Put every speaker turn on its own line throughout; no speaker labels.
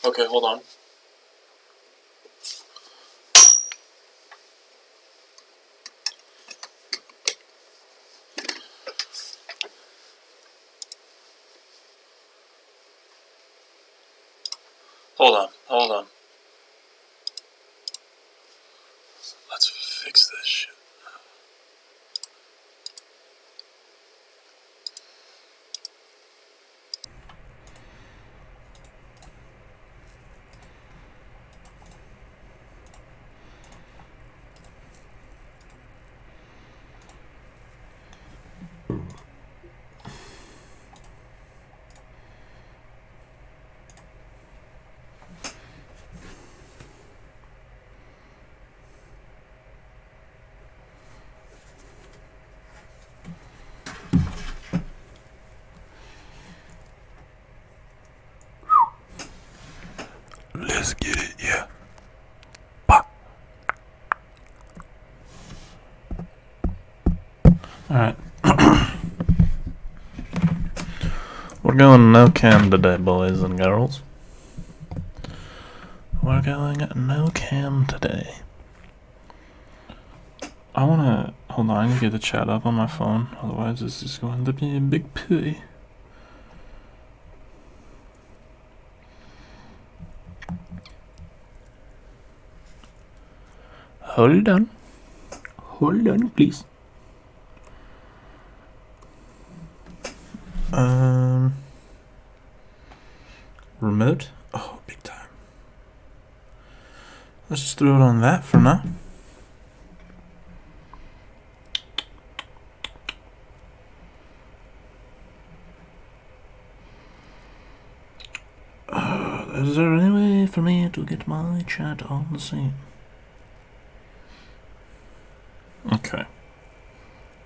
Okay, hold on. Hold on. Let's fix this shit. Let's get it, yeah. Bah. Alright. We're going no cam today, boys and girls. We're going no cam today. I wanna... Hold on, I need to get the chat up on my phone. Otherwise, this is going to be a big poo. Hold on. Hold on, please. Remote? Oh, big time. Let's just throw it on that for now. Is there any way for me to get my chat on the scene? Okay.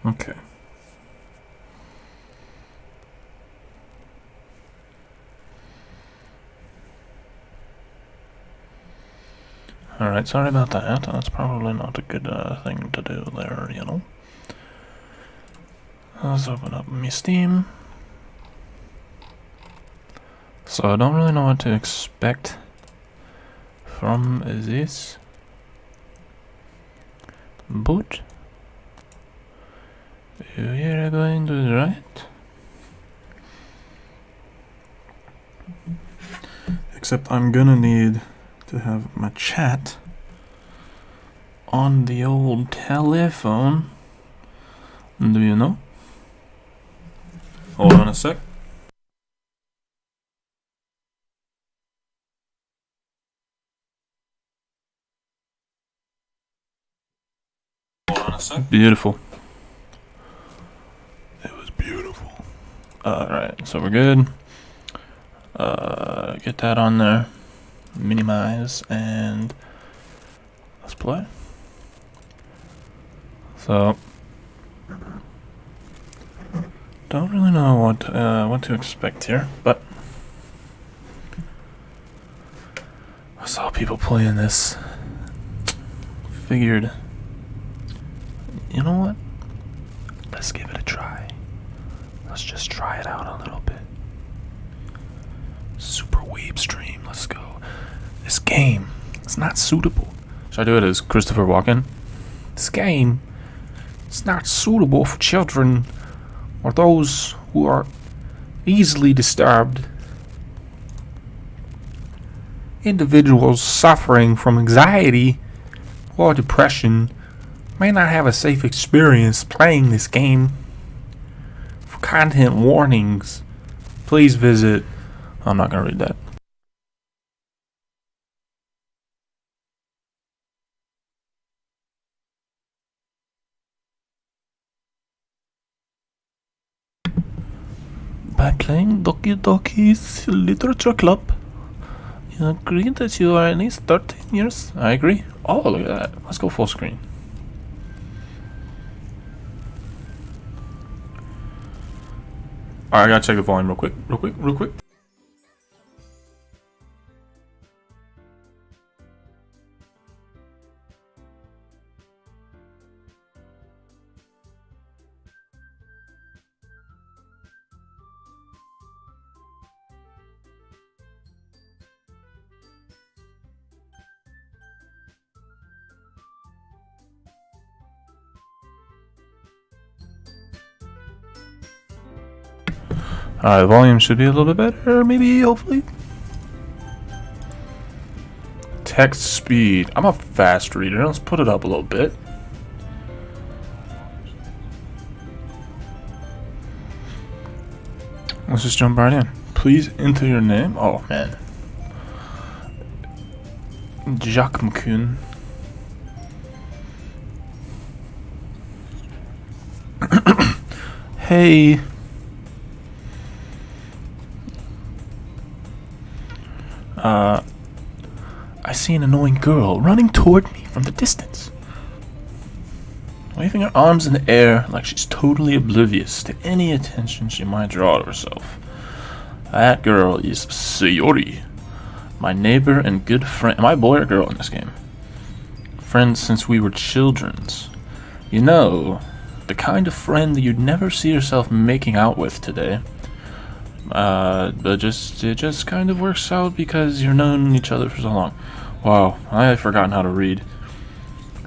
Okay. Alright, sorry about that. That's probably not a good thing to do there, you know. Let's open up my Steam. So I don't really know what to expect from this, but we are going to try it. Except I'm gonna need to have my chat on the old telephone. Do you know? Hold on a sec. Beautiful. It was beautiful. Alright, so we're good. Get that on there. Minimize and let's play. So don't really know what to expect here, but I saw people playing this. Figured, you know what? Let's give it a try. Let's just try it out a little bit. Super weeb stream, let's go. This game is not suitable. Should I do it as Christopher Walken? This game is not suitable for children or those who are easily disturbed. Individuals suffering from anxiety or depression may not have a safe experience playing this game. For content warnings, please visit... I'm not going to read that. By playing Doki's Literature Club, you agree that you are at least 13 years? I agree. Oh, look at that. Let's go full screen. Alright, I gotta check the volume real quick. Alright, volume should be a little bit better, maybe, hopefully. Text speed. I'm a fast reader. Let's put it up a little bit. Let's just jump right in. Please enter your name. Oh, man. Jacques McCune. Hey. I see an annoying girl running toward me from the distance, waving her arms in the air like she's totally oblivious to any attention she might draw to herself. That girl is Sayori, my neighbor and good friend. Am I a boy or girl in this game? Friends since we were childrens. You know, the kind of friend that you'd never see yourself making out with today. But it just kind of works out because you've known each other for so long. Wow, I had forgotten how to read.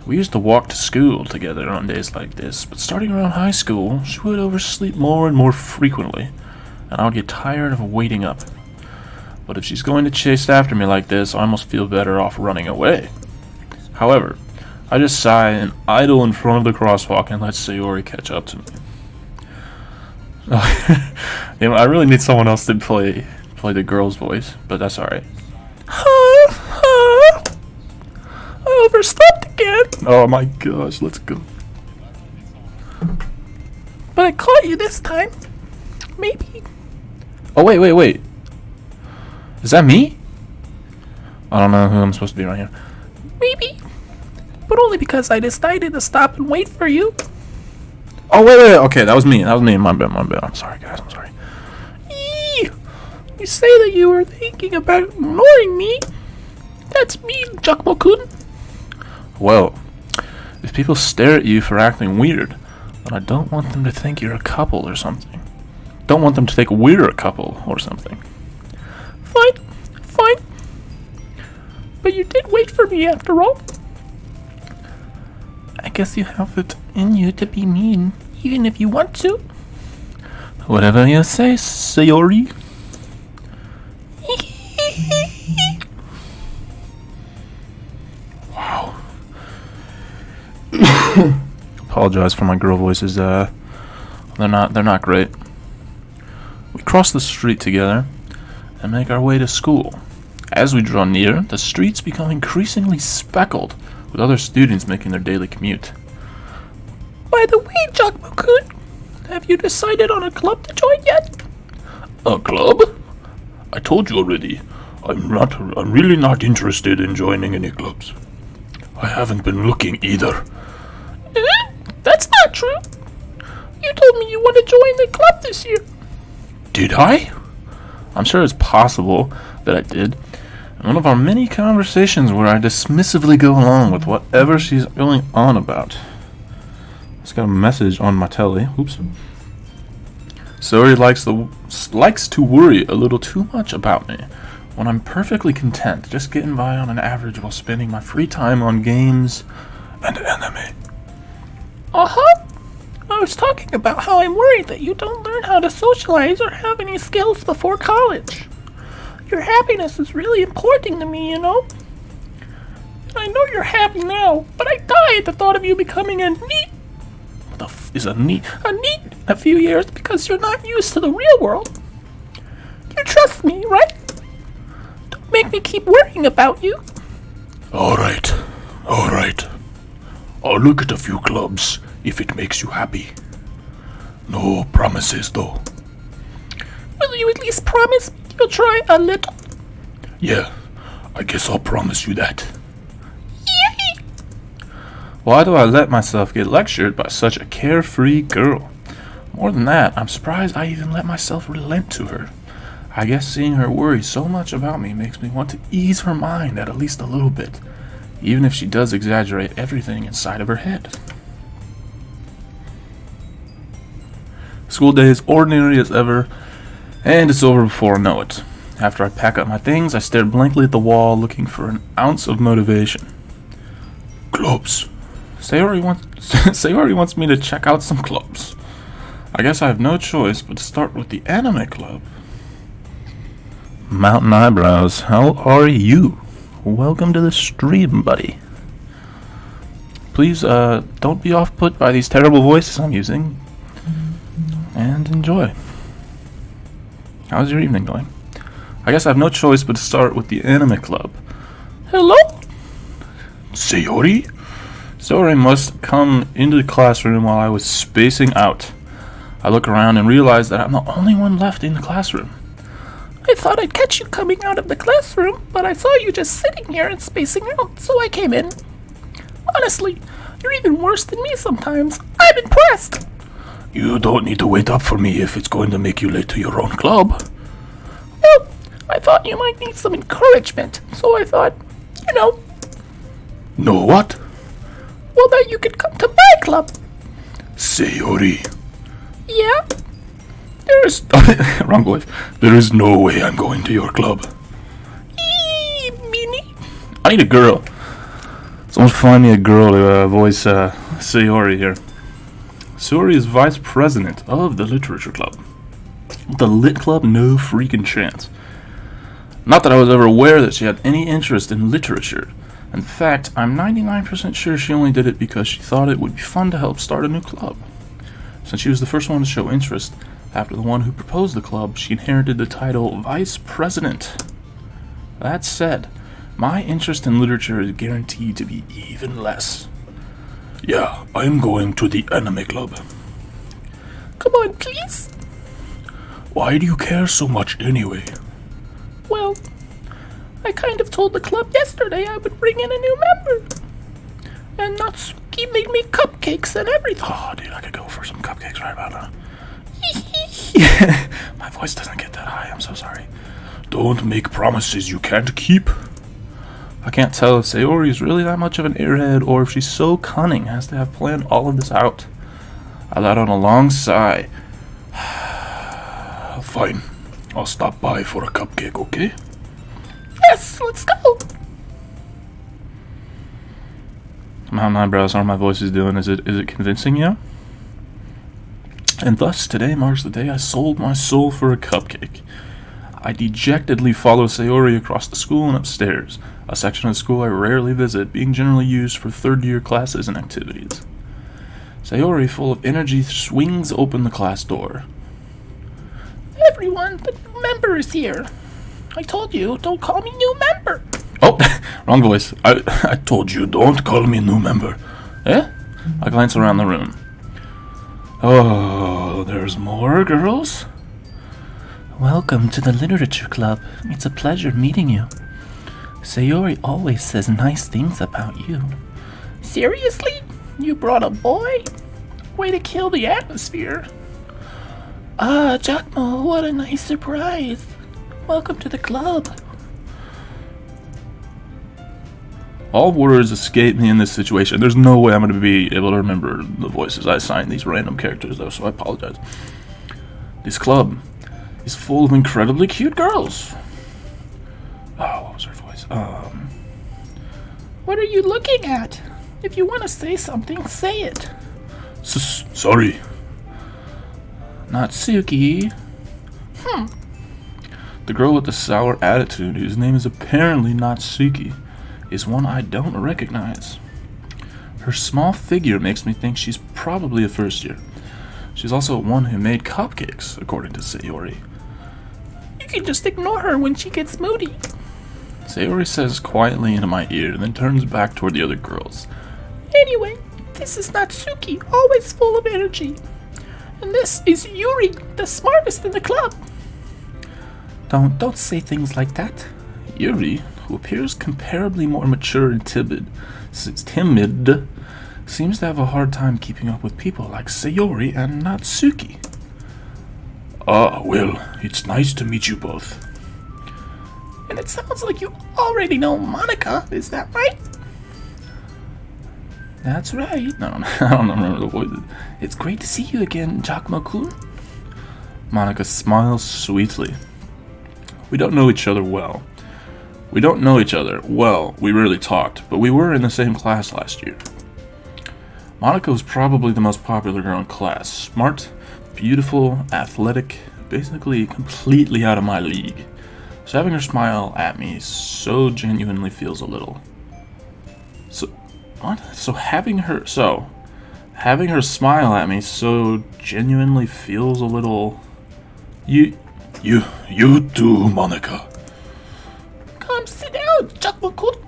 We used to walk to school together on days like this, but starting around high school, she would oversleep more and more frequently, and I would get tired of waiting up. But if she's going to chase after me like this, I almost feel better off running away. However, I just sigh and idle in front of the crosswalk and let Sayori catch up to me. You know, I really need someone else to play the girl's voice, but that's alright. I overslept again. Oh my gosh, let's go. But I caught you this time. Maybe. Oh, wait. Is that me? I don't know who I'm supposed to be right here. Maybe. But only because I decided to stop and wait for you. Oh, wait. Okay, that was me. My bad. I'm sorry, guys. I'm sorry. Eee! You say that you were thinking about ignoring me. That's me, Jacques-kun. Well, if people stare at you for acting weird, then I don't want them to think you're a couple or something. Don't want them to think we're a couple or something. Fine. But you did wait for me after all. I guess you have it in you to be mean, even if you want to. Whatever you say, Sayori. Wow. Apologize for my girl voices. They're not great. We cross the street together and make our way to school. As we draw near, the streets become increasingly speckled with other students making their daily commute. By the way, Jacques-kun, have you decided on a club to join yet? A club? I told you already. I'm really not interested in joining any clubs. I haven't been looking either. That's not true. You told me you want to join the club this year. Did I? I'm sure it's possible that I did. In one of our many conversations where I dismissively go along with whatever she's going on about. Just got a message on my telly. Oops. Sayori likes to worry a little too much about me when I'm perfectly content just getting by on an average while spending my free time on games and anime. Uh-huh. I was talking about how I'm worried that you don't learn how to socialize or have any skills before college. Your happiness is really important to me, you know? I know you're happy now, but I die at the thought of you becoming a neat. What the f is a neat? A neat in a few years because you're not used to the real world. You trust me, right? Don't make me keep worrying about you. Alright. I'll look at a few clubs if it makes you happy. No promises, though. Will you at least promise you'll try a little? Yeah, I guess I'll promise you that. Yay! Why do I let myself get lectured by such a carefree girl? More than that, I'm surprised I even let myself relent to her. I guess seeing her worry so much about me makes me want to ease her mind at least a little bit, even if she does exaggerate everything inside of her head. School day is ordinary as ever, and it's over before I know it. After I pack up my things, I stare blankly at the wall, looking for an ounce of motivation. Clubs. Sayori wants me to check out some clubs. I guess I have no choice but to start with the anime club. Mountain Eyebrows, how are you? Welcome to the stream, buddy. Please, don't be off-put by these terrible voices I'm using. And enjoy. How's your evening going? I guess I have no choice but to start with the anime club. Hello? Sayori? Sayori must come into the classroom while I was spacing out. I look around and realize that I'm the only one left in the classroom. I thought I'd catch you coming out of the classroom, but I saw you just sitting here and spacing out, so I came in. Honestly, you're even worse than me sometimes. I'm impressed. You don't need to wait up for me if it's going to make you late to your own club. Well, I thought you might need some encouragement, so I thought, No what? Well, that you could come to my club. Sayori. Yeah? There's... Wrong voice. There is no way I'm going to your club. Meanie? I need a girl. Someone find me a girl to voice Sayori here. Sayori is vice president of the literature club. The lit club, no freaking chance. Not that I was ever aware that she had any interest in literature. In fact, I'm 99% sure she only did it because she thought it would be fun to help start a new club. Since she was the first one to show interest, after the one who proposed the club, she inherited the title Vice President. That said, my interest in literature is guaranteed to be even less. Yeah, I'm going to the anime club. Come on, please. Why do you care so much anyway? Well, I kind of told the club yesterday I would bring in a new member. And Natsuki made me cupcakes and everything. Oh, dude, I could go for some cupcakes right about now. My voice doesn't get that high, I'm so sorry. Don't make promises you can't keep. I can't tell if Sayori is really that much of an airhead or if she's so cunning as to have planned all of this out. I let out a long sigh. Fine. I'll stop by for a cupcake, okay? Yes, let's go! Mountain Eyebrows, how are my voices doing? Is it convincing you? And thus, today marks the day I sold my soul for a cupcake. I dejectedly follow Sayori across the school and upstairs, a section of the school I rarely visit, being generally used for third-year classes and activities. Sayori, full of energy, swings open the class door. Everyone, the new member is here. I told you, don't call me new member. Oh, wrong voice. I told you, don't call me new member. Eh? I glance around the room. Oh, there's more girls? Welcome to the literature club. It's a pleasure meeting you. Sayori always says nice things about you. Seriously? You brought a boy? Way to kill the atmosphere. Ah, Giacomo, what a nice surprise. Welcome to the club. All words escape me in this situation. There's no way I'm going to be able to remember the voices I assigned these random characters, though, so I apologize. This club is full of incredibly cute girls. Oh, what was her voice? What are you looking at? If you want to say something, say it. Sorry. Natsuki. The girl with the sour attitude, whose name is apparently Natsuki, is one I don't recognize. Her small figure makes me think she's probably a first year. She's also one who made cupcakes, according to Sayori. You can just ignore her when she gets moody. Sayori says quietly into my ear, then turns back toward the other girls. Anyway, this is Natsuki, always full of energy. And this is Yuri, the smartest in the club. Don't say things like that. Yuri, who appears comparably more mature and timid, seems to have a hard time keeping up with people like Sayori and Natsuki. Ah, well, it's nice to meet you both. And it sounds like you already know Monica, is that right? That's right. No, I don't remember the voice. It's great to see you again, Giacomo-kun. Monica smiles sweetly. We don't know each other well. We rarely talked, but we were in the same class last year. Monica was probably the most popular girl in class. Smart,
Beautiful, athletic, basically completely out of my league. So having her smile at me so genuinely feels a little. So, what? Having her smile at me so genuinely feels a little. You too, Monica.
Come sit down, Chuckmakut.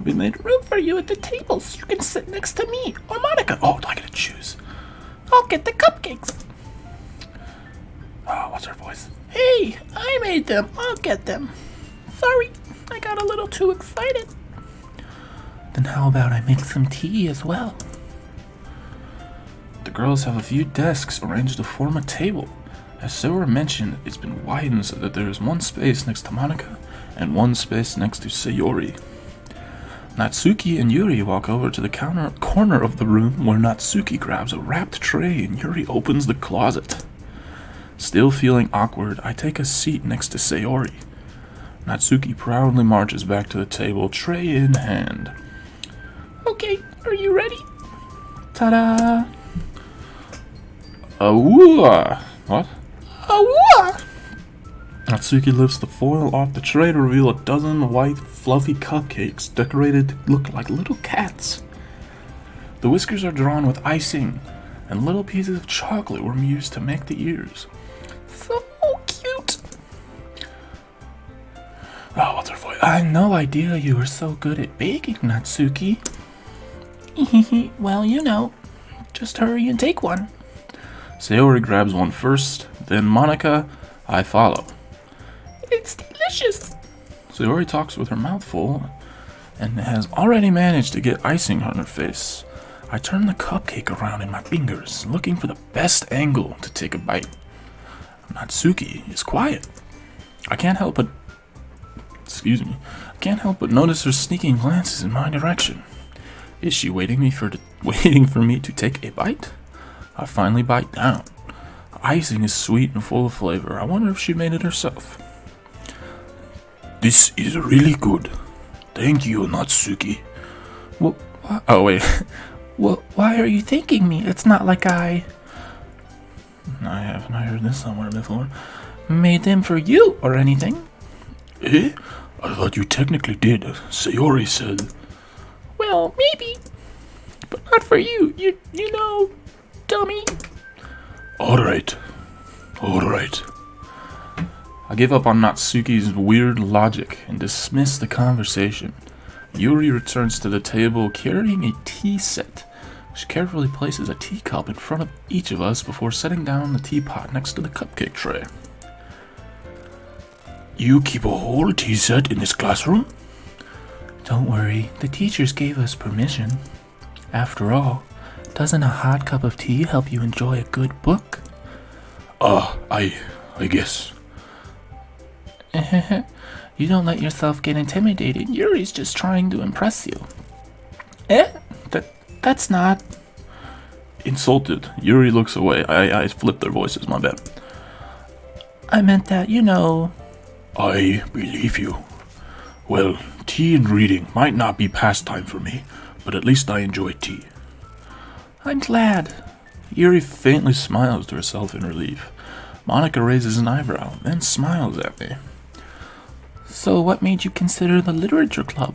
We made room for you at the table so you can sit next to me or Monica.
Oh, I gotta choose.
I'll get the cupcakes.
Oh, what's her voice?
Hey, I made them. I'll get them. Sorry, I got a little too excited. Then how about I make some tea as well?
The girls have a few desks arranged to form a table. As Sora mentioned, it's been widened so that there is one space next to Monica and one space next to Sayori. Natsuki and Yuri walk over to the corner of the room where Natsuki grabs a wrapped tray and Yuri opens the closet. Still feeling awkward, I take a seat next to Sayori. Natsuki proudly marches back to the table, tray in hand.
Okay, are you ready?
Ta-da! Awooah! What?
Awooah!
Natsuki lifts the foil off the tray to reveal a dozen white, fluffy cupcakes decorated to look like little cats. The whiskers are drawn with icing, and little pieces of chocolate were used to make the ears.
So cute!
Oh, what's her voice?
I had no idea you were so good at baking, Natsuki. Well, you know, just hurry and take one.
Sayori grabs one first, then Monica, I follow.
It's delicious.
Sayori talks with her mouth full and has already managed to get icing on her face. I turn the cupcake around in my fingers, looking for the best angle to take a bite. Natsuki is quiet. I can't help but notice her sneaking glances in my direction. Is she waiting for me to take a bite? I finally bite down. The icing is sweet and full of flavor. I wonder if she made it herself. This is really good. Thank you, Natsuki.
Well,
oh, wait.
Well, why are you thanking me? It's not like I
haven't heard this somewhere before.
Made them for you or anything.
Eh? I thought you technically did. Sayori said.
Well, maybe. But not for you. You know, dummy.
Alright. I give up on Natsuki's weird logic and dismiss the conversation. Yuri returns to the table carrying a tea set. She carefully places a teacup in front of each of us before setting down the teapot next to the cupcake tray. You keep a whole tea set in this classroom?
Don't worry, the teachers gave us permission. After all, doesn't a hot cup of tea help you enjoy a good book?
I guess.
You don't let yourself get intimidated. Yuri's just trying to impress you. That's not...
Insulted, Yuri looks away. I flipped their voices, my bad.
I meant that, you know...
I believe you. Well, tea and reading might not be pastime for me, but at least I enjoy tea.
I'm glad.
Yuri faintly smiles to herself in relief. Monica raises an eyebrow, then smiles at me.
So what made you consider the literature club?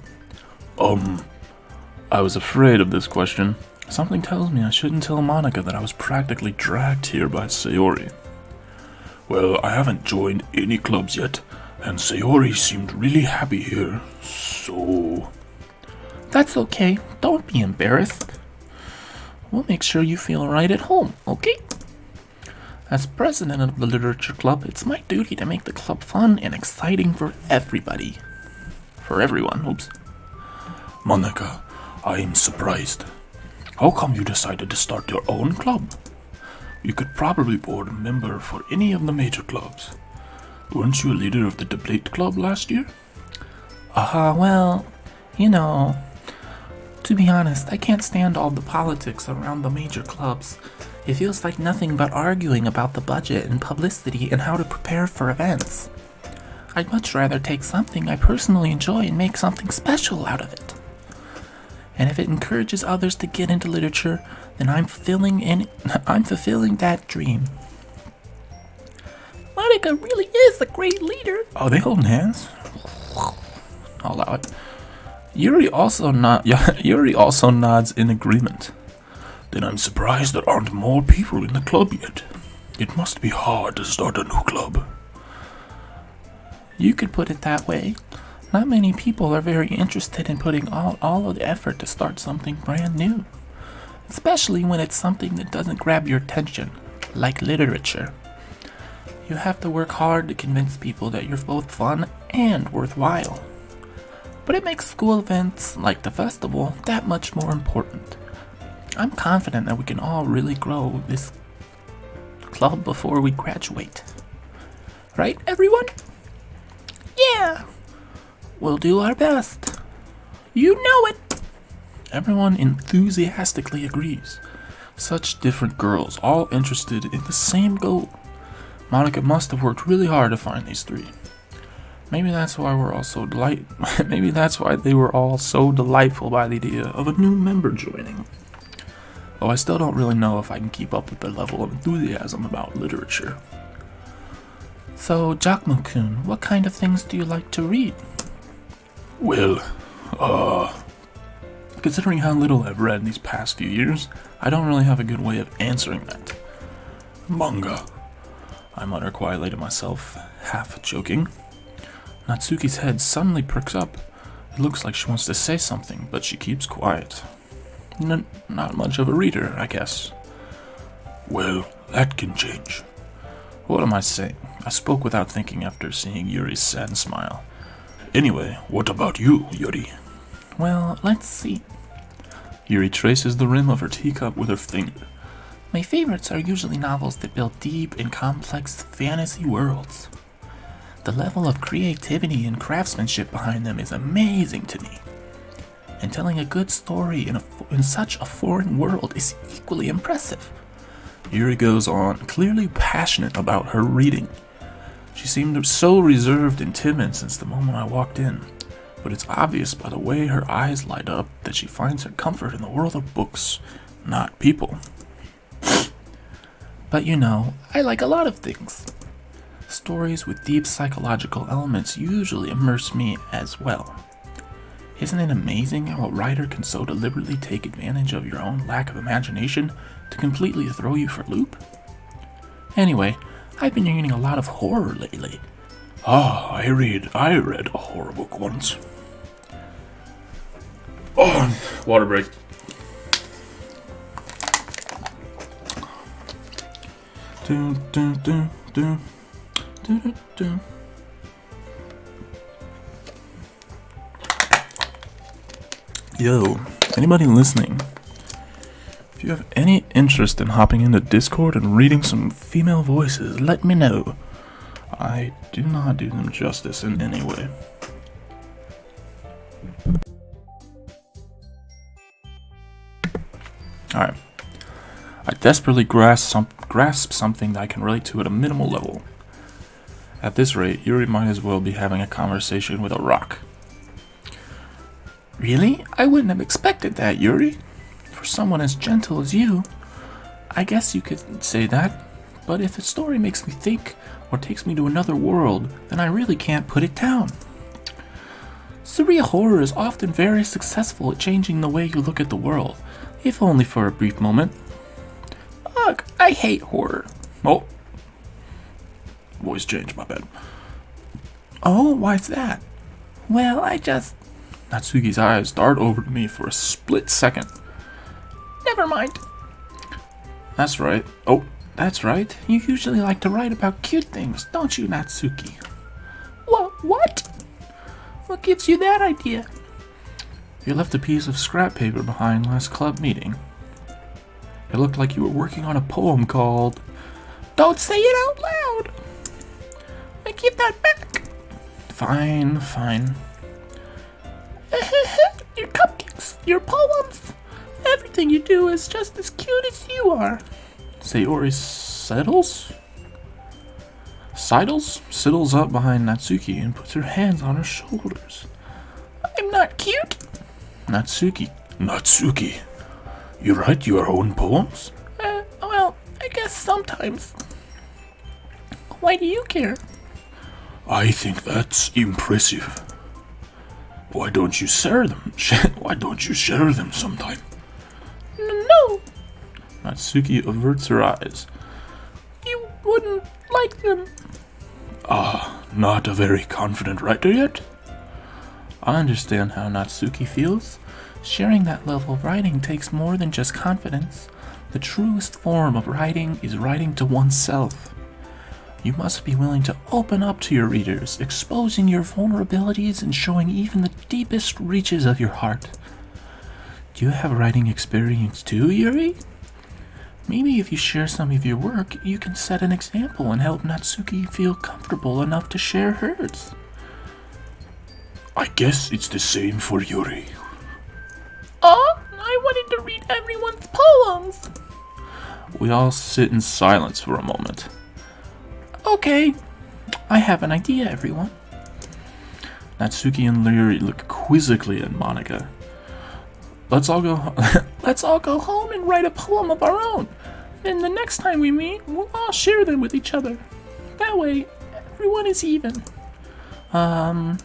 I was afraid of this question. Something tells me I shouldn't tell Monica that I was practically dragged here by Sayori. Well, I haven't joined any clubs yet, and Sayori seemed really happy here, so...
That's okay. Don't be embarrassed. We'll make sure you feel right at home, okay? As president of the literature club, it's my duty to make the club fun and exciting for everybody. For everyone, oops.
Monica, I am surprised. How come you decided to start your own club? You could probably board a member for any of the major clubs. Weren't you a leader of the debate club last year?
Well, you know, to be honest, I can't stand all the politics around the major clubs. It feels like nothing but arguing about the budget and publicity and how to prepare for events. I'd much rather take something I personally enjoy and make something special out of it. And if it encourages others to get into literature, then I'm fulfilling that dream. Monica really is a great leader.
Are they holding hands? I'll allow it. Yuri also nods in agreement. Then I'm surprised there aren't more people in the club yet. It must be hard to start a new club.
You could put it that way. Not many people are very interested in putting all of the effort to start something brand new. Especially when it's something that doesn't grab your attention, like literature. You have to work hard to convince people that you're both fun and worthwhile. But it makes school events, like the festival, that much more important. I'm confident that we can all really grow this club before we graduate. Right, everyone? Yeah! We'll do our best. You know it!
Everyone enthusiastically agrees. Such different girls, all interested in the same goal. Monica must have worked really hard to find these three. Maybe that's why they were all so delightful by the idea of a new member joining. Though I still don't really know if I can keep up with their level of enthusiasm about literature.
So, Giacomo-kun, what kind of things do you like to read?
Well, considering how little I've read in these past few years, I don't really have a good way of answering that. Manga, I mutter quietly to myself, half joking. Natsuki's head suddenly perks up. It looks like she wants to say something, but she keeps quiet. Not much of a reader, I guess. Well, that can change. What am I saying? I spoke without thinking after seeing Yuri's sad smile. Anyway, what about you, Yuri?
Well, let's see.
Yuri traces the rim of her teacup with her finger.
My favorites are usually novels that build deep and complex fantasy worlds. The level of creativity and craftsmanship behind them is amazing to me. And telling a good story in such a foreign world is equally impressive.
Yuri goes on, clearly passionate about her reading. She seemed so reserved and timid since the moment I walked in, but it's obvious by the way her eyes light up that she finds her comfort in the world of books, not people.
But you know, I like a lot of things. Stories with deep psychological elements usually immerse me as well. Isn't it amazing how a writer can so deliberately take advantage of your own lack of imagination to completely throw you for a loop? Anyway, I've been reading a lot of horror lately.
I read a horror book once. Oh, water break. Do, do, do, do. Do, do, do. Yo, anybody listening? If you have any interest in hopping into Discord and reading some female voices, let me know. I do not do them justice in any way. Alright. I desperately grasp something that I can relate to at a minimal level. At this rate, Yuri might as well be having a conversation with a rock.
Really? I wouldn't have expected that, Yuri. For someone as gentle as you, I guess you could say that. But if a story makes me think or takes me to another world, then I really can't put it down. Surreal horror is often very successful at changing the way you look at the world, if only for a brief moment. Ugh, I hate horror.
Oh. Voice change, my bad.
Oh, why's that? Well,
Natsuki's eyes dart over to me for a split second.
Never mind.
That's right. Oh, that's right.
You usually like to write about cute things, don't you, Natsuki? What? What gives you that idea?
You left a piece of scrap paper behind last club meeting. It looked like you were working on a poem called...
Don't say it out loud! I give that back.
Fine.
Your cupcakes, your poems, everything you do is just as cute as you are.
Sayori sidles up behind Natsuki and puts her hands on her shoulders.
I'm not cute.
Natsuki, you write your own poems?
Well, I guess sometimes. Why do you care?
I think that's impressive. Why don't you share them? Why don't you share them sometime?
No,
Natsuki averts her eyes.
you wouldn't like them.
Not a very confident writer yet?
I understand how Natsuki feels. Sharing that level of writing takes more than just confidence. The truest form of writing is writing to oneself. You must be willing to open up to your readers, exposing your vulnerabilities and showing even the deepest reaches of your heart. Do you have writing experience too, Yuri? Maybe if you share some of your work, you can set an example and help Natsuki feel comfortable enough to share hers.
I guess it's the same for Yuri.
Oh, I wanted to read everyone's poems.
We all sit in silence for a moment.
Okay, I have an idea, everyone.
Natsuki and Yuri look quizzically at Monica. Let's all go
home and write a poem of our own. Then the next time we meet, we'll all share them with each other. That way, everyone is even. Yeah,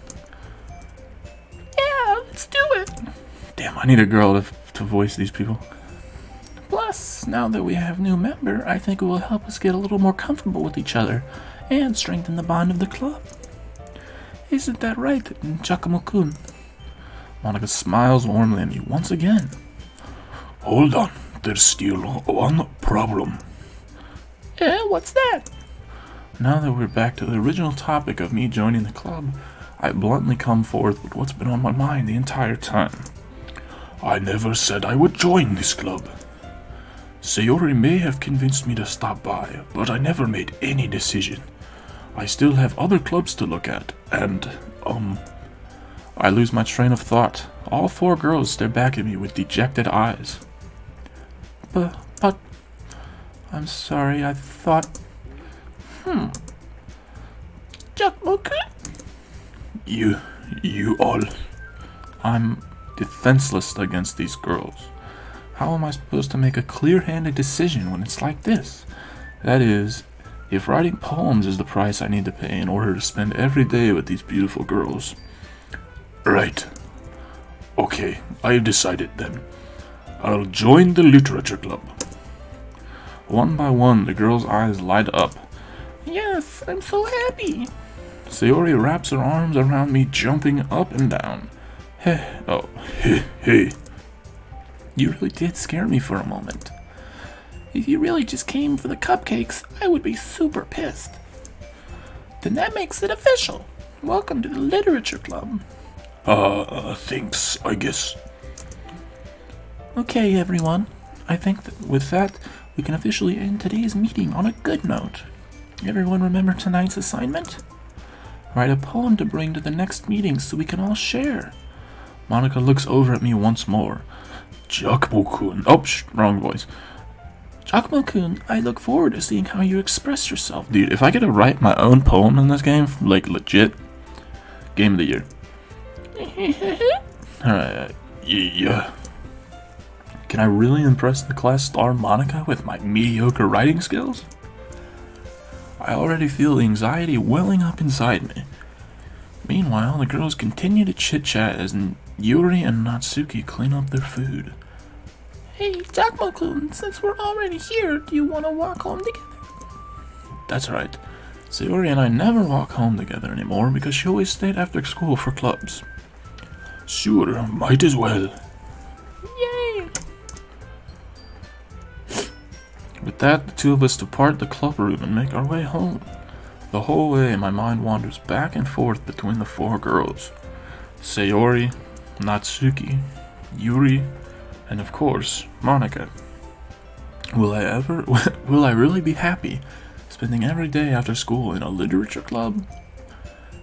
let's do it.
Damn, I need a girl to voice these people.
Plus, now that we have a new member, I think it will help us get a little more comfortable with each other and strengthen the bond of the club. Isn't that right, Giacomo-kun?
Monica smiles warmly at me once again. Hold on, there's still one problem.
What's that?
Now that we're back to the original topic of me joining the club, I bluntly come forth with what's been on my mind the entire time. I never said I would join this club. Sayori may have convinced me to stop by, but I never made any decision. I still have other clubs to look at, and, I lose my train of thought. All four girls stare back at me with dejected eyes.
But, I'm sorry, I thought... Giacomo-kun?
You all...
I'm defenseless against these girls. How am I supposed to make a clear-handed decision when it's like this?
That is, if writing poems is the price I need to pay in order to spend every day with these beautiful girls. Right. Okay, I've decided then. I'll join the literature club. One by one, the girls' eyes light up.
Yes, I'm so happy.
Sayori wraps her arms around me, jumping up and down. Hey.
You really did scare me for a moment. If you really just came for the cupcakes, I would be super pissed. Then that makes it official. Welcome to the literature club.
Thanks, I guess.
Okay, everyone. I think that with that, we can officially end today's meeting on a good note. Everyone remember tonight's assignment? Write a poem to bring to the next meeting so we can all share.
Monica looks over at me once more. Giacomo-kun. Oh, wrong voice.
Giacomo-kun, I look forward to seeing how you express yourself.
Dude, if I get to write my own poem in this game, like legit, game of the year. Alright, yeah. Can I really impress the class star Monica with my mediocre writing skills? I already feel the anxiety welling up inside me. Meanwhile, the girls continue to chit-chat as Yuri and Natsuki clean up their food.
Hey, Giacomo-kun, since we're already here, do you want to walk home together?
That's right. Sayori and I never walk home together anymore because she always stayed after school for clubs. Sure, might as well.
Yay!
With that, the two of us depart the club room and make our way home. The whole way, my mind wanders back and forth between the four girls. Sayori, Natsuki, Yuri, and of course, Monica. Will I really be happy spending every day after school in a literature club?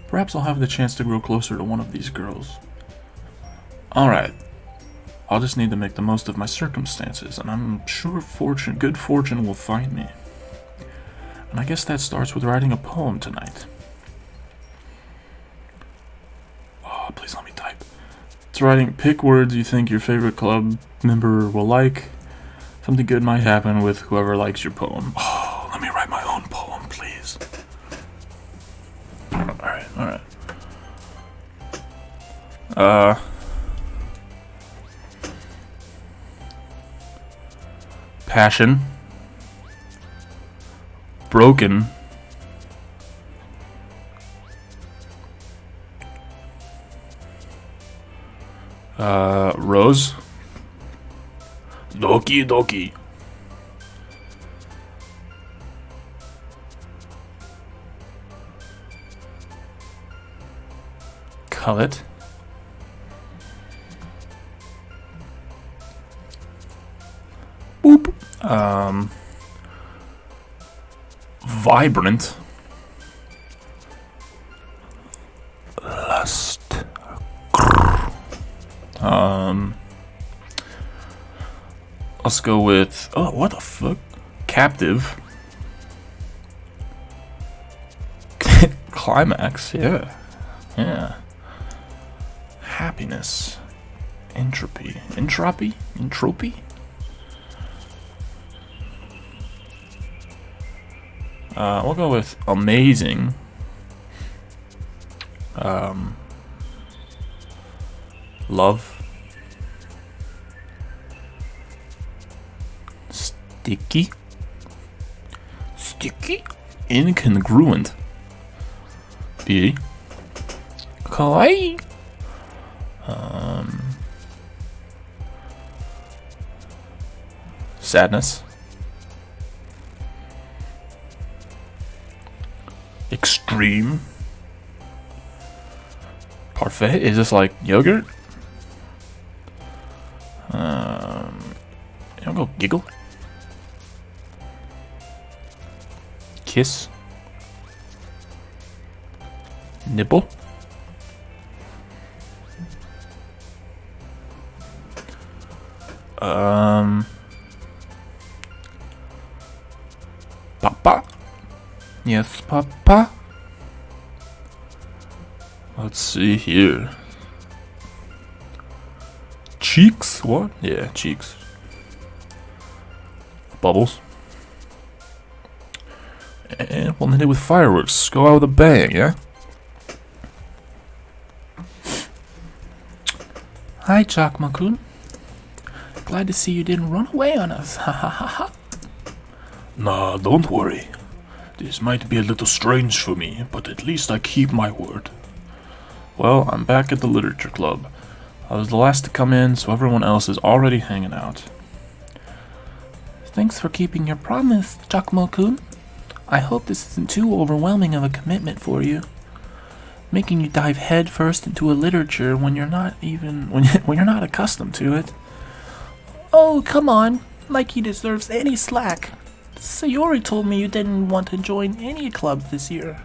Perhaps I'll have the chance to grow closer to one of these girls. Alright, I'll just need to make the most of my circumstances, and I'm sure good fortune will find me. And I guess that starts with writing a poem tonight. Oh, please let me type. It's writing, pick words you think your favorite club member will like. Something good might happen with whoever likes your poem. Oh, let me write my own poem, please. Passion. Broken. Rose. Doki Doki. Covet. Boop. Vibrant. Lust. Let's go with, oh, what the fuck? Captive. Climax, yeah. Yeah. Happiness. Entropy. Entropy? Entropy? We'll go with amazing. Love. Sticky. Sticky. Incongruent. Beauty. Kawaii. Sadness. Extreme. Parfait. Is this like yogurt? I'll go giggle. Kiss. Nipple. Papa. Yes, Papa. Let's see here. Cheeks? What? Yeah, cheeks. Bubbles. And we'll hit it with fireworks. Go out with a bang, yeah?
Hi, Chakma-kun. Glad to see you didn't run away on us. Ha ha ha ha.
Nah, don't worry. This might be a little strange for me, but at least I keep my word. Well, I'm back at the literature club. I was the last to come in, so everyone else is already hanging out.
Thanks for keeping your promise, Chakma-kun. I hope this isn't too overwhelming of a commitment for you. Making you dive headfirst into a literature when you're not even when you're not accustomed to it. Oh, come on. Like he deserves any slack. Sayori told me you didn't want to join any club this year.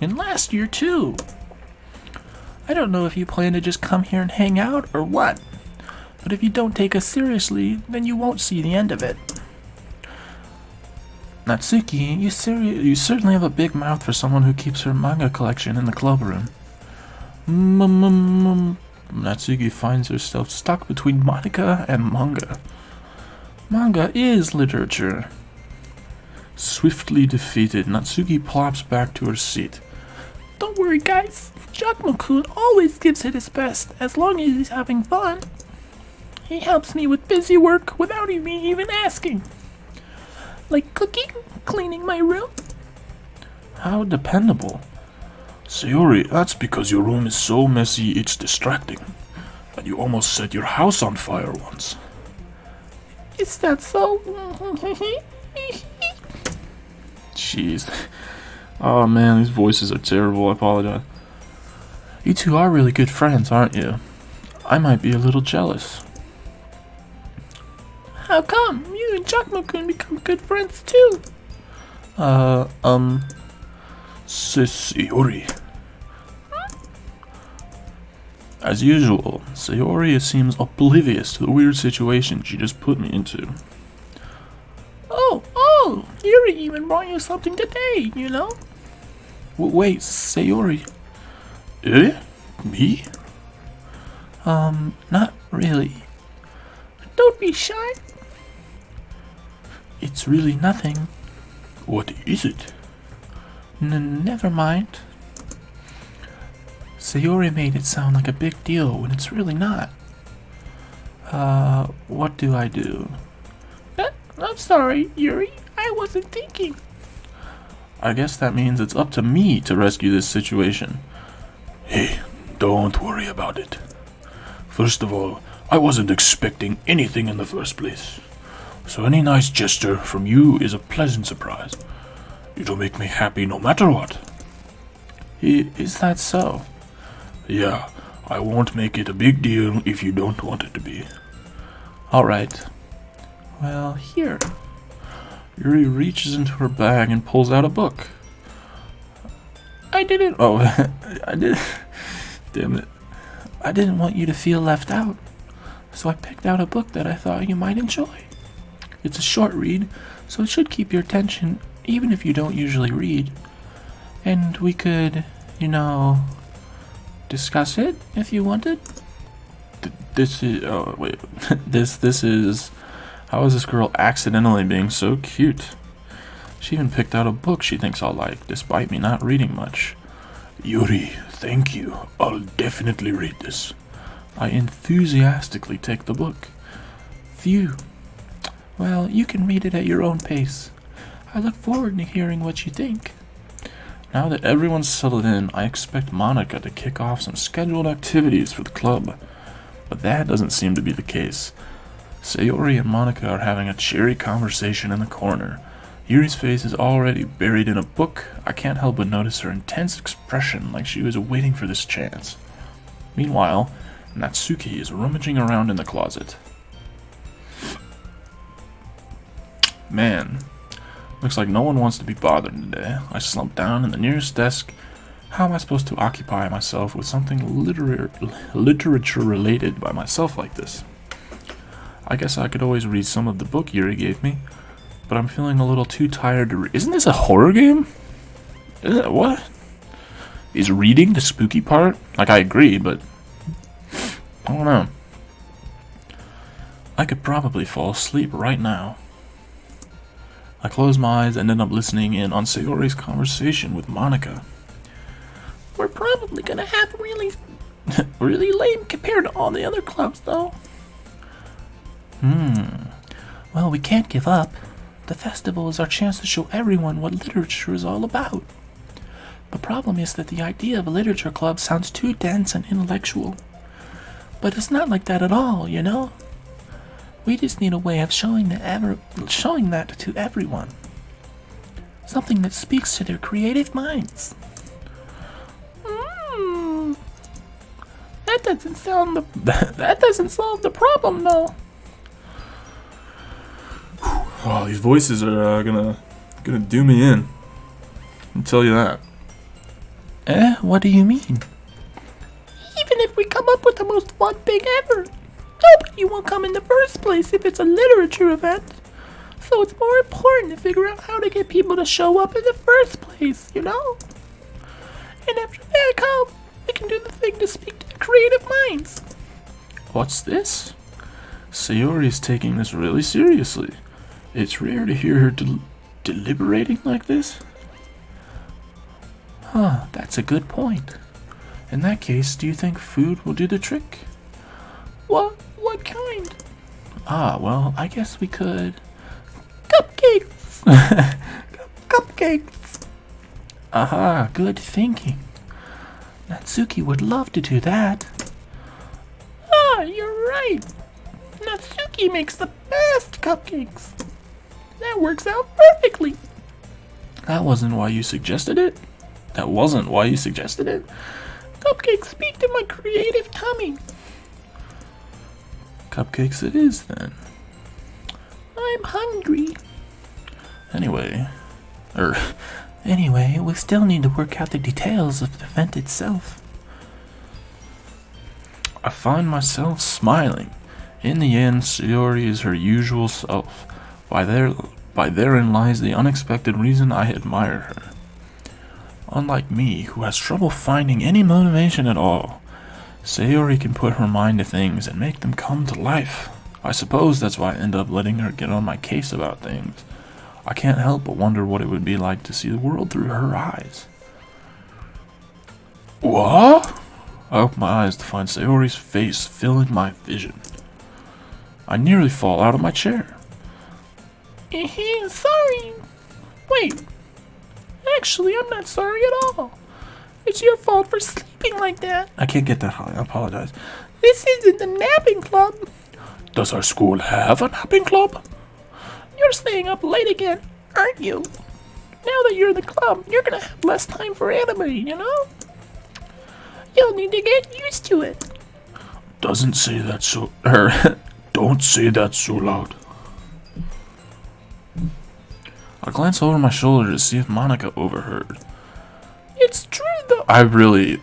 And last year too. I don't know if you plan to just come here and hang out or what. But if you don't take us seriously, then you won't see the end of it. Natsuki, you certainly have a big mouth for someone who keeps her manga collection in the club room.
Natsuki finds herself stuck between Monica and manga. Manga is literature. Swiftly defeated, Natsuki plops back to her seat.
Don't worry, guys. Chakma-kun always gives it his best as long as he's having fun. He helps me with busy work without me even asking. Like cooking, cleaning my room.
How dependable. Sayori, that's because your room is so messy it's distracting. And you almost set your house on fire once.
Is that so?
Jeez. Oh man, these voices are terrible, I apologize. You two are really good friends, aren't you? I might be a little jealous.
How come? You and Chakma-kun become good friends too.
Sayori. As usual, Sayori seems oblivious to the weird situation she just put me into.
Oh, Yuri even brought you something today, you know?
Wait, Sayori. Eh? Me?
Not really. Don't be shy. It's really nothing.
What is it?
Never mind.
Sayori made it sound like a big deal when it's really not. What do I do?
I'm sorry, Yuri. I wasn't thinking.
I guess that means it's up to me to rescue this situation. Hey, don't worry about it. First of all, I wasn't expecting anything in the first place. So any nice gesture from you is a pleasant surprise. It'll make me happy no matter what.
Is that so?
Yeah, I won't make it a big deal if you don't want it to be.
Alright. Well, here.
Yuri reaches into her bag and pulls out a book.
I didn't.
Oh, I did. Damn it.
I didn't want you to feel left out. So I picked out a book that I thought you might enjoy. It's a short read, so it should keep your attention even if you don't usually read. And we could, discuss it if you wanted.
This is. Oh, wait. This is. How is this girl accidentally being so cute? She even picked out a book she thinks I'll like, despite me not reading much. Yuri, thank you. I'll definitely read this. I enthusiastically take the book.
Phew. Well, you can read it at your own pace. I look forward to hearing what you think.
Now that everyone's settled in, I expect Monica to kick off some scheduled activities for the club. But that doesn't seem to be the case. Sayori and Monica are having a cheery conversation in the corner. Yuri's face is already buried in a book. I can't help but notice her intense expression, like she was waiting for this chance. Meanwhile, Natsuki is rummaging around in the closet. Man, looks like no one wants to be bothered today. I slump down in the nearest desk. How am I supposed to occupy myself with something literature related by myself like this? I guess I could always read some of the book Yuri gave me, but I'm feeling a little too tired to read. Isn't this a horror game? Isn't it? What? Is reading the spooky part? Like, I agree, but I don't know. I could probably fall asleep right now. I close my eyes and end up listening in on Sayori's conversation with Monica.
We're probably gonna have really lame compared to all the other clubs, though. Well, we can't give up. The festival is our chance to show everyone what literature is all about. The problem is that the idea of a literature club sounds too dense and intellectual. But it's not like that at all, We just need a way of showing that to everyone. Something that speaks to their creative minds. That doesn't solve the problem, though.
Oh, these voices are gonna do me in. I'll tell you that.
What do you mean?
Even if we come up with the most fun thing ever, nobody will come in the first place if it's a literature event. So it's more important to figure out how to get people to show up in the first place, And after they come, we can do the thing to speak to their creative minds.
What's this? Sayori's taking this really seriously. It's rare to hear her deliberating like this.
That's a good point. In that case, do you think food will do the trick?
What kind?
Well, I guess we could...
Cupcakes! Cupcakes!
Aha, good thinking. Natsuki would love to do that.
You're right. Natsuki makes the best cupcakes. That works out perfectly.
That wasn't why you suggested it?
Cupcakes speak to my creative tummy.
Cupcakes it is, then.
I'm hungry.
Anyway,
we still need to work out the details of the event itself.
I find myself smiling. In the end, Sayori is her usual self. By therein lies the unexpected reason I admire her. Unlike me, who has trouble finding any motivation at all, Sayori can put her mind to things and make them come to life. I suppose that's why I end up letting her get on my case about things. I can't help but wonder what it would be like to see the world through her eyes. What? I open my eyes to find Sayori's face filling my vision. I nearly fall out of my chair.
Sorry. Wait. Actually, I'm not sorry at all. It's your fault for sleeping like that.
I can't get that high. I apologize.
This isn't the napping club.
Does our school have a napping club?
You're staying up late again, aren't you? Now that you're in the club, you're gonna have less time for anime, you know? You'll need to get used to it.
Don't say that so loud. I glance over my shoulder to see if Monica overheard.
It's true though.
I really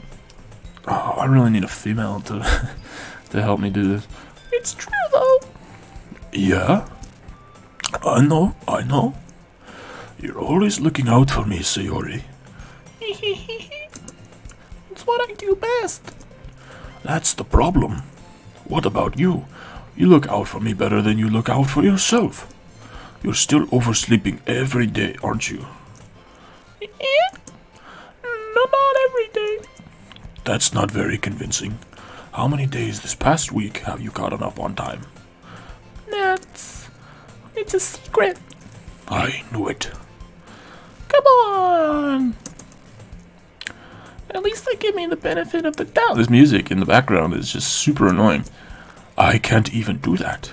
need a female to to help me do this.
It's true though.
Yeah? I know. You're always looking out for me, Sayori.
It's what I do best.
That's the problem. What about you? You look out for me better than you look out for yourself. You're still oversleeping every day, aren't you?
No, not every day.
That's not very convincing. How many days this past week have you gotten up on time?
It's a secret.
I knew it.
Come on. At least they give me the benefit of the doubt.
This music in the background is just super annoying. I can't even do that.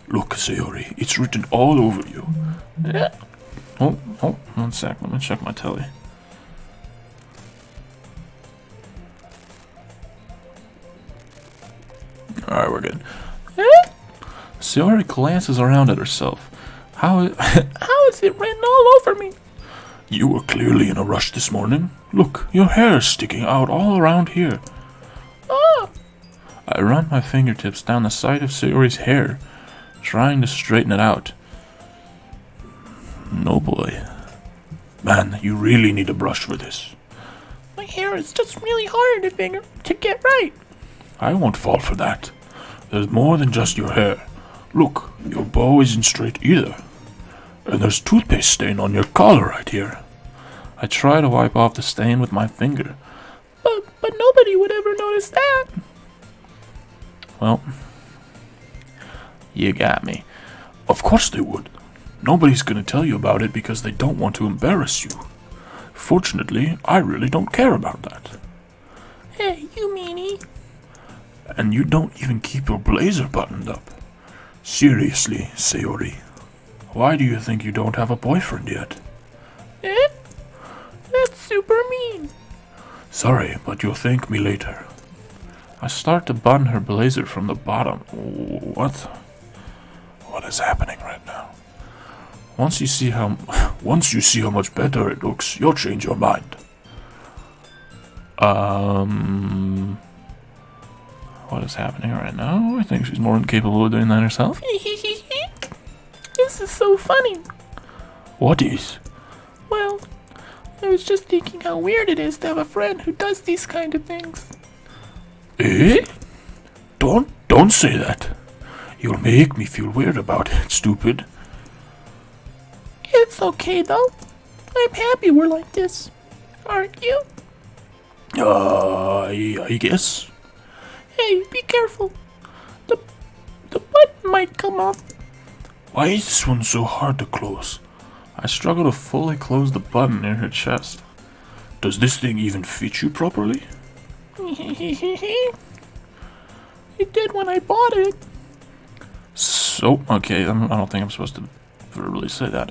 Look, Sayori, it's written all over you.
Yeah.
Oh, 1 sec. Let me check my telly. Alright, we're good. Sayori glances around at herself.
How is it written all over me?
You were clearly in a rush this morning. Look, your hair is sticking out all around here.
Oh.
I run my fingertips down the side of Sayori's hair, trying to straighten it out. No boy. Man, you really need a brush for this.
My hair is just really hard to get right.
I won't fall for that. There's more than just your hair. Look, your bow isn't straight either. And there's toothpaste stain on your collar right here. I try to wipe off the stain with my finger.
But nobody would ever notice that.
Well, you got me. Of course they would. Nobody's gonna tell you about it because they don't want to embarrass you. Fortunately, I really don't care about that.
Hey, you meanie.
And you don't even keep your blazer buttoned up. Seriously, Sayori. Why do you think you don't have a boyfriend yet?
That's super mean.
Sorry, but you'll thank me later. I start to button her blazer from the bottom. What? What is happening right now? Once you see how much better it looks, you'll change your mind. What is happening right now? I think she's more than capable of doing that herself.
This is so funny.
What is?
Well, I was just thinking how weird it is to have a friend who does these kind of things.
Eh? Don't say that. You'll make me feel weird about it, stupid.
It's okay though. I'm happy we're like this. Aren't you?
I guess.
Hey, be careful. The button might come off.
Why is this one so hard to close? I struggle to fully close the button near her chest. Does this thing even fit you properly?
It did when I bought it.
So, okay, I don't think I'm supposed to verbally say that.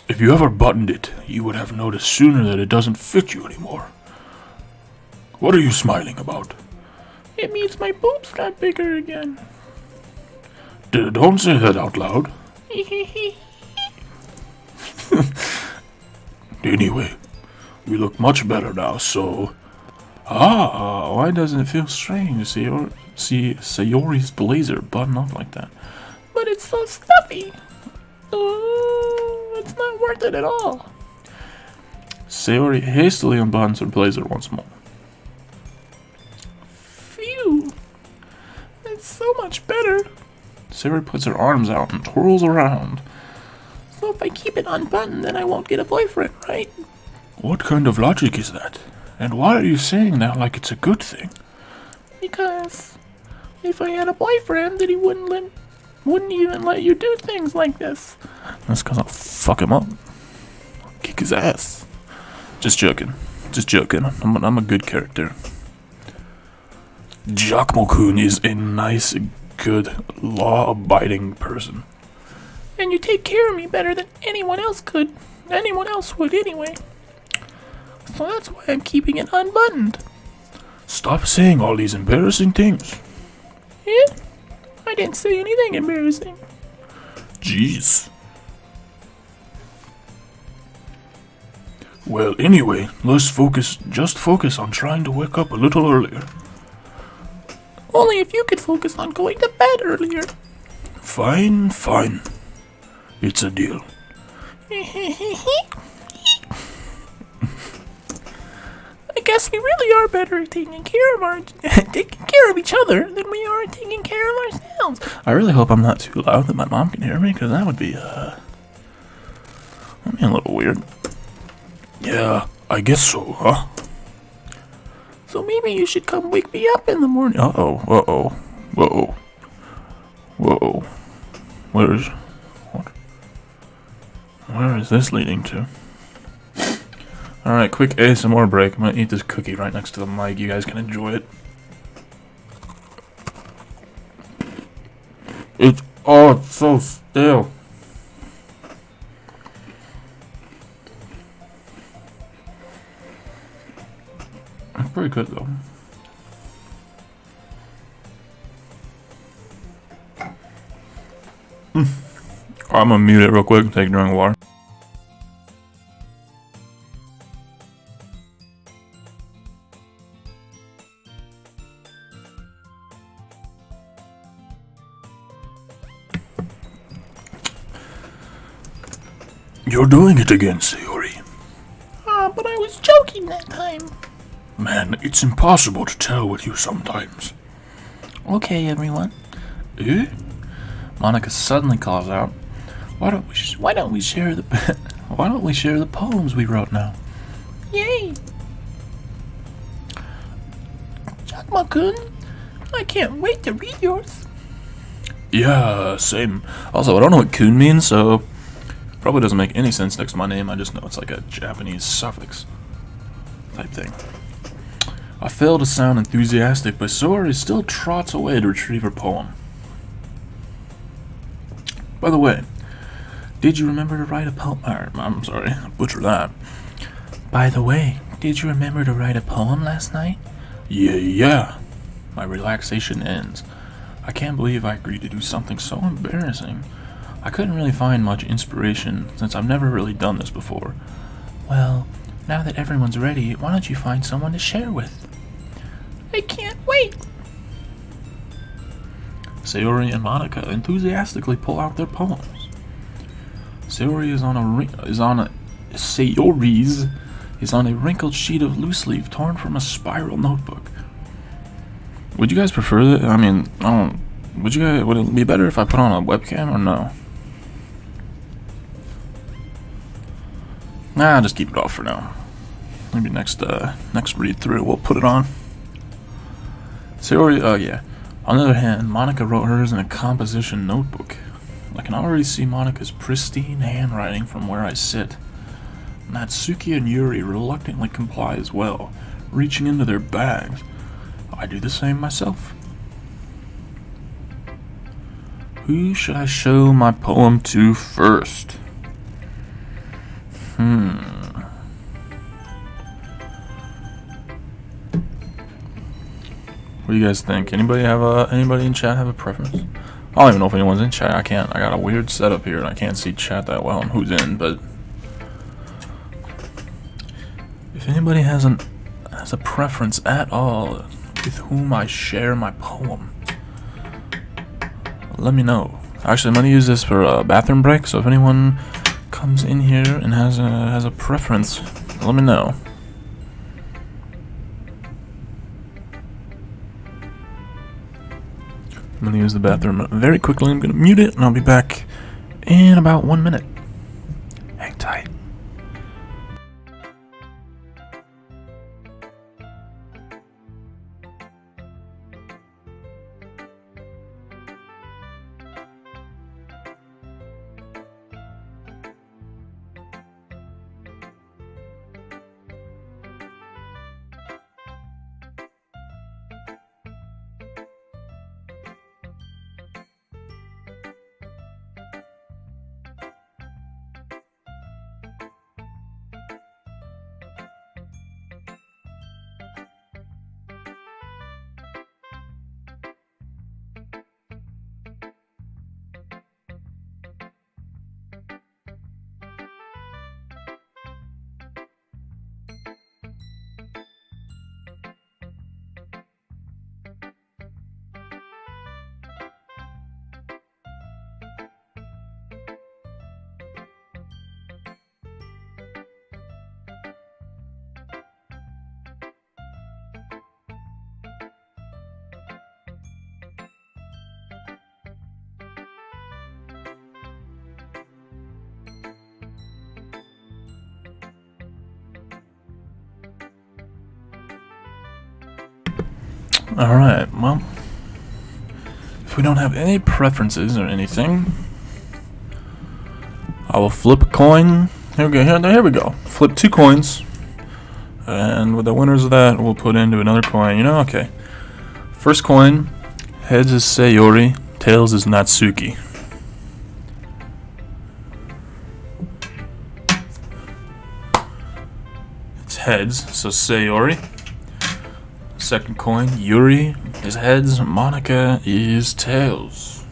If you ever buttoned it, you would have noticed sooner that it doesn't fit you anymore. What are you smiling about?
It means my boobs got bigger again.
Don't say that out loud. Anyway, we look much better now, so... why doesn't it feel strange to see Sayori's blazer button up like that?
But it's so stuffy. It's not worth it at all.
Sayori hastily unbuttons her blazer once more.
Phew. It's so much better.
Sayori puts her arms out and twirls around.
So if I keep it unbuttoned, then I won't get a boyfriend, right?
What kind of logic is that? And why are you saying that like it's a good thing?
Because if I had a boyfriend, then he wouldn't even let you do things like this.
That's because I'll fuck him up. I'll kick his ass. Just joking. Just joking. I'm a good character. Giacomo-kun is a nice, good, law-abiding person.
And you take care of me better than anyone else could. Anyone else would anyway. So that's why I'm keeping it unbuttoned.
Stop saying all these embarrassing things.
Yeah? I didn't say anything embarrassing.
Jeez. Well, anyway, let's just focus on trying to wake up a little earlier.
Only if you could focus on going to bed earlier.
Fine. It's a deal.
I guess we really are better at taking care of each other than we are at taking care of ourselves.
I really hope I'm not too loud that my mom can hear me, because that would be a little weird. Yeah, I guess so, huh?
So maybe you should come wake me up in the morning.
Whoa. Where is this leading to? Alright, quick ASMR break. I'm gonna eat this cookie right next to the mic. You guys can enjoy it. It's so stale. It's pretty good though. I'm gonna mute it real quick and take a drink of water. You're doing it again, Sayori.
But I was joking that time.
Man, it's impossible to tell with you sometimes.
Okay, everyone.
Eh?
Monica suddenly calls out, Why don't we share the poems we wrote now?
Yay! Giacomo-kun, I can't wait to read yours.
Yeah, same. Also, I don't know what kun means, so probably doesn't make any sense next to my name. I just know it's like a Japanese suffix type thing. I fail to sound enthusiastic, but Sayori still trots away to retrieve her poem. By the way, did you remember to write a poem? I'm sorry, butcher that.
By the way, did you remember to write a poem last night?
Yeah. My relaxation ends. I can't believe I agreed to do something so embarrassing. I couldn't really find much inspiration since I've never really done this before.
Well, now that everyone's ready, why don't you find someone to share with?
I can't wait.
Sayori and Monica enthusiastically pull out their poems. Sayori's is on a wrinkled sheet of loose leaf torn from a spiral notebook. Would you guys prefer that? I mean, would it be better if I put on a webcam or no? Nah, just keep it off for now. Maybe next read through we'll put it on. Sayori, On the other hand, Monica wrote hers in a composition notebook. I can already see Monica's pristine handwriting from where I sit. Natsuki and Yuri reluctantly comply as well, reaching into their bags. I do the same myself. Who should I show my poem to first? What do you guys think? Anybody in chat have a preference? I don't even know if anyone's in chat. I got a weird setup here and I can't see chat that well and who's in, but if anybody has a preference at all with whom I share my poem, let me know. Actually, I'm gonna use this for a bathroom break, so if anyone comes in here and has a preference, let me know. I'm gonna use the bathroom very quickly. I'm gonna mute it and I'll be back in about 1 minute. Hang tight. Alright, well, if we don't have any preferences or anything, I will flip a coin. Here we go. Flip 2 coins. And with the winners of that, we'll put into another coin. Okay. First coin, heads is Sayori, tails is Natsuki. It's heads, so Sayori. Second coin, Yuri is heads, Monica is tails.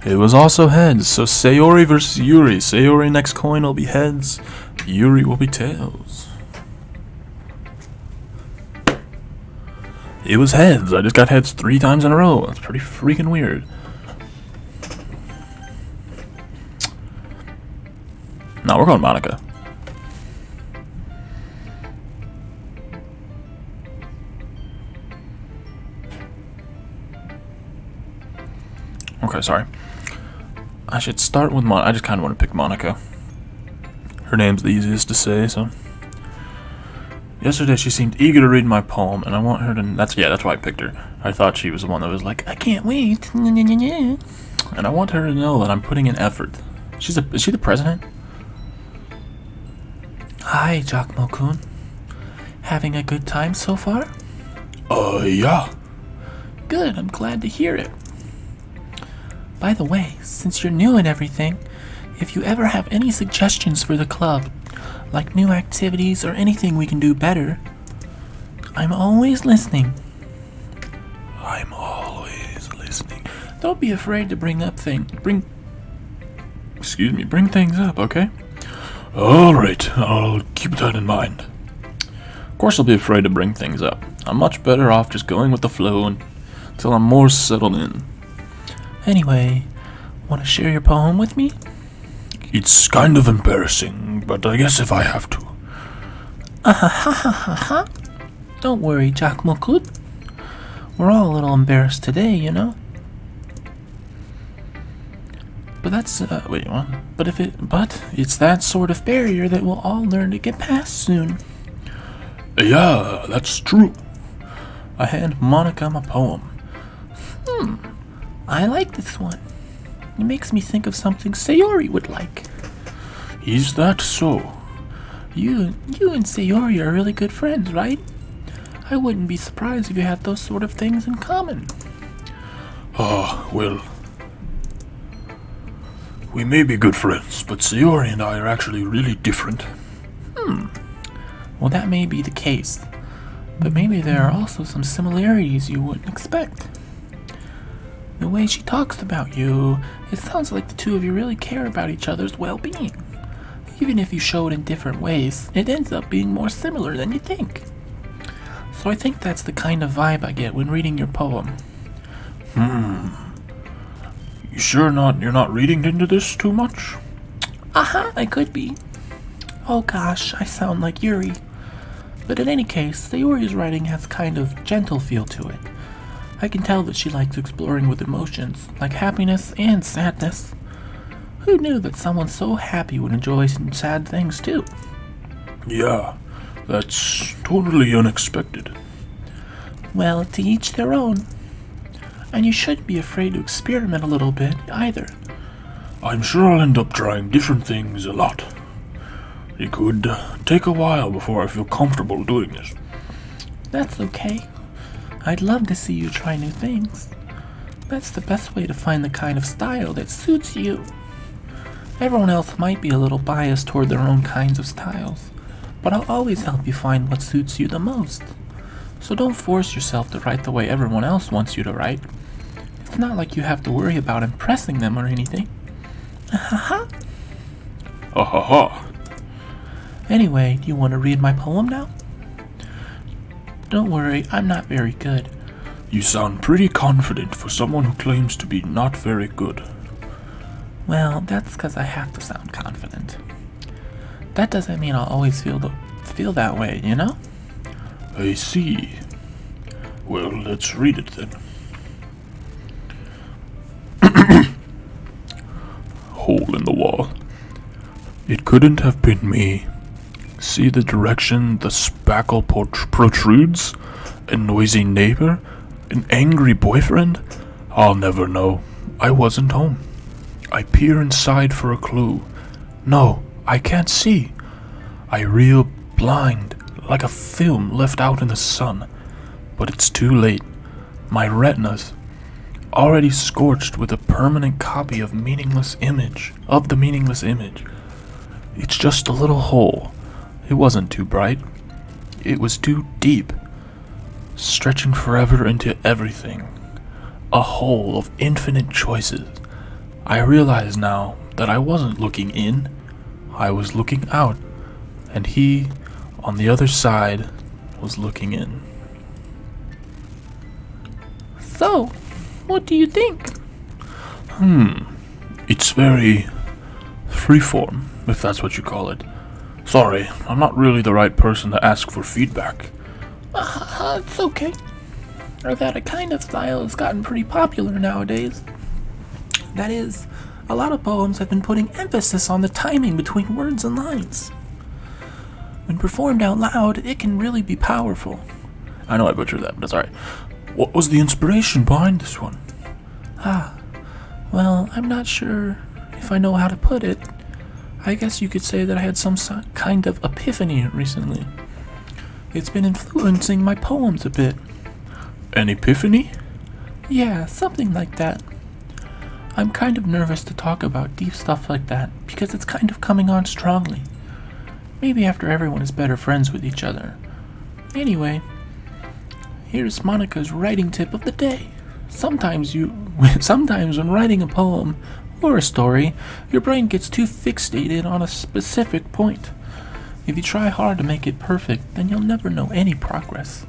It was also heads, so Sayori versus Yuri. Sayori next coin will be heads, Yuri will be tails. It was heads. I just got heads 3 times in a row. That's pretty freaking weird. No, we're going Monica. Okay, sorry. I should start with I just kind of want to pick Monica. Her name's the easiest to say, so. Yesterday she seemed eager to read my poem, and I want her to. That's why I picked her. I thought she was the one that was like, I can't wait. And I want her to know that I'm putting in effort. Is she the president?
Hi, Giacomo-kun. Having a good time so far?
Yeah.
Good, I'm glad to hear it. By the way, since you're new and everything, if you ever have any suggestions for the club, like new activities or anything we can do better, I'm always listening.
I'm always listening.
Don't be afraid to bring things
up, okay? Alright, I'll keep that in mind. Of course I'll be afraid to bring things up. I'm much better off just going with the flow until I'm more settled in.
Anyway, want to share your poem with me?
It's kind of embarrassing, but I guess if I have to.
Don't worry, Giacomo-kun. We're all a little embarrassed today, you know? But that's, But it's that sort of barrier that we'll all learn to get past soon.
Yeah, that's true.
I hand Monica my poem. I like this one. It makes me think of something Sayori would like.
Is that so?
You and Sayori are really good friends, right? I wouldn't be surprised if you had those sort of things in common.
Well, we may be good friends, but Sayori and I are actually really different.
Well, that may be the case, but maybe there are also some similarities you wouldn't expect. The way she talks about you, it sounds like the two of you really care about each other's well-being. Even if you show it in different ways, it ends up being more similar than you think. So I think that's the kind of vibe I get when reading your poem.
You sure you're not reading into this too much?
I could be. Oh gosh, I sound like Yuri. But in any case, Sayori's writing has a kind of gentle feel to it. I can tell that she likes exploring with emotions, like happiness and sadness. Who knew that someone so happy would enjoy some sad things too?
Yeah, that's totally unexpected.
Well, to each their own. And you shouldn't be afraid to experiment a little bit, either.
I'm sure I'll end up trying different things a lot. It could take a while before I feel comfortable doing this.
That's okay. I'd love to see you try new things. That's the best way to find the kind of style that suits you. Everyone else might be a little biased toward their own kinds of styles, but I'll always help you find what suits you the most. So don't force yourself to write the way everyone else wants you to write. It's not like you have to worry about impressing them or anything. Anyway, do you want to read my poem now? Don't worry, I'm not very good.
You sound pretty confident for someone who claims to be not very good.
Well, that's because I have to sound confident. That doesn't mean I'll always feel that way, you know?
I see. Well, let's read it then. Hole in the wall. It couldn't have been me. See the direction the spackle protrudes? A noisy neighbor? An angry boyfriend? I'll never know. I wasn't home. I peer inside for a clue. No, I can't see. I reel blind, like a film left out in the sun. But it's too late. My retina's already scorched with a permanent copy of the meaningless image. It's just a little hole. It wasn't too bright. It was too deep, stretching forever into everything. A hole of infinite choices. I realize now that I wasn't looking in, I was looking out, and he, on the other side, was looking in.
So, what do you think?
It's very freeform, if that's what you call it. Sorry, I'm not really the right person to ask for feedback.
It's okay. Or that kind of style has gotten pretty popular nowadays. That is, a lot of poems have been putting emphasis on the timing between words and lines. When performed out loud, it can really be powerful.
I know I butchered that, but that's alright. What was the inspiration behind this one?
Well, I'm not sure if I know how to put it. I guess you could say that I had some kind of epiphany recently. It's been influencing my poems a bit.
An epiphany?
Yeah, something like that. I'm kind of nervous to talk about deep stuff like that because it's kind of coming on strongly. Maybe after everyone is better friends with each other. Anyway, here's Monica's writing tip of the day. Sometimes when writing a poem or a story, your brain gets too fixated on a specific point. If you try hard to make it perfect, then you'll never know any progress.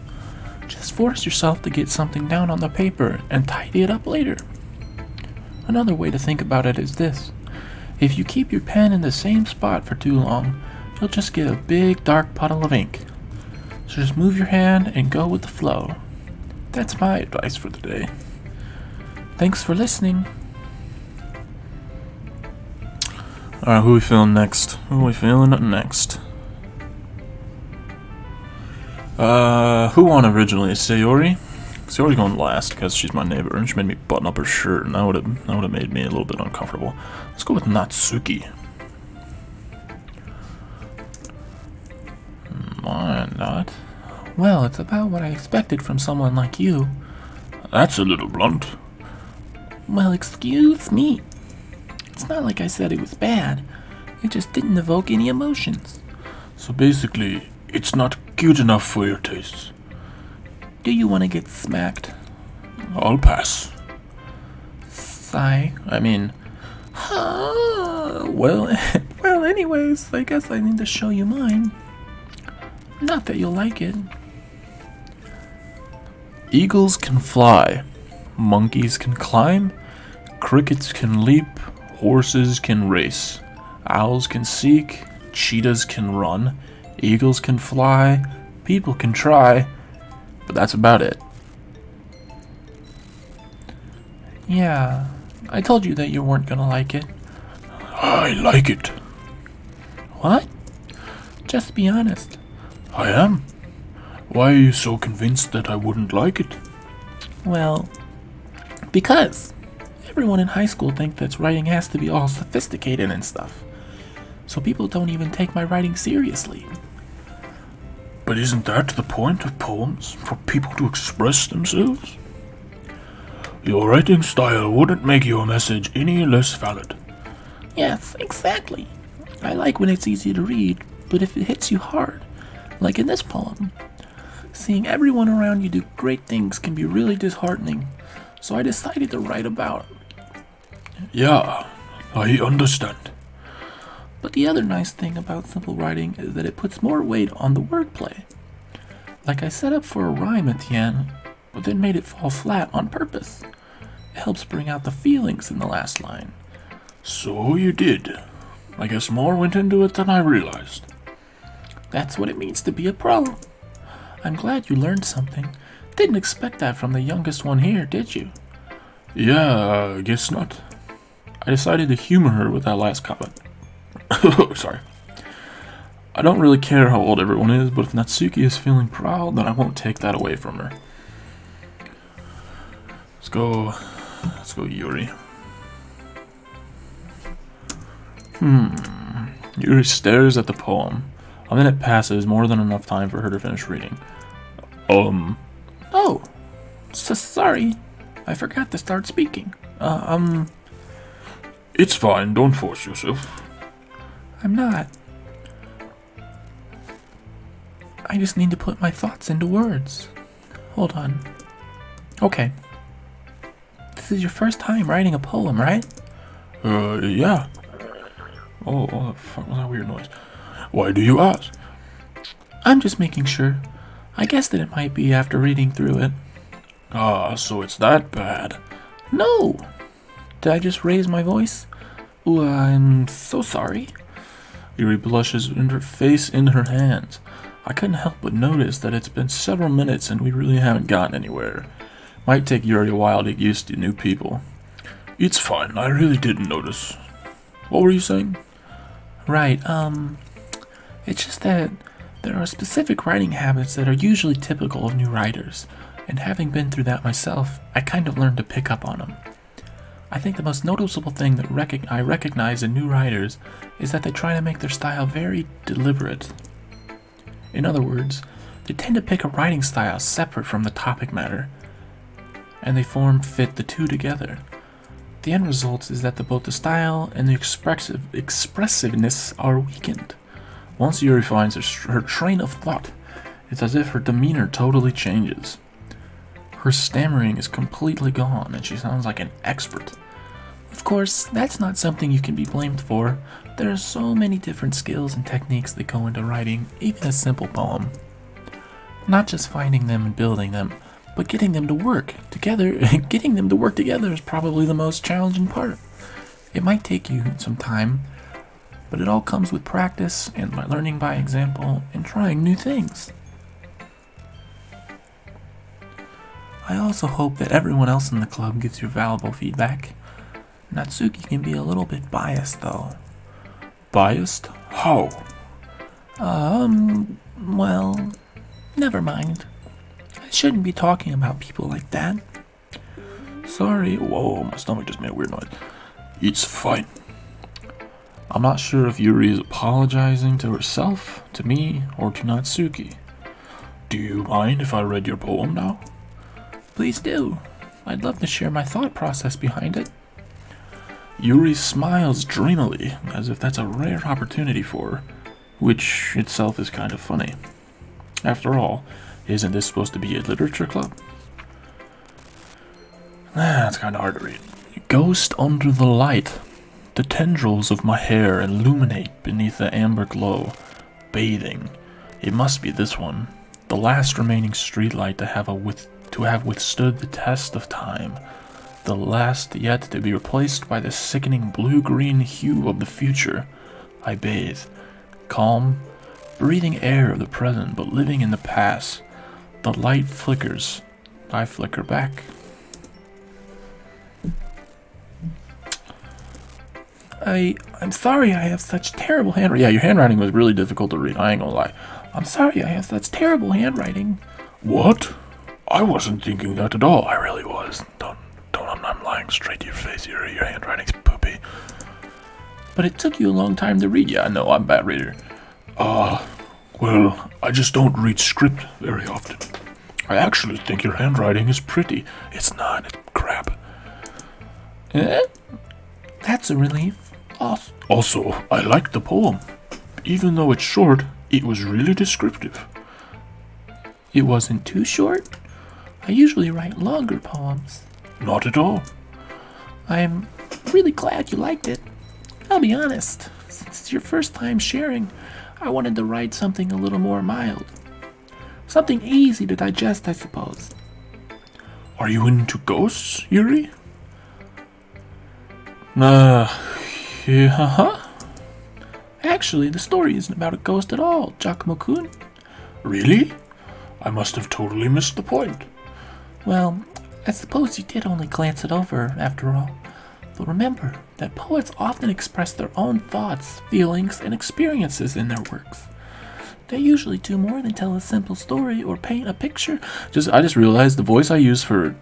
Just force yourself to get something down on the paper and tidy it up later. Another way to think about it is this. If you keep your pen in the same spot for too long, you'll just get a big dark puddle of ink. So just move your hand and go with the flow. That's my advice for the day. Thanks for listening.
Alright, who are we feeling next? Who won originally? Sayori? Sayori's going last because she's my neighbor and she made me button up her shirt, and that would have made me a little bit uncomfortable. Let's go with Natsuki. Why not?
Well, it's about what I expected from someone like you.
That's a little blunt.
Well, excuse me. It's not like I said it was bad. It just didn't evoke any emotions.
So basically, it's not cute enough for your tastes.
Do you want to get smacked?
I'll pass.
Sigh. Well, anyways, I guess I need to show you mine. Not that you'll like it.
Eagles can fly. Monkeys can climb. Crickets can leap. Horses can race. Owls can seek. Cheetahs can run. Eagles can fly. People can try. But that's about it.
Yeah, I told you that you weren't gonna like it.
I like it.
What? Just be honest.
I am. Why are you so convinced that I wouldn't like it?
Well, because everyone in high school thinks that writing has to be all sophisticated and stuff. So people don't even take my writing seriously.
But isn't that the point of poems? For people to express themselves? Your writing style wouldn't make your message any less valid.
Yes, exactly. I like when it's easy to read, but if it hits you hard, like in this poem, seeing everyone around you do great things can be really disheartening. So I decided to write about it.
Yeah, I understand.
But the other nice thing about simple writing is that it puts more weight on the wordplay. Like I set up for a rhyme at the end, but then made it fall flat on purpose. It helps bring out the feelings in the last line.
So you did. I guess more went into it than I realized.
That's what it means to be a pro. I'm glad you learned something. Didn't expect that from the youngest one here, did you?
Yeah, I guess not. I decided to humor her with that last comment. Sorry. I don't really care how old everyone is, but if Natsuki is feeling proud, then I won't take that away from her. Let's go, Yuri. Yuri stares at the poem. A minute passes, more than enough time for her to finish reading.
Oh, sorry. I forgot to start speaking.
It's fine, don't force yourself.
I'm not. I just need to put my thoughts into words. Hold on. Okay. This is your first time writing a poem, right?
Yeah. Oh, what the fuck was that weird noise? Why do you ask?
I'm just making sure. I guessed that it might be after reading through it.
Ah, so it's that bad.
No! Did I just raise my voice? Ooh, I'm so sorry.
Yuri blushes and her face in her hands. I couldn't help but notice that it's been several minutes and we really haven't gotten anywhere. Might take Yuri a while to get used to new people. It's fine, I really didn't notice. What were you saying?
Right, it's just that there are specific writing habits that are usually typical of new writers, and having been through that myself, I kind of learned to pick up on them. I think the most noticeable thing that I recognize in new writers is that they try to make their style very deliberate. In other words, they tend to pick a writing style separate from the topic matter, and they fit the two together. The end result is that both the style and the expressiveness are weakened. Once Yuri finds her train of thought, it's as if her demeanor totally changes. Her stammering is completely gone, and she sounds like an expert. Of course, that's not something you can be blamed for. There are so many different skills and techniques that go into writing even a simple poem. Not just finding them and building them, but getting them to work together. Getting them to work together is probably the most challenging part. It might take you some time, but it all comes with practice and by learning by example and trying new things. I also hope that everyone else in the club gives you valuable feedback. Natsuki can be a little bit biased though.
Biased? How?
Well, never mind. I shouldn't be talking about people like that.
Sorry. Whoa, my stomach just made a weird noise. It's fine. I'm not sure if Yuri is apologizing to herself, to me, or to Natsuki. Do you mind if I read your poem now?
Please do. I'd love to share my thought process behind it.
Yuri smiles dreamily, as if that's a rare opportunity for her, which itself is kind of funny. After all, isn't this supposed to be a literature club? It's kind of hard to read. Ghost under the light. The tendrils of my hair illuminate beneath the amber glow. Bathing. It must be this one. The last remaining streetlight to have withstood the test of time. The last yet to be replaced by the sickening blue-green hue of the future. I bathe. Calm, breathing air of the present, but living in the past. The light flickers. I flicker back.
I'm sorry I have such terrible handwriting.
Yeah, your handwriting was really difficult to read, I ain't gonna lie.
I'm sorry I have such terrible handwriting.
What? I wasn't thinking that at all. I really was. I'm lying straight to your face. Your handwriting's poopy.
But it took you a long time to read.
Yeah, I know, I'm a bad reader. Well, I just don't read script very often. I actually think your handwriting is pretty. It's not, it's crap.
That's a relief.
Also, I liked the poem. Even though it's short, it was really descriptive.
It wasn't too short? I usually write longer poems.
Not at all.
I'm really glad you liked it. I'll be honest, since it's your first time sharing, I wanted to write something a little more mild. Something easy to digest, I suppose.
Are you into ghosts, Yuri?
Yeah. Actually, the story isn't about a ghost at all, Giacomo-kun.
Really? I must have totally missed the point.
Well, I suppose you did only glance it over, after all. But remember that poets often express their own thoughts, feelings, and experiences in their works. They usually do more than tell a simple story or paint a picture.
I just realized the voice I use for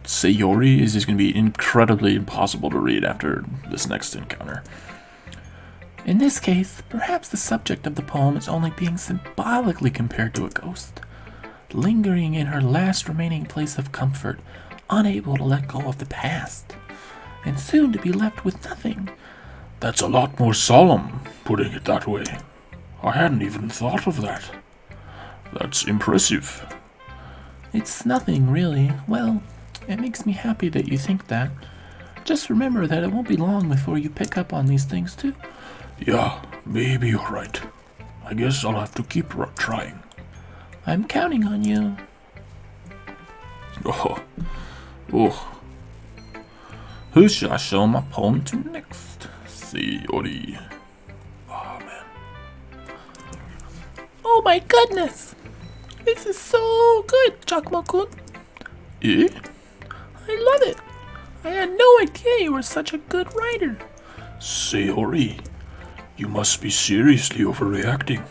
Sayori is just going to be incredibly impossible to read after this next encounter.
In this case, perhaps the subject of the poem is only being symbolically compared to a ghost, lingering in her last remaining place of comfort, unable to let go of the past, and soon to be left with nothing.
That's a lot more solemn, putting it that way. I hadn't even thought of that. That's impressive.
It's nothing, really. Well, it makes me happy that you think that. Just remember that it won't be long before you pick up on these things, too.
Yeah, maybe you're right. I guess I'll have to keep trying.
I'm counting on you.
Oh. Who should I show my poem to next? Sayori. Oh, man.
Oh my goodness! This is so good, Chakmo-kun.
Eh?
I love it. I had no idea you were such a good writer.
Sayori, you must be seriously overreacting.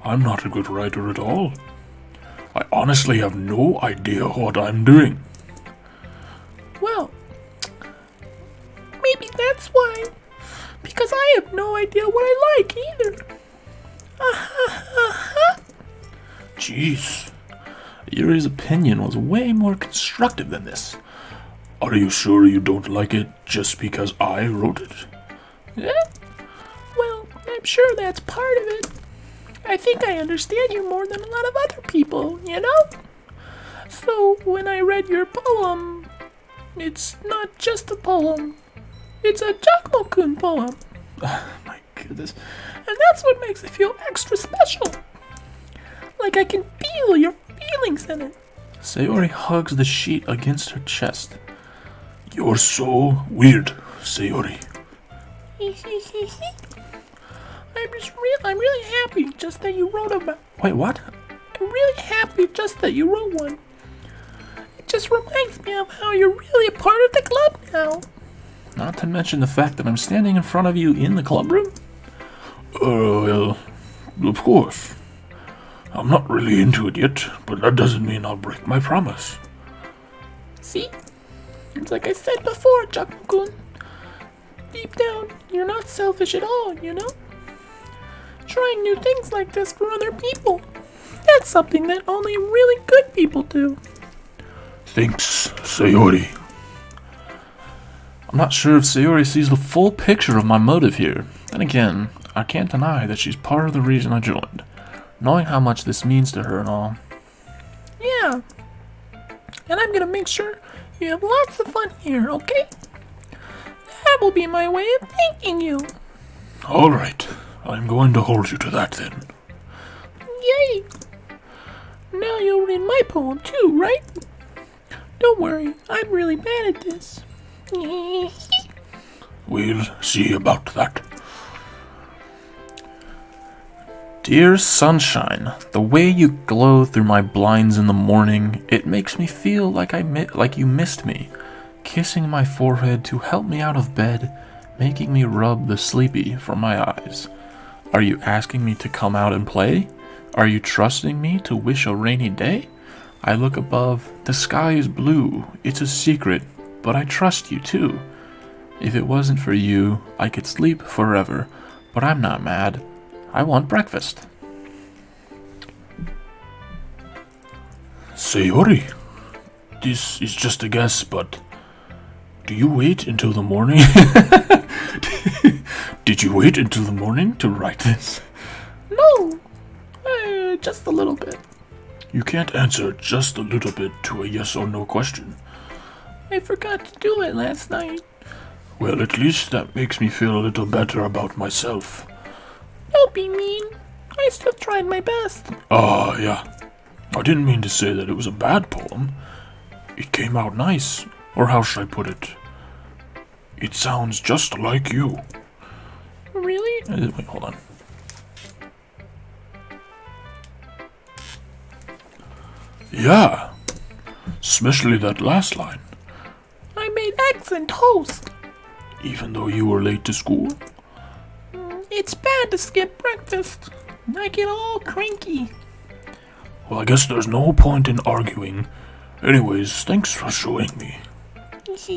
I'm not a good writer at all. I honestly have no idea what I'm doing.
Well, maybe that's why. Because I have no idea what I like either.
Jeez. Yuri's opinion was way more constructive than this. Are you sure you don't like it just because I wrote it?
Yeah? Well, I'm sure that's part of it. I think I understand you more than a lot of other people, you know? So when I read your poem, it's not just a poem. It's a Chakmo-kun poem.
My goodness.
And that's what makes it feel extra special. Like I can feel your feelings in it.
Sayori hugs the sheet against her chest. You're so weird, Sayori.
I'm really happy just that you wrote about.
Wait, what?
I'm really happy just that you wrote one. It just reminds me of how you're really a part of the club now.
Not to mention the fact that I'm standing in front of you in the club room? Well, of course. I'm not really into it yet, but that doesn't mean I'll break my promise.
See? It's like I said before, Chakmo-kun. Deep down, you're not selfish at all, you know? Trying new things like this for other people. That's something that only really good people do.
Thanks, Sayori. I'm not sure if Sayori sees the full picture of my motive here. Then again, I can't deny that she's part of the reason I joined, knowing how much this means to her and all.
Yeah. And I'm gonna make sure you have lots of fun here, okay? That will be my way of thanking you.
All right, I'm going to hold you to that then.
Yay! Now you'll read my poem too, right? Don't worry, I'm really bad at this.
We'll see about that.
Dear sunshine, the way you glow through my blinds in the morning, it makes me feel like you missed me, kissing my forehead to help me out of bed, making me rub the sleepy from my eyes. Are you asking me to come out and play? Are you trusting me to wish a rainy day? I look above, the sky is blue, it's a secret, but I trust you too. If it wasn't for you, I could sleep forever, but I'm not mad. I want breakfast.
Sayori, this is just a guess, but do you wait until the morning? Did you wait until the morning to write this?
No, just a little bit.
You can't answer just a little bit to a yes or no question.
I forgot to do it last night.
Well, at least that makes me feel a little better about myself.
Don't be mean. I still tried my best.
Yeah. I didn't mean to say that it was a bad poem. It came out nice. Or how should I put it? It sounds just like you.
Really?
Wait, hold on. Yeah. Especially that last line.
I made eggs and toast.
even though you were late to school?
It's bad to skip breakfast. I get all cranky.
Well, I guess there's no point in arguing. Anyways, thanks for showing me.
This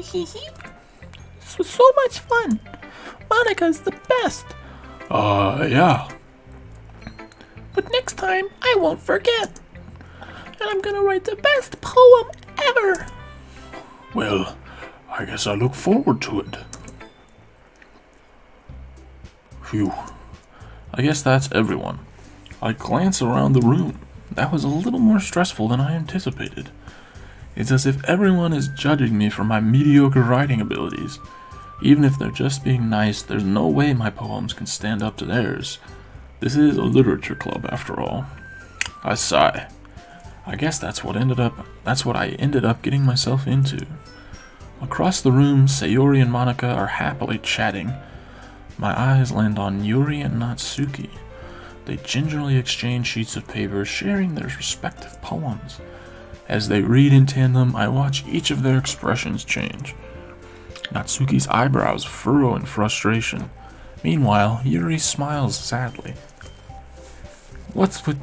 was so much fun. Monica's the best.
Yeah.
But next time, I won't forget. And I'm gonna write the best poem ever.
Well, I guess I look forward to it. Phew. I guess that's everyone. I glance around the room. That was a little more stressful than I anticipated. It's as if everyone is judging me for my mediocre writing abilities. Even if they're just being nice, there's no way my poems can stand up to theirs. This is a literature club, after all. I sigh. I guess that's what I ended up getting myself into. Across the room, Sayori and Monica are happily chatting. My eyes land on Yuri and Natsuki. They gingerly exchange sheets of paper, sharing their respective poems. As they read in tandem, I watch each of their expressions change. Natsuki's eyebrows furrow in frustration. Meanwhile, Yuri smiles sadly. What's with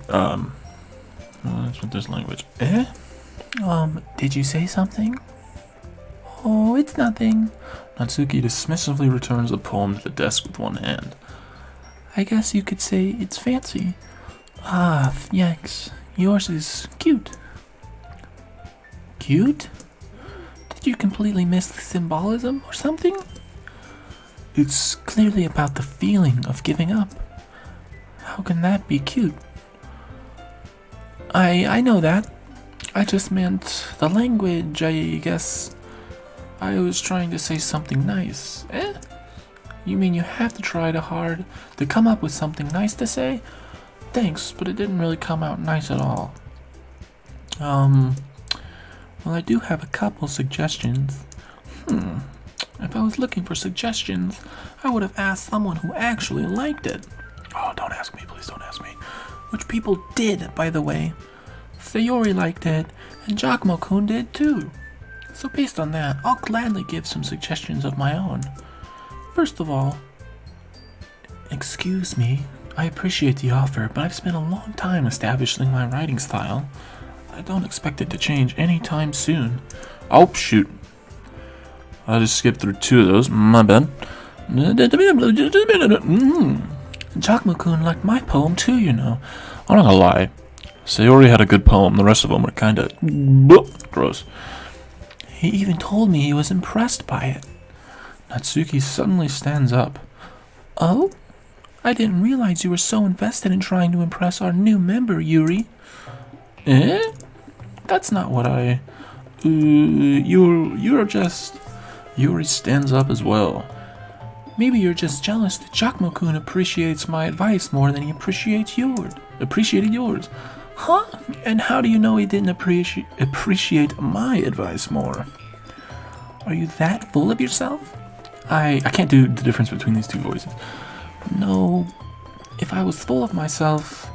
this language?
Did you say something?
Oh, it's nothing.
Natsuki dismissively returns the poem to the desk with one hand.
I guess you could say it's fancy. Ah, thanks. Yours is cute. Cute? Did you completely miss the symbolism or something? It's clearly about the feeling of giving up. How can that be cute? I know that. I just meant the language, I guess. I was trying to say something nice. You mean you have to try hard to come up with something nice to say? Thanks, but it didn't really come out nice at all. Well, I do have a couple suggestions. If I was looking for suggestions, I would have asked someone who actually liked it.
Oh, don't ask me, please don't ask me.
Which people did, by the way. Sayori liked it, and Giacomo-kun did too. So based on that, I'll gladly give some suggestions of my own. First of all, excuse me, I appreciate the offer, but I've spent a long time establishing my writing style. I don't expect it to change anytime soon.
Oh, shoot. I just skipped through two of those. My bad.
Giacomo-kun liked my poem too, you know.
I'm not gonna lie. Sayori had a good poem. The rest of them were kinda gross.
He even told me he was impressed by it.
Natsuki suddenly stands up.
Oh? I didn't realize you were so invested in trying to impress our new member, Yuri.
That's not what I... You're just... Yuri stands up as well.
Maybe you're just jealous that Giacomo-kun appreciates my advice more than he appreciated yours. Huh? And how do you know he didn't appreciate my advice more? Are you that full of yourself?
I can't do the difference between these two voices.
No. If I was full of myself,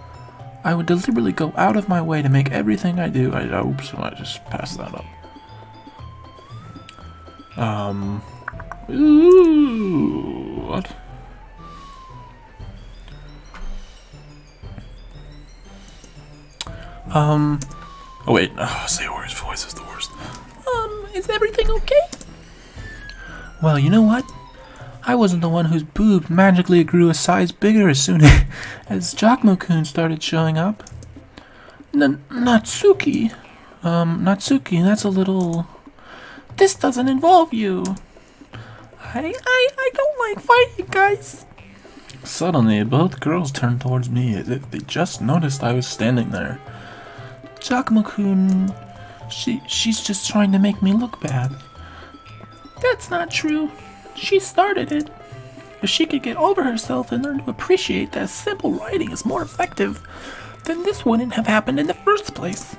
I would deliberately go out of my way to make everything I do.
Oops, I just passed that up. What? Oh wait, Sayori's voice is the worst.
Is everything okay?
Well, you know what? I wasn't the one whose boob magically grew a size bigger as soon as Giacomo-kun started showing up. Natsuki, that's a little...
This doesn't involve you. I don't like fighting, guys.
Suddenly, both girls turned towards me as if they just noticed I was standing there.
Giacomo-kun, she's just trying to make me look bad.
That's not true. She started it. If she could get over herself and learn to appreciate that simple writing is more effective, then this wouldn't have happened in the first place.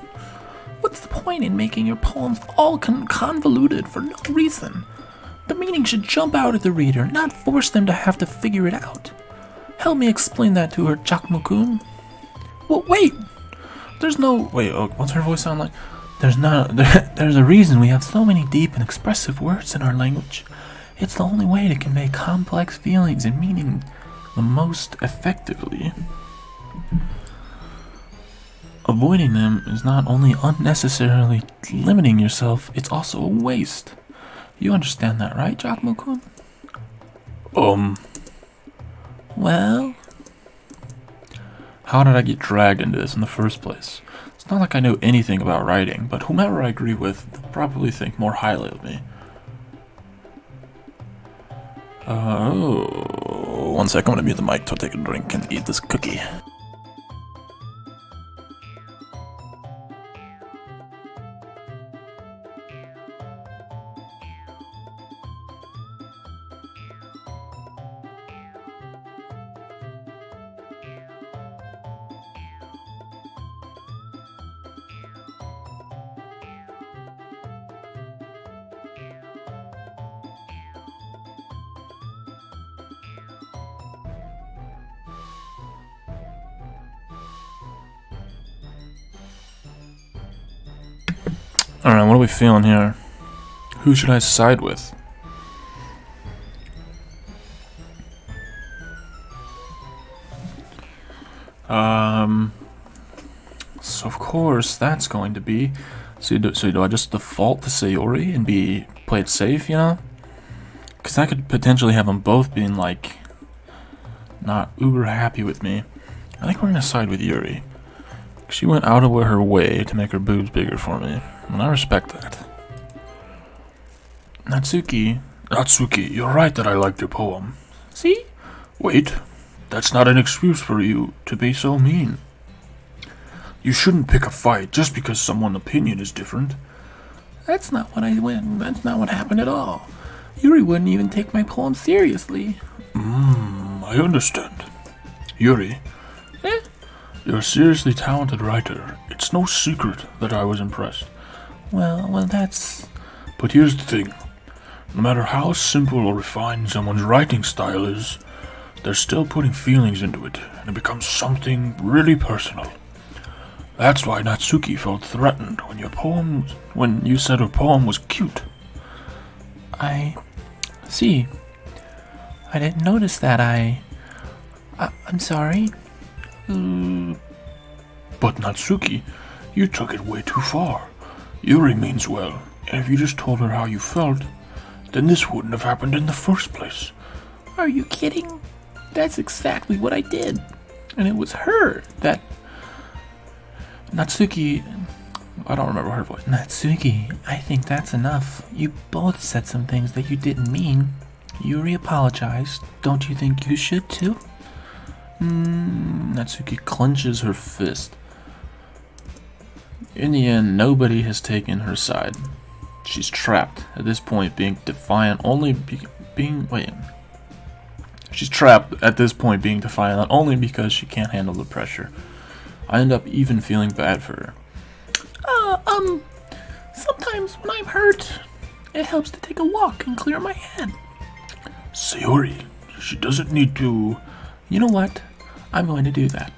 What's the point in making your poems all convoluted for no reason? The meaning should jump out at the reader, not force them to have to figure it out. Help me explain that to her, Giacomo-kun. Well, wait! There's no...
Wait, what's her voice sound like?
There's a reason we have so many deep and expressive words in our language.
It's the only way to convey complex feelings and meaning the most effectively. Avoiding them is not only unnecessarily limiting yourself, it's also a waste. You understand that, right, Giacomo-kun?
Well,
How did I get dragged into this in the first place? It's not like I know anything about writing, but whomever I agree with, they'll probably think more highly of me. One sec, I'm gonna mute the mic to take a drink and eat this cookie. Alright, what are we feeling here? Who should I side with? So of course that's going to be. So do I just default to Sayori and play it safe, you know? Because I could potentially have them both being like not uber happy with me. I think we're gonna side with Yuri. She went out of her way to make her boobs bigger for me, and I respect that. Natsuki, you're right that I liked your poem.
See?
Wait, that's not an excuse for you to be so mean. You shouldn't pick a fight just because someone's opinion is different.
That's not what That's not what happened at all. Yuri wouldn't even take my poem seriously.
I understand. Yuri, you're a seriously talented writer. It's no secret that I was impressed.
well, that's...
But here's the thing. No matter how simple or refined someone's writing style is, they're still putting feelings into it, and it becomes something really personal. That's why Natsuki felt threatened when you said her poem was cute.
I see. I didn't notice that. I'm sorry.
But Natsuki, you took it way too far. Yuri means well, and if you just told her how you felt, then this wouldn't have happened in the first place.
Are you kidding? That's exactly what I did. And it was her that...
Natsuki, I don't remember her voice.
Natsuki, I think that's enough. You both said some things that you didn't mean. Yuri apologized. Don't you think you should too?
Natsuki clenches her fist. In the end, nobody has taken her side. She's trapped at this point, being defiant She's trapped at this point, being defiant only because she can't handle the pressure. I end up even feeling bad for her.
Sometimes when I'm hurt, it helps to take a walk and clear my head.
Sayori, she doesn't need to...
You know what? I'm going to do that.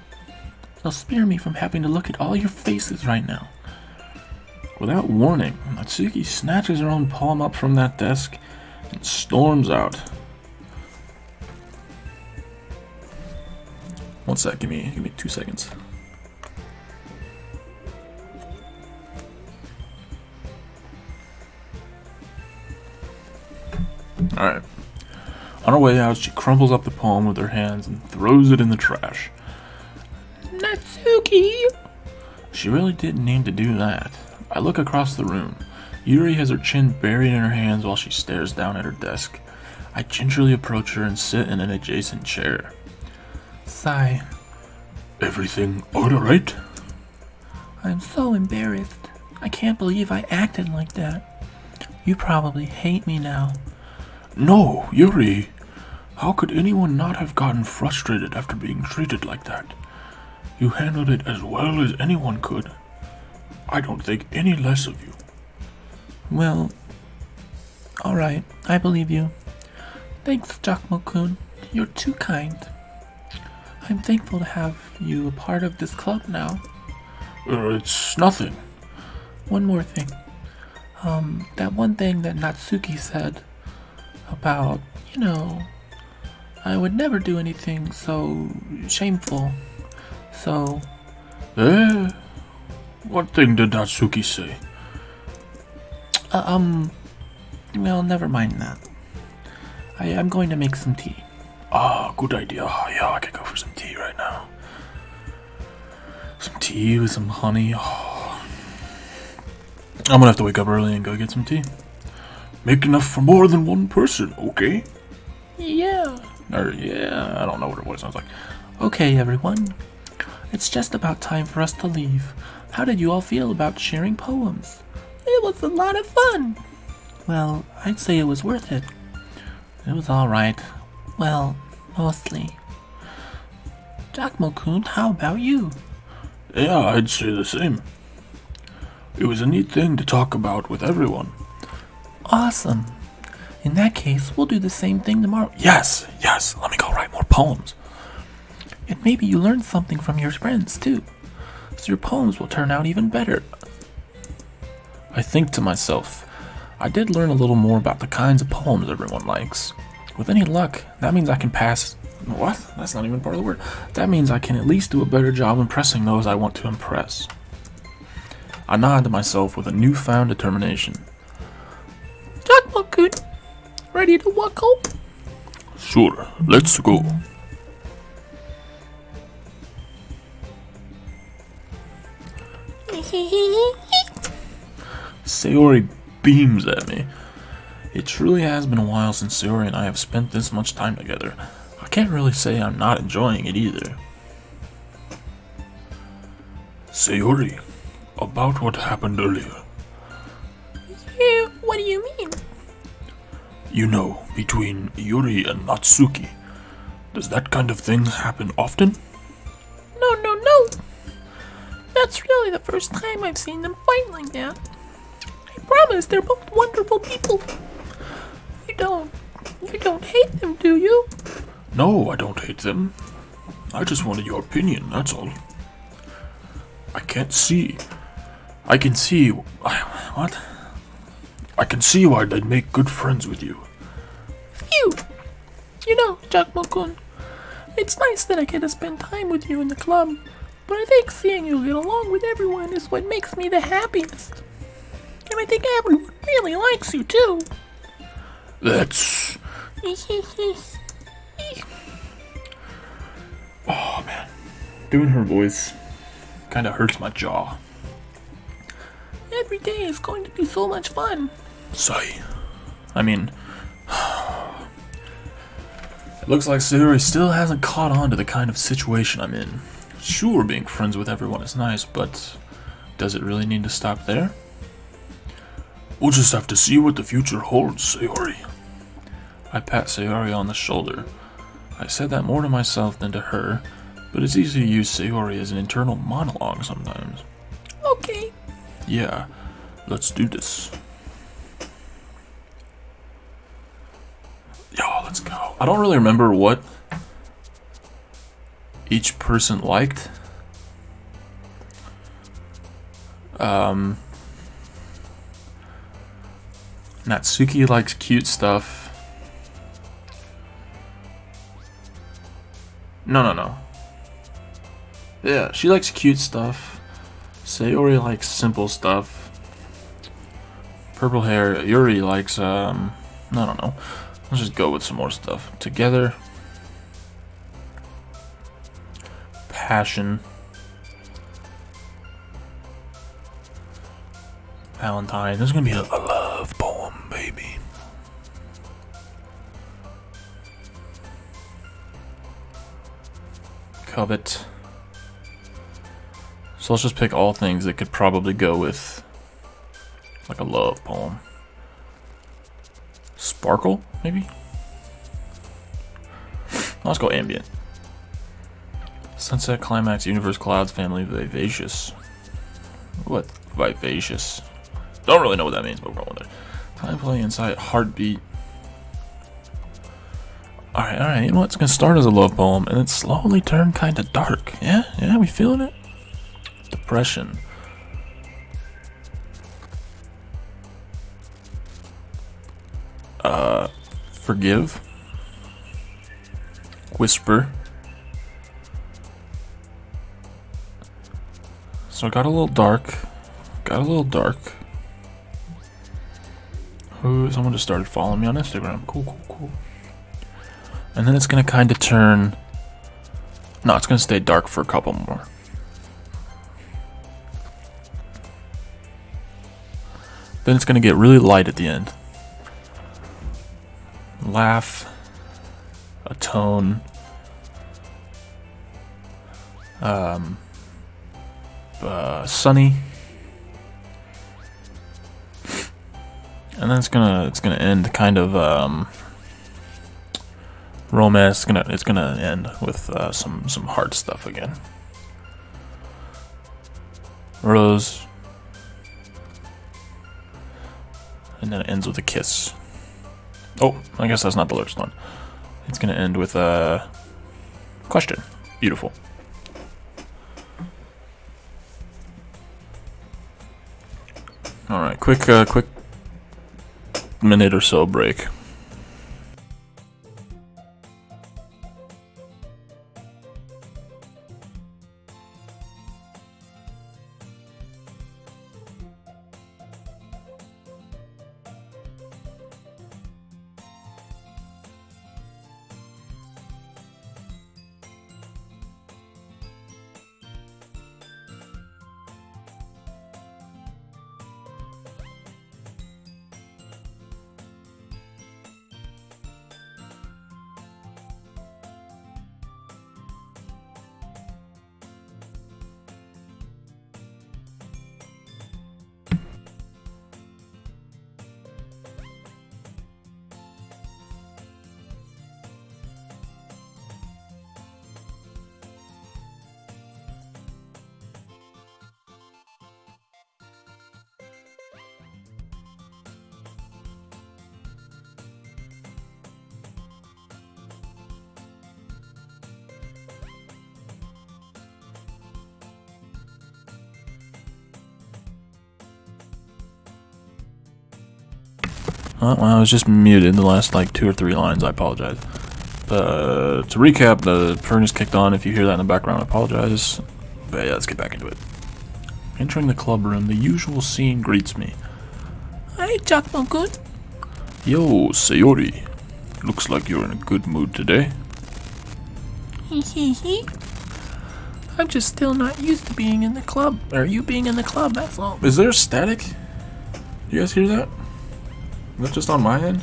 It'll spare me from having to look at all your faces right now.
Without warning, Natsuki snatches her own poem up from that desk and storms out. One sec, give me 2 seconds. Alright. On her way out, she crumples up the poem with her hands and throws it in the trash.
Natsuki!
She really didn't need to do that. I look across the room. Yuri has her chin buried in her hands while she stares down at her desk. I gingerly approach her and sit in an adjacent chair.
Sigh.
Everything alright?
I'm so embarrassed. I can't believe I acted like that. You probably hate me now.
No, Yuri. How could anyone not have gotten frustrated after being treated like that? You handled it as well as anyone could. I don't think any less of you.
Well, alright, I believe you. Thanks, Giacomo-kun. You're too kind. I'm thankful to have you a part of this club now.
It's nothing.
One more thing. That one thing that Natsuki said about, I would never do anything so shameful. So,
What thing did Natsuki say?
well, never mind that. I'm going to make some tea.
Ah, good idea. Yeah, I could go for some tea right now. Some tea with some honey. Oh. I'm gonna have to wake up early and go get some tea. Make enough for more than one person, okay?
Yeah.
Yeah, I don't know what it sounds like.
Okay, everyone. It's just about time for us to leave. How did you all feel about sharing poems?
It was a lot of fun.
Well, I'd say it was worth it. It was alright. Well, mostly. Giacomo-kun, how about you?
Yeah, I'd say the same. It was a neat thing to talk about with everyone.
Awesome. In that case, we'll do the same thing tomorrow.
Yes, let me go write more poems.
And maybe you learned something from your friends, too. So your poems will turn out even better.
I think to myself, I did learn a little more about the kinds of poems everyone likes. With any luck, that means I can pass... What? That's not even part of the word. That means I can at least do a better job impressing those I want to impress. I nod to myself with a newfound determination.
Giacomo-kun, ready to walk home?
Sure, let's go. Sayori beams at me. It truly has been a while since Sayori and I have spent this much time together. I can't really say I'm not enjoying it either. Sayori, about what happened earlier.
What do you mean?
You know, between Yuri and Natsuki. Does that kind of thing happen often?
No. That's really the first time I've seen them fight like that. I promise they're both wonderful people. You don't hate them, do you?
No, I don't hate them. I just wanted your opinion, that's all. I can see what? I can see why they'd make good friends with you.
Phew. You know, Giacomo-kun, it's nice that I get to spend time with you in the club, but I think seeing you get along with everyone is what makes me the happiest. And I think everyone really likes you, too.
That's... Oh, man. Doing her voice kind of hurts my jaw.
Every day is going to be so much fun.
Sigh. I mean... It looks like Sayori still hasn't caught on to the kind of situation I'm in. Sure, being friends with everyone is nice, but does it really need to stop there? We'll just have to see what the future holds, Sayori. I pat Sayori on the shoulder. I said that more to myself than to her, but it's easy to use Sayori as an internal monologue sometimes.
Okay.
Yeah, let's do this. Yo, let's go. I don't really remember what each person liked. Natsuki likes cute stuff. No. Yeah, she likes cute stuff. Sayori likes simple stuff. Purple hair. Yuri likes, I don't know. Let's just go with some more stuff. Together. Passion. Valentine. There's gonna be a love poem, baby. Covet. So let's just pick all things that could probably go with like a love poem. Sparkle, maybe? Let's go ambient. Sunset, climax, universe, clouds, family, vivacious. What? Vivacious. Don't really know what that means, but we're going with it. Time, play, insight, heartbeat. Alright, you know what? It's gonna start as a love poem and then slowly turn kind of dark. Yeah, we feeling it? Depression. Forgive. Whisper. So it got a little dark. Ooh, someone just started following me on Instagram. Cool. And then it's gonna kind of turn. No, it's gonna stay dark for a couple more. Then it's gonna get really light at the end. Laugh. A tone. Sunny. And then it's gonna end kind of romance. It's gonna end with some hard stuff again. Rose. And then it ends with a kiss. Oh, I guess that's not the lyrics one. It's gonna end with a question. Beautiful. All right, quick minute or so break. Well, I was just muted the last like 2 or 3 lines. I apologize. To recap, the furnace kicked on. If you hear that in the background, I apologize. But yeah, let's get back into it. Entering the club room, the usual scene greets me.
Hey, Jackman-kun.
Yo, Sayori. Looks like you're in a good mood today.
Hee. I'm just still not used to being in the club. Or you being in the club, that's all.
Is there static? You guys hear that? Is that just on my end?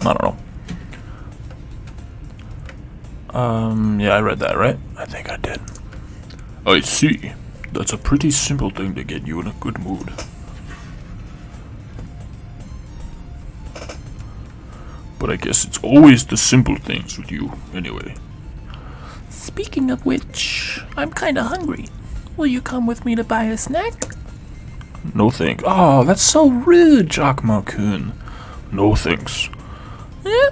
I don't know. Yeah, I read that, right? I think I did. I see. That's a pretty simple thing to get you in a good mood. But I guess it's always the simple things with you, anyway.
Speaking of which, I'm kinda hungry. Will you come with me to buy a snack?
No thanks. Oh, that's so rude, Jackman-kun. No thanks.
Eh?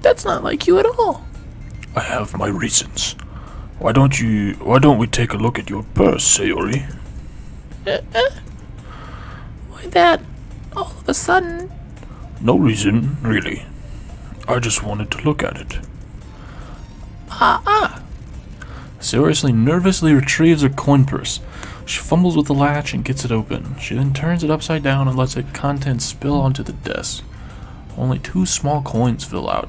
That's not like you at all.
I have my reasons. Why don't we take a look at your purse, Sayori?
Why that? All of a sudden?
No reason, really. I just wanted to look at it. Sayori nervously retrieves her coin purse. She fumbles with the latch and gets it open. She then turns it upside down and lets its contents spill onto the desk. Only 2 small coins fill out.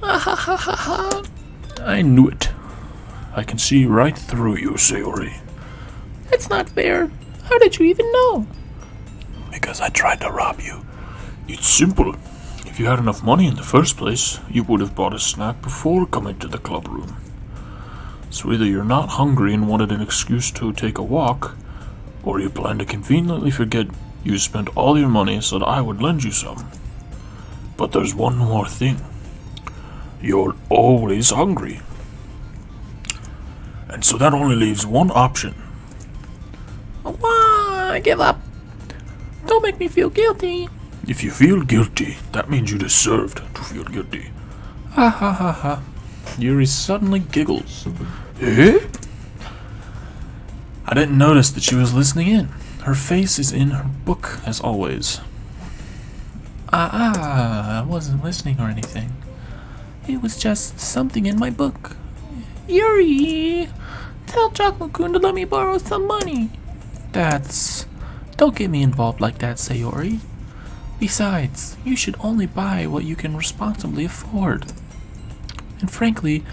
I knew it. I can see right through you, Sayori.
That's not fair. How did you even know?
Because I tried to rob you. It's simple. If you had enough money in the first place, you would have bought a snack before coming to the club room. So either you're not hungry and wanted an excuse to take a walk, or you plan to conveniently forget you spent all your money so that I would lend you some. But there's one more thing. You're always hungry. And so that only leaves one option.
I give up. Don't make me feel guilty.
If you feel guilty, that means you deserved to feel guilty.
Ha ha ha ha. Yuri suddenly giggles.
Eh? I didn't notice that she was listening in. Her face is in her book, as always.
I wasn't listening or anything. It was just something in my book. Yuri, tell Chocolate-kun to let me borrow some money. Don't get me involved like that, Sayori. Besides, you should only buy what you can responsibly afford. And frankly,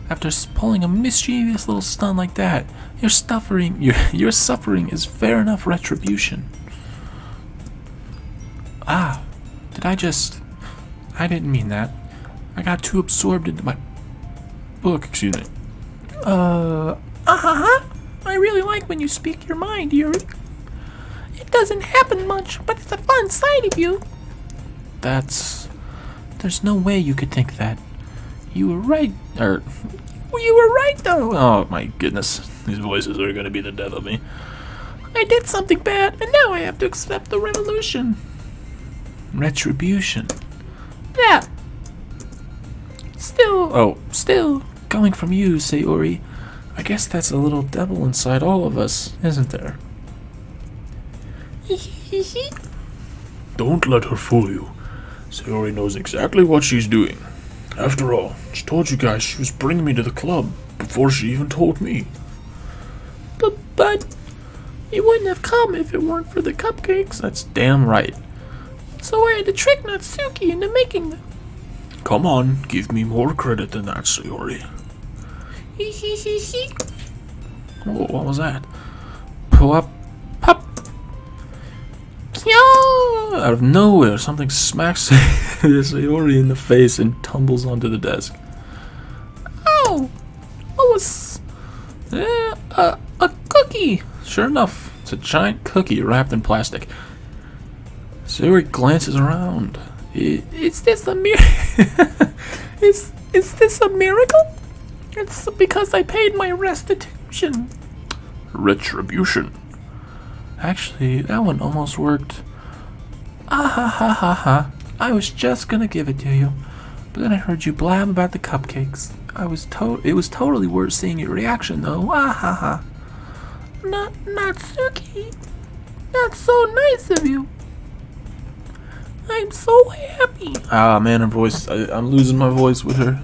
after pulling a mischievous little stunt like that, your suffering is fair enough retribution. I didn't mean that. I got too absorbed into my book, excuse me.
I really like when you speak your mind, Yuri. It doesn't happen much, but it's a fun side of you.
There's no way you could think that. You were right,
You were right, though.
Oh my goodness, these voices are gonna be the death of me.
I did something bad, and now I have to accept the revolution.
retribution.
Yeah. Still.
Coming from you, Sayori, I guess that's a little devil inside all of us, isn't there?
Don't let her fool you. Sayori knows exactly what she's doing. After all, she told you guys she was bringing me to the club before she even told me.
But you wouldn't have come if it weren't for the cupcakes.
That's damn right.
So I had to trick Natsuki into making them.
Come on, give me more credit than that, Sayori.
Whoa, what was that? Pop. Out of nowhere, something smacks Sayori in the face and tumbles onto the desk.
Oh! What was... a cookie!
Sure enough, it's a giant cookie wrapped in plastic. Sayori glances around.
Is this a is this a miracle? It's because I paid my restitution.
Retribution.
Actually, that one almost worked. Ha. I was just gonna give it to you, but then I heard you blab about the cupcakes. It was totally worth seeing your reaction, though. Ha.
Natsuki, that's so nice of you. I'm so happy.
Ah, man, her voice. I'm losing my voice with her.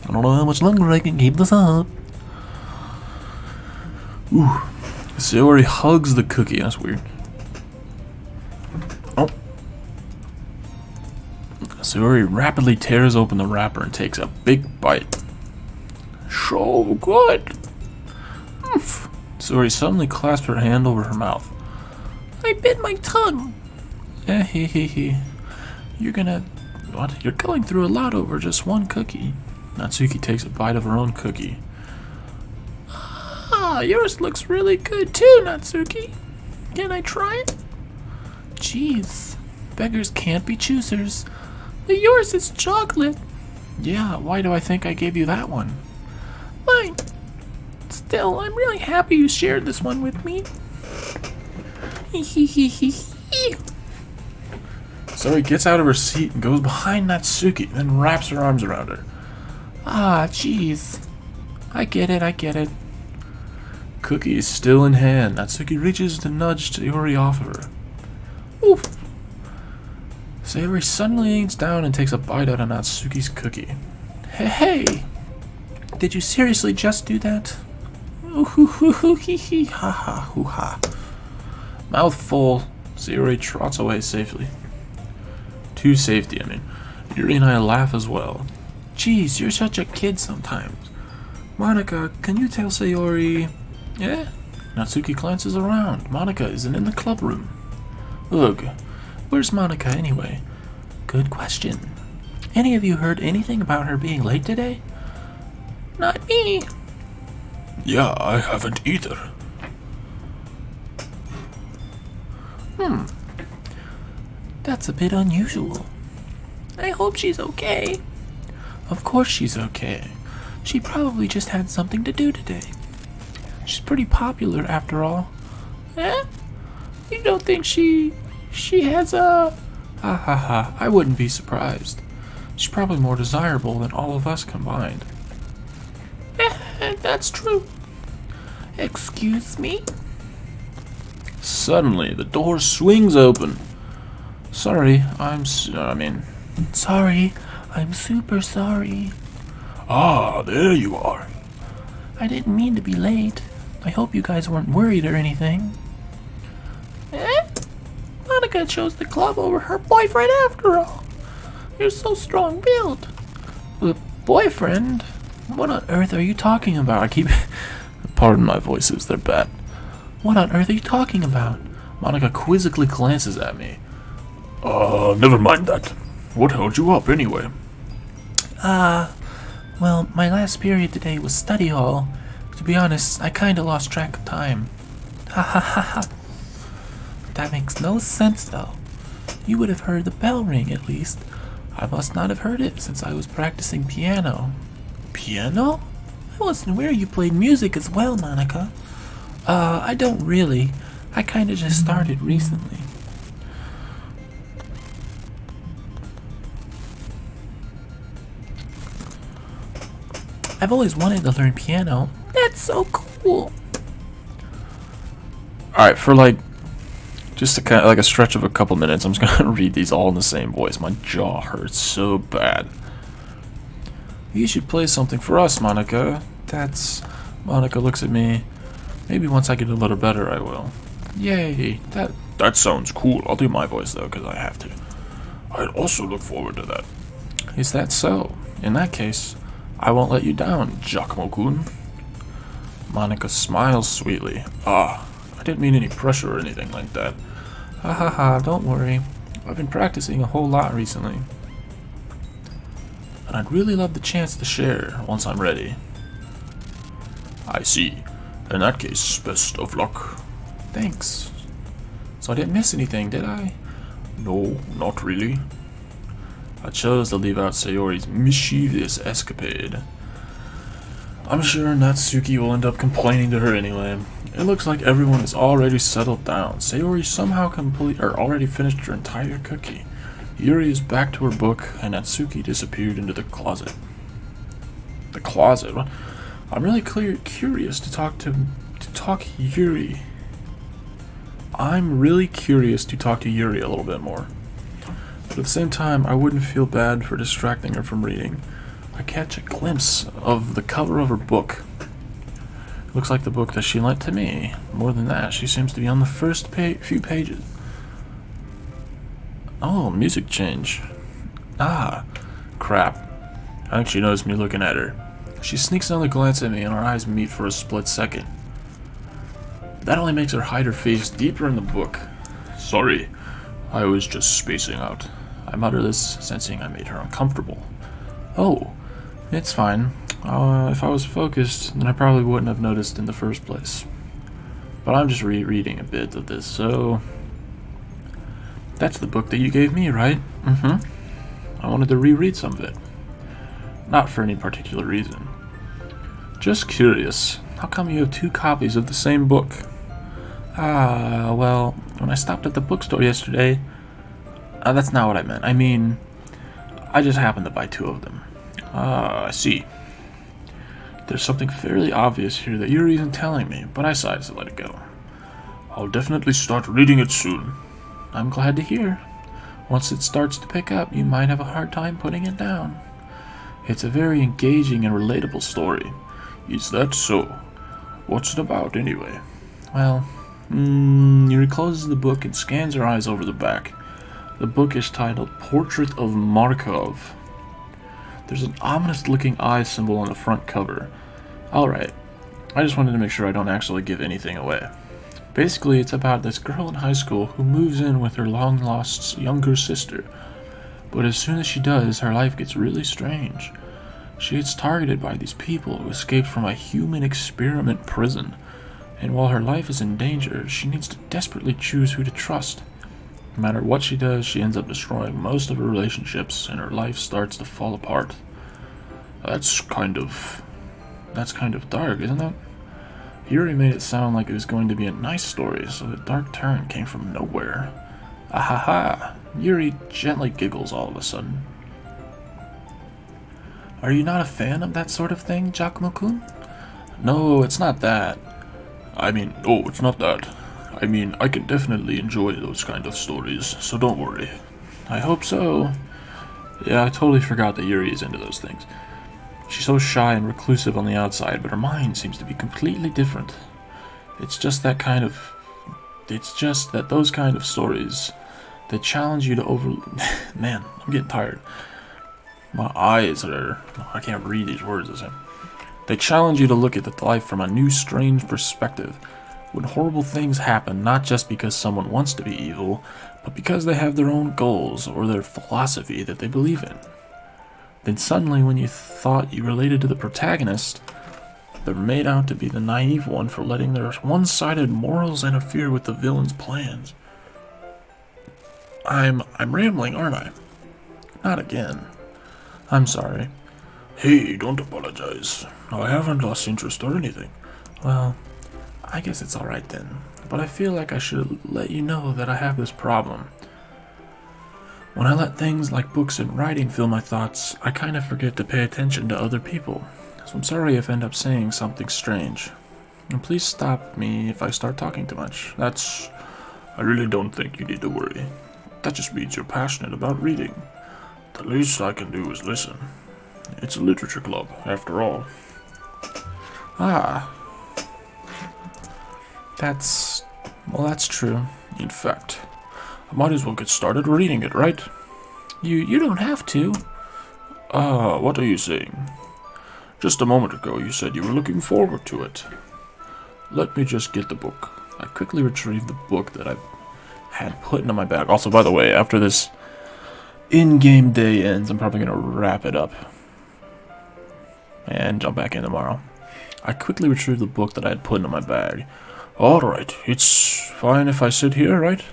I don't know how much longer I can keep this up. Ooh. Sayori hugs the cookie. That's weird. Oh. Sayori rapidly tears open the wrapper and takes a big bite.
So good.
Sayori suddenly clasped her hand over her mouth.
I bit my tongue.
You're gonna... What? You're going through a lot over just one cookie. Natsuki takes a bite of her own cookie.
Yours looks really good too, Natsuki. Can I try it?
Jeez, beggars can't be choosers.
But yours is chocolate.
Yeah, why do I think I gave you that one?
Fine. Still, I'm really happy you shared this one with me.
Sayori gets out of her seat and goes behind Natsuki, then wraps her arms around her. Jeez. I get it. Cookie is still in hand. Natsuki reaches to nudge Sayori off of her. Oof. Sayori suddenly leans down and takes a bite out of Natsuki's cookie. Hey! Did you seriously just do that? Ha. Mouth full, Sayori trots away safely. To safety, I mean. Yuri and I laugh as well. Geez, you're such a kid sometimes. Monica, can you tell Sayori... Yeah? Natsuki glances around. Monica isn't in the club room. Ugh. Where's Monica anyway? Good question. Any of you heard anything about her being late today?
Not me.
Yeah, I haven't either.
That's a bit unusual.
I hope she's okay.
Of course she's okay. She probably just had something to do today. She's pretty popular after all.
Eh? You don't think she has a...
Ha. I wouldn't be surprised. She's probably more desirable than all of us combined.
That's true. Excuse me?
Suddenly, the door swings open. Sorry,
Sorry, I'm super sorry.
Ah, there you are.
I didn't mean to be late. I hope you guys weren't worried or anything. Eh? Monica chose the club over her boyfriend after all. You're so strong-willed.
Boyfriend? What on earth are you talking about?
Pardon my voices, they're bad.
What on earth are you talking about?
Monica quizzically glances at me. Never mind that. What held you up anyway?
Well, my last period today was study hall. To be honest, I kinda lost track of time. Ha ha ha ha. That makes no sense though. You would have heard the bell ring at least. I must not have heard it since I was practicing piano.
Piano?
I wasn't aware you played music as well, Monica. I don't really. I kinda just started recently. I've always wanted to learn piano.
That's so cool.
Alright, for just a kind of, a stretch of a couple minutes, I'm just gonna read these all in the same voice. My jaw hurts so bad. You should play something for us, Monica. Monica looks at me. Maybe once I get a little better, I will. Yay, that sounds cool. I'll do my voice, though, because I have to. I'd also look forward to that. Is that so? In that case, I won't let you down, Giacomo-kun. Monica smiles sweetly. I didn't mean any pressure or anything like that.
Ha ha ha, don't worry. I've been practicing a whole lot recently.
And I'd really love the chance to share once I'm ready. I see. In that case, best of luck.
Thanks. So I didn't miss anything, did I?
No, not really. I chose to leave out Sayori's mischievous escapade. I'm sure Natsuki will end up complaining to her anyway. It looks like everyone is already settled down. Sayori somehow already finished her entire cookie. Yuri is back to her book, and Natsuki disappeared into the closet. The closet? What? I'm really curious to talk Yuri. I'm really curious to talk to Yuri a little bit more. But at the same time, I wouldn't feel bad for distracting her from reading. I catch a glimpse of the cover of her book. It looks like the book that she lent to me. More than that, she seems to be on the first few pages. Oh, music change. Crap. I think she noticed me looking at her. She sneaks another glance at me and our eyes meet for a split second. That only makes her hide her face deeper in the book. Sorry, I was just spacing out. I mutter this, sensing I made her uncomfortable. Oh, it's fine. If I was focused, then I probably wouldn't have noticed in the first place. But I'm just rereading a bit of this, so... That's the book that you gave me, right? I wanted to reread some of it. Not for any particular reason. Just curious, how come you have 2 copies of the same book?
Well, when I stopped at the bookstore yesterday... that's not what I meant. I mean, I just happened to buy 2 of them.
I see. There's something fairly obvious here that Yuri isn't telling me, but I decided to let it go. I'll definitely start reading it soon.
I'm glad to hear. Once it starts to pick up, you might have a hard time putting it down.
It's a very engaging and relatable story. Is that so? What's it about, anyway?
Well,
Yuri closes the book and scans her eyes over the back. The book is titled Portrait of Markov. There's an ominous-looking eye symbol on the front cover. Alright, I just wanted to make sure I don't actually give anything away. Basically, it's about this girl in high school who moves in with her long-lost younger sister. But as soon as she does, her life gets really strange. She gets targeted by these people who escaped from a human experiment prison. And while her life is in danger, she needs to desperately choose who to trust. No matter what she does, she ends up destroying most of her relationships, and her life starts to fall apart. That's kind of dark, isn't it? Yuri made it sound like it was going to be a nice story, so the dark turn came from nowhere. Ahaha! Yuri gently giggles all of a sudden.
Are you not a fan of that sort of thing, Giacomo-kun?
No, it's not that. I mean, oh, it's not that. I mean, I can definitely enjoy those kind of stories, so don't worry.
I hope so.
Yeah, I totally forgot that Yuri is into those things. She's so shy and reclusive on the outside, but her mind seems to be completely different. It's just that those kind of stories that challenge you to Man, I'm getting tired. My eyes are... I can't read these words, is it? They challenge you to look at life from a new, strange perspective. When horrible things happen, not just because someone wants to be evil, but because they have their own goals or their philosophy that they believe in. Then suddenly, when you thought you related to the protagonist, they're made out to be the naive one for letting their one-sided morals interfere with the villain's plans. I'm rambling, aren't I? Not again. I'm sorry.
Hey, don't apologize. I haven't lost interest or anything.
Well, I guess it's alright then. But I feel like I should let you know that I have this problem. When I let things like books and writing fill my thoughts, I kind of forget to pay attention to other people. So I'm sorry if I end up saying something strange. And please stop me if I start talking too much.
I really don't think you need to worry. That just means you're passionate about reading. The least I can do is listen. It's a literature club, after all.
Ah. That's true.
In fact, I might as well get started reading it, right?
You don't have to.
What are you saying? Just a moment ago you said you were looking forward to it. Let me just get the book.
I quickly retrieved the book that I had put into my bag. Also, by the way, after this in-game day ends, I'm probably going to wrap it up and jump back in tomorrow. I quickly retrieved the book that I had put into my bag.
Alright, it's fine if I sit here, right?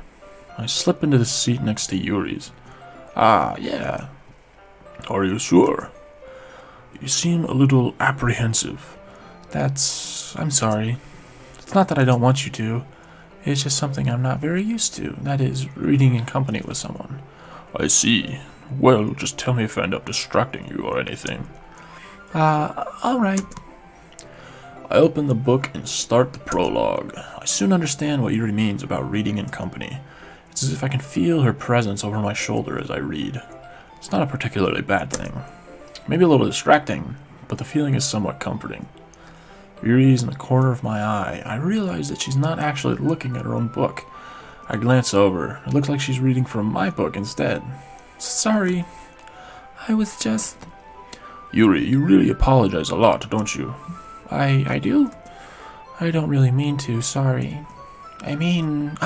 I slip into the seat next to Yuri's.
Ah, yeah. Are you sure? You seem a little apprehensive.
I'm sorry. It's not that I don't want you to. It's just something I'm not very used to. That is, reading in company with someone.
I see. Well, just tell me if I end up distracting you or anything.
Alright.
I open the book and start the prologue. I soon understand what Yuri means about reading in company. It's as if I can feel her presence over my shoulder as I read. It's not a particularly bad thing. Maybe a little distracting, but the feeling is somewhat comforting. Yuri's in the corner of my eye. I realize that she's not actually looking at her own book. I glance over. It looks like she's reading from my book instead.
Sorry. I was just...
Yuri, you really apologize a lot, don't you?
I do? I don't really mean to, sorry. I mean...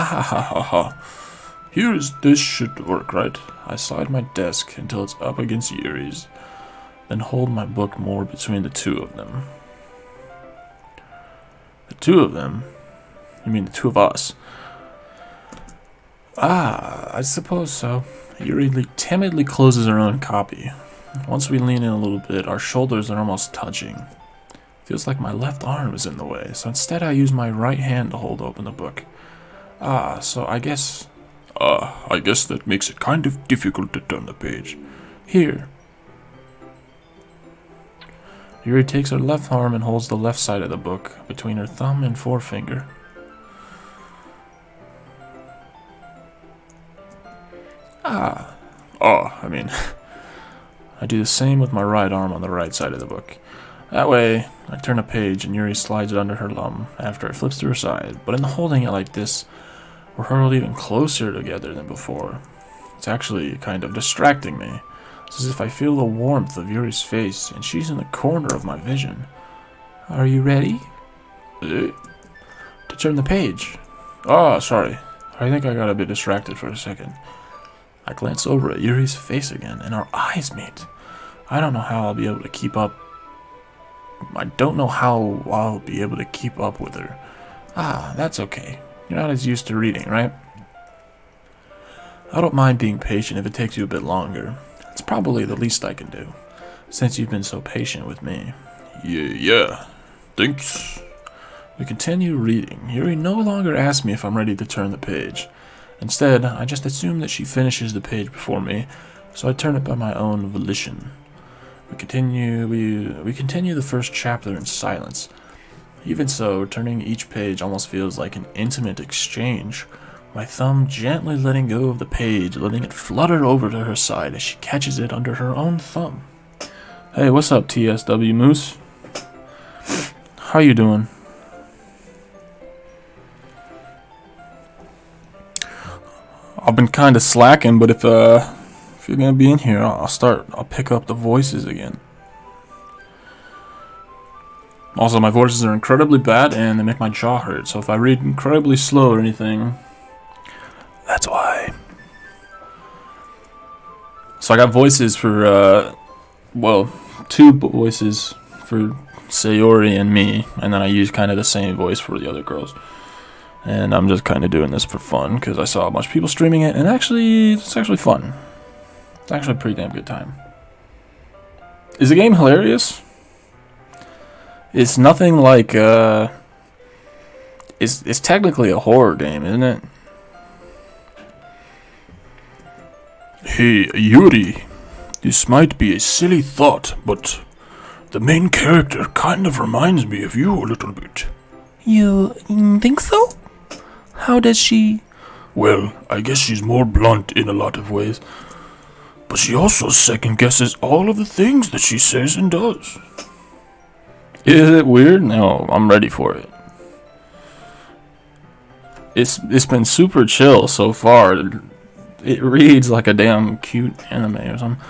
This should work, right? I slide my desk until it's up against Yuri's, then hold my book more between the two of them.
The two of them? You mean the two of us?
I suppose so.
Yuri timidly closes her own copy. Once we lean in a little bit, our shoulders are almost touching. Feels like my left arm is in the way, so instead I use my right hand to hold open the book. So I guess
that makes it kind of difficult to turn the page.
Here. Yuri takes her left arm and holds the left side of the book between her thumb and forefinger. I do the same with my right arm on the right side of the book. That way, I turn a page and Yuri slides it under her thumb after it flips to her side. But in holding it like this, we're huddled even closer together than before. It's actually kind of distracting me. It's as if I feel the warmth of Yuri's face and she's in the corner of my vision.
Are you ready?
To turn the page. Sorry. I think I got a bit distracted for a second. I glance over at Yuri's face again, and our eyes meet. I don't know how I'll be able to keep up. I don't know how I'll be able to keep up with her. That's okay. You're not as used to reading, right? I don't mind being patient if it takes you a bit longer. It's probably the least I can do, since you've been so patient with me.
Yeah. Thanks.
We continue reading. Yuri no longer asks me if I'm ready to turn the page. Instead, I just assume that she finishes the page before me, so I turn it by my own volition. We continue the first chapter in silence. Even so, turning each page almost feels like an intimate exchange. My thumb gently letting go of the page, letting it flutter over to her side as she catches it under her own thumb. Hey, what's up, TSW Moose? How you doing? I've been kind of slacking, but if you're gonna be in here, I'll pick up the voices again. Also, my voices are incredibly bad and they make my jaw hurt, so if I read incredibly slow or anything, that's why. So I got voices for, two voices for Sayori and me, and then I use kind of the same voice for the other girls. And I'm just kind of doing this for fun because I saw a bunch of people streaming it, and it's actually fun. It's actually a pretty damn good time. Is the game hilarious? It's nothing like, it's technically a horror game, isn't it? Hey, Yuri, this might be a silly thought, but the main character kind of reminds me of you a little bit.
You think so? How does she...
Well, I guess she's more blunt in a lot of ways, but she also second guesses all of the things that she says and does. Is it weird? No, I'm ready for it. It's been super chill so far. It reads like a damn cute anime or something.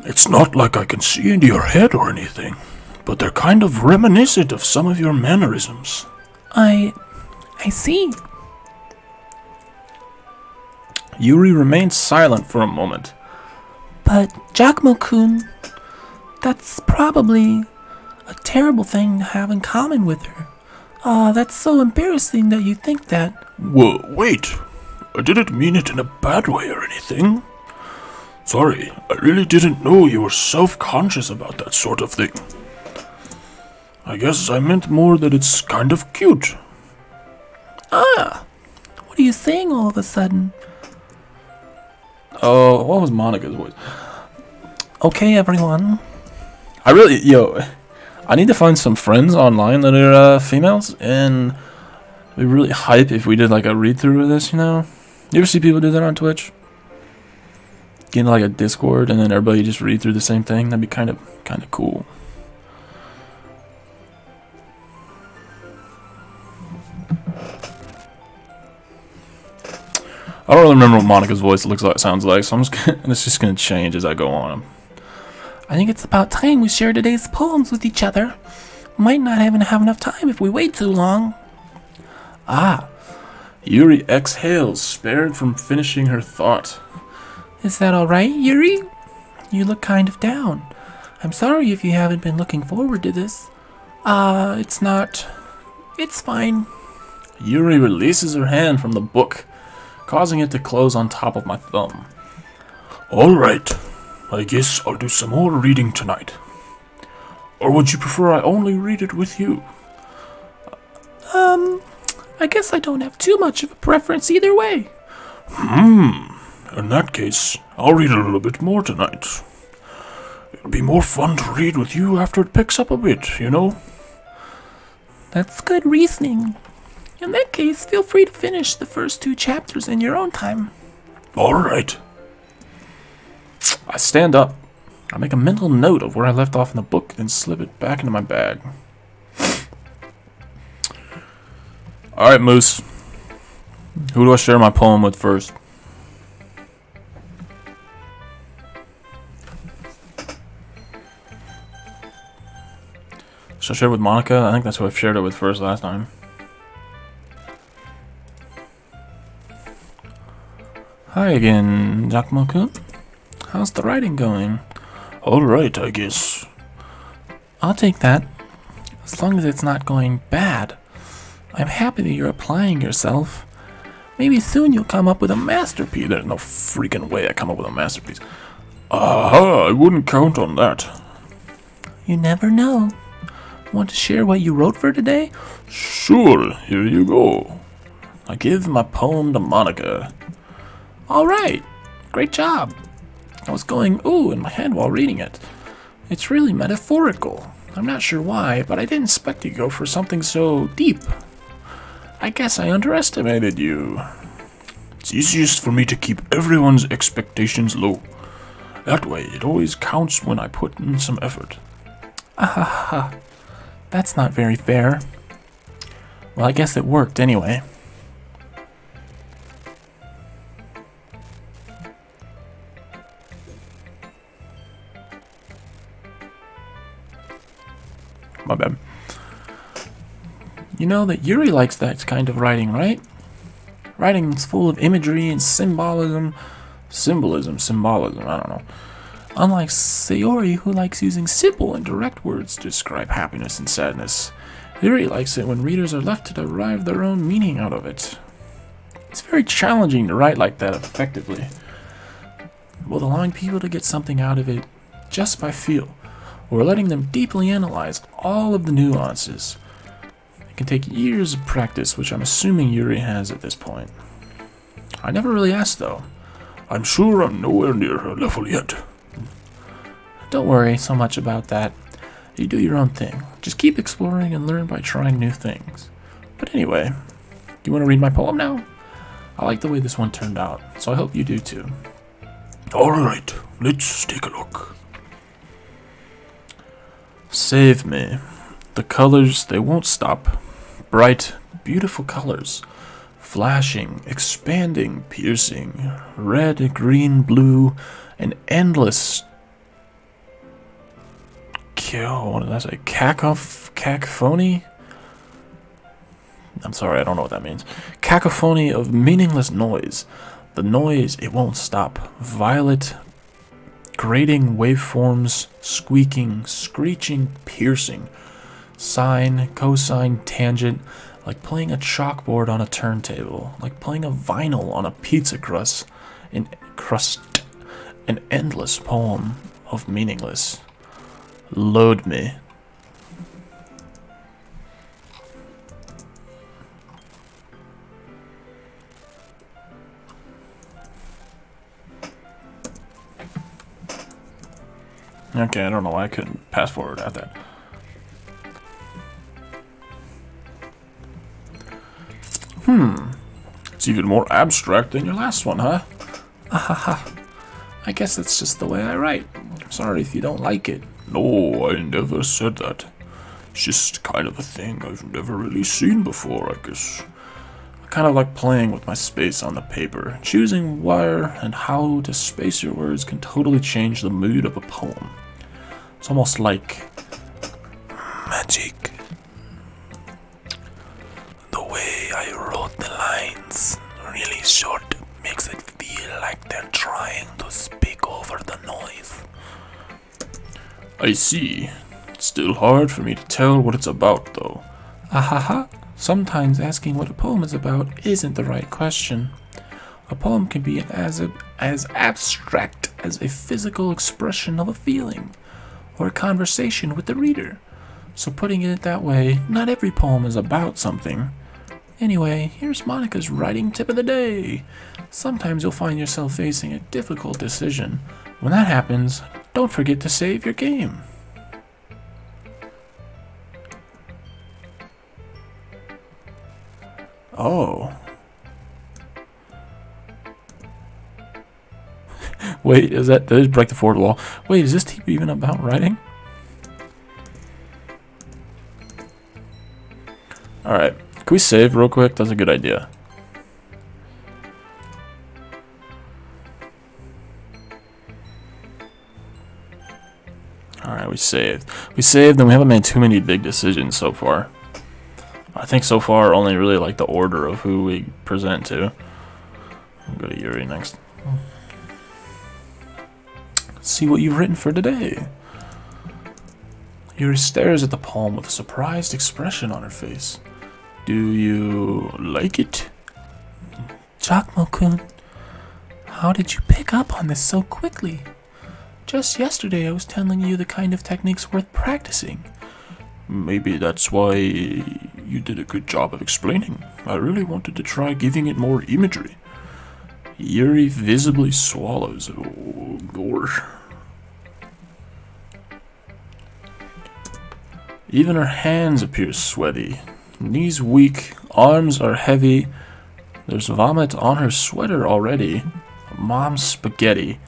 It's not like I can see into your head or anything, but they're kind of reminiscent of some of your mannerisms.
I see.
Yuri remained silent for a moment.
But, Giacomo-kun, that's probably a terrible thing to have in common with her. That's so embarrassing that you think that.
Whoa, wait. I didn't mean it in a bad way or anything. Sorry, I really didn't know you were self-conscious about that sort of thing. I guess I meant more that it's kind of cute.
What are you saying all of a sudden?
Oh, what was Monica's voice?
Okay, everyone.
I need to find some friends online that are females, and it'd be really hype if we did like a read-through of this, you know? You ever see people do that on Twitch? Get into like a Discord, and then everybody just read through the same thing? That'd be kind of cool. I don't really remember what Monica's voice sounds like, so it's just gonna change as I go on.
I think it's about time we share today's poems with each other. Might not even have enough time if we wait too long.
Yuri exhales, spared from finishing her thought.
Is that alright, Yuri? You look kind of down. I'm sorry if you haven't been looking forward to this. It's not. It's fine.
Yuri releases her hand from the book, causing it to close on top of my thumb. Alright, I guess I'll do some more reading tonight. Or would you prefer I only read it with you?
I guess I don't have too much of a preference either way.
In that case, I'll read a little bit more tonight. It'll be more fun to read with you after it picks up a bit, you know?
That's good reasoning. In that case, feel free to finish the first 2 chapters in your own time.
Alright. I stand up. I make a mental note of where I left off in the book, then slip it back into my bag. Alright, Moose. Who do I share my poem with first? Should I share it with Monica? I think that's who I shared it with first last time. Hi again, Giacomo-kun. How's the writing going? Alright, I guess.
I'll take that. As long as it's not going bad. I'm happy that you're applying yourself. Maybe soon you'll come up with a masterpiece.
There's no freaking way I come up with a masterpiece. I wouldn't count on that.
You never know. Want to share what you wrote for today?
Sure, here you go. I give my poem to Monica.
Alright, great job. I was going ooh in my head while reading it. It's really metaphorical.
I'm not sure why, but I didn't expect you to go for something so deep. I guess I underestimated you. It's easiest for me to keep everyone's expectations low. That way, it always counts when I put in some effort.
That's not very fair. Well, I guess it worked anyway.
My bad. You know that Yuri likes that kind of writing, right? Writing that's full of imagery and symbolism, I don't know. Unlike Sayori, who likes using simple and direct words to describe happiness and sadness, Yuri likes it when readers are left to derive their own meaning out of it. It's very challenging to write like that effectively, both allowing people to get something out of it just by feel, or letting them deeply analyze all of the nuances. It can take years of practice, which I'm assuming Yuri has at this point. I never really asked, though. I'm sure I'm nowhere near her level yet.
Don't worry so much about that. You do your own thing. Just keep exploring and learn by trying new things.
But anyway, do you want to read my poem now? I like the way this one turned out, so I hope you do too. Alright, let's take a look. Save me. The colors, they won't stop. Bright, beautiful colors. Flashing, expanding, piercing. Red, green, blue. An endless... what did I say? Cacophony? I'm sorry, I don't know what that means. Cacophony of meaningless noise. The noise, it won't stop. Violet, grating waveforms, squeaking, screeching, piercing. Sine, cosine, tangent, like playing a chalkboard on a turntable, like playing a vinyl on a pizza crust, an endless poem of meaningless. Load me. Okay, I don't know why I couldn't pass forward at that. It's even more abstract than your last one, huh? I guess that's just the way I write. Sorry if you don't like it. No, I never said that. It's just kind of a thing I've never really seen before, I guess. I kind of like playing with my space on the paper. Choosing where and how to space your words can totally change the mood of a poem. It's almost like magic. The way I wrote the lines really short makes it feel like they're trying to speak over the noise. I see. It's still hard for me to tell what it's about, though.
Sometimes asking what a poem is about isn't the right question. A poem can be as abstract as a physical expression of a feeling, or a conversation with the reader. So putting it that way, not every poem is about something. Anyway, here's Monica's writing tip of the day. Sometimes you'll find yourself facing a difficult decision. When that happens, don't forget to save your game.
Oh. Wait, did I just break the fourth wall? Wait, is this tip even about writing? Alright, can we save real quick? That's a good idea. Alright, we saved. We saved and we haven't made too many big decisions so far. I think so far only really like the order of who we present to. I'll go to Yuri next. Let's see what you've written for today. Yuri stares at the poem with a surprised expression on her face. Do you like it?
Giacomo-kun, how did you pick up on this so quickly? Just yesterday I was telling you the kind of techniques worth practicing.
Maybe that's why you did a good job of explaining. I really wanted to try giving it more imagery. Yuri visibly swallows. Oh, gosh. Even her hands appear sweaty. Knees weak, arms are heavy. There's vomit on her sweater already. Mom's spaghetti.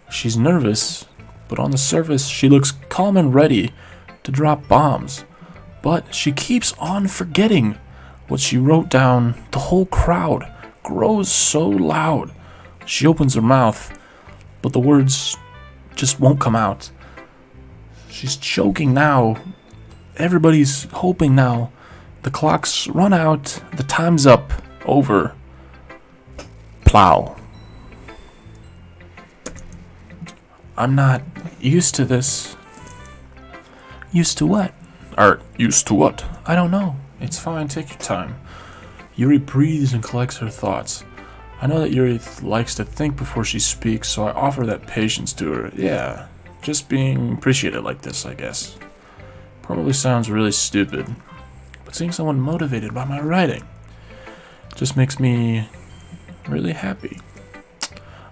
She's nervous, but on the surface she looks calm and ready to drop bombs. But she keeps on forgetting what she wrote down. The whole crowd grows so loud. She opens her mouth, but the words just won't come out. She's choking now. Everybody's hoping now. The clock's run out. The time's up. Over. Plow. I'm not used to this.
Used to what?
Used to what?
I don't know.
It's fine, take your time. Yuri breathes and collects her thoughts. I know that Yuri likes to think before she speaks, so I offer that patience to her. Yeah, just being appreciated like this, I guess. Probably sounds really stupid, but seeing someone motivated by my writing just makes me really happy.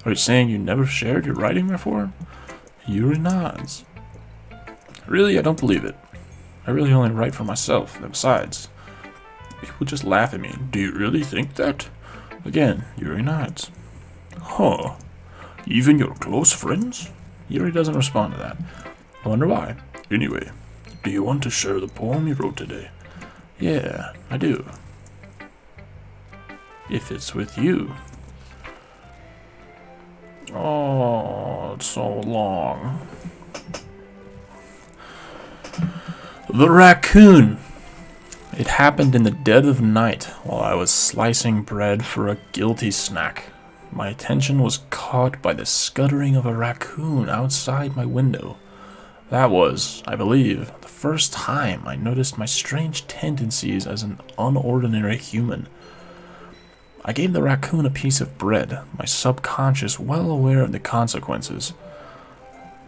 Are you saying you never shared your writing before? Yuri nods. Really, I don't believe it. I really only write for myself, and besides, people just laugh at me. Do you really think that? Again, Yuri nods. Huh. Even your close friends? Yuri doesn't respond to that. I wonder why. Anyway, do you want to share the poem you wrote today? Yeah, I do. If it's with you. Oh, it's so long. The raccoon. It happened in the dead of night while I was slicing bread for a guilty snack. My attention was caught by the scuttering of a raccoon outside my window. That was, I believe, the first time I noticed my strange tendencies as an unordinary human. I gave the raccoon a piece of bread, my subconscious well aware of the consequences.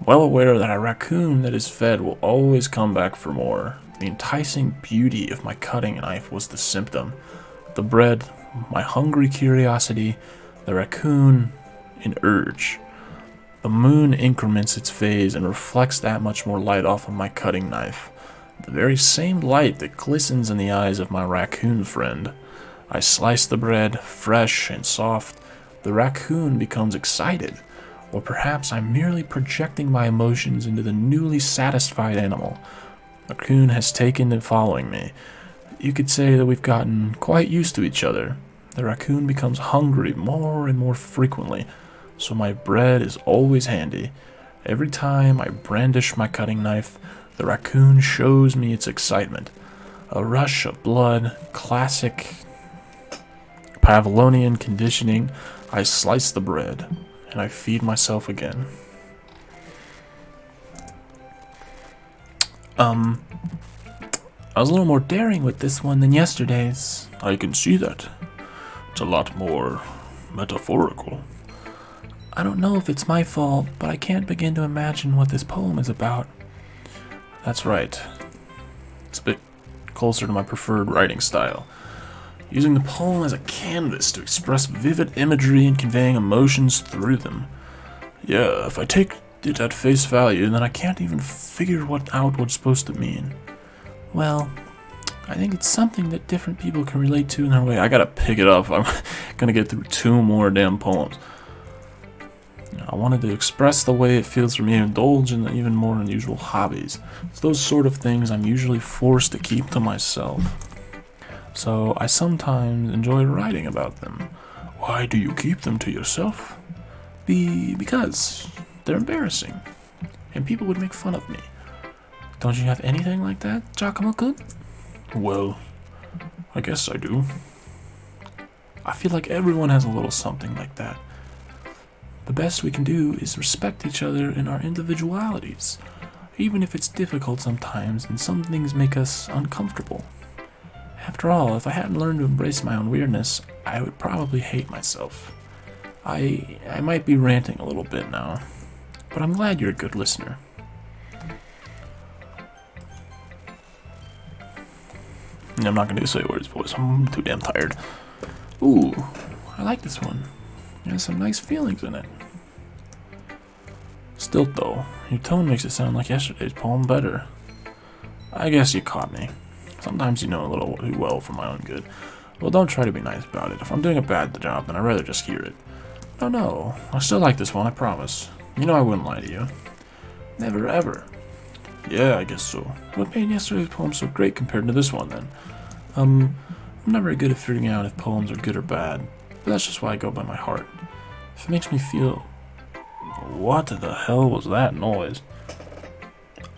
Well aware that a raccoon that is fed will always come back for more. The enticing beauty of my cutting knife was the symptom. The bread, my hungry curiosity, the raccoon, an urge. The moon increments its phase and reflects that much more light off of my cutting knife. The very same light that glistens in the eyes of my raccoon friend. I slice the bread, fresh and soft. The raccoon becomes excited. Or perhaps I'm merely projecting my emotions into the newly satisfied animal. The raccoon has taken to following me. You could say that we've gotten quite used to each other. The raccoon becomes hungry more and more frequently, so my bread is always handy. Every time I brandish my cutting knife, the raccoon shows me its excitement. A rush of blood, classic Pavlovian conditioning. I slice the bread, and I feed myself again.
I was a little more daring with this one than yesterday's.
I can see that. It's a lot more metaphorical.
I don't know if it's my fault, but I can't begin to imagine what this poem is about.
That's right. It's a bit closer to my preferred writing style. Using the poem as a canvas to express vivid imagery and conveying emotions through them. Yeah, if I take it at face value, then I can't even figure out what it's supposed to mean.
Well, I think it's something that different people can relate to in their way.
Wait, I gotta pick it up. I'm gonna get through 2 more damn poems. I wanted to express the way it feels for me to indulge in even more unusual hobbies. It's those sort of things I'm usually forced to keep to myself. So I sometimes enjoy writing about them. Why do you keep them to yourself? Because they're embarrassing, and people would make fun of me.
Don't you have anything like that, Giacomo-kun?
Well, I guess I do. I feel like everyone has a little something like that. The best we can do is respect each other in our individualities, even if it's difficult sometimes and some things make us uncomfortable. After all, if I hadn't learned to embrace my own weirdness, I would probably hate myself. I might be ranting a little bit now, but I'm glad you're a good listener. I'm not going to say Word's voice. I'm too damn tired. Ooh, I like this one. It has some nice feelings in it. Still, though, your tone makes it sound like yesterday's poem better. I guess you caught me. Sometimes you know a little too well for my own good. Well, don't try to be nice about it. If I'm doing a bad job, then I'd rather just hear it. No, I still like this one, I promise. You know I wouldn't lie to you. Never ever. Yeah, I guess so. What made yesterday's poem so great compared to this one, then? I'm not very good at figuring out if poems are good or bad, but that's just why I go by my heart. If it makes me feel... What the hell was that noise?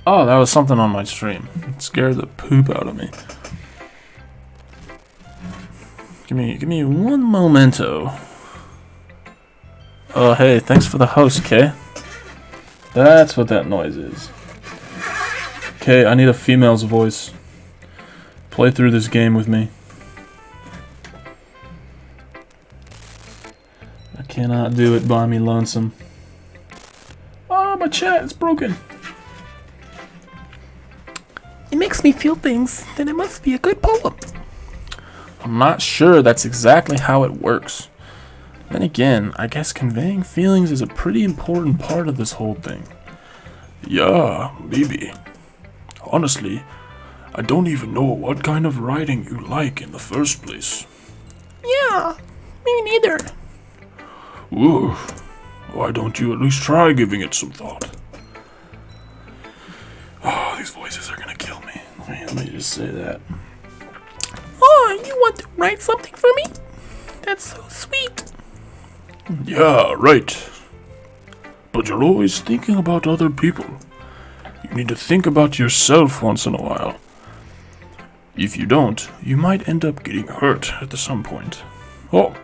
Oh, that was something on my stream. It scared the poop out of me. Give me one momento. Oh, hey, thanks for the host, Kay. That's what that noise is. Okay, I need a female's voice. Play through this game with me. I cannot do it by me lonesome. Oh, my chat is broken.
It makes me feel things, then it must be a good poem.
I'm not sure that's exactly how it works. Then again, I guess conveying feelings is a pretty important part of this whole thing. Yeah, maybe. Honestly, I don't even know what kind of writing you like in the first place.
Yeah, me neither.
Ooh, why don't you at least try giving it some thought? Oh, these voices are gonna kill me. Let me just say that.
Oh, you want to write something for me? That's so sweet.
Yeah, right. But you're always thinking about other people. You need to think about yourself once in a while. If you don't, you might end up getting hurt at some point. Oh,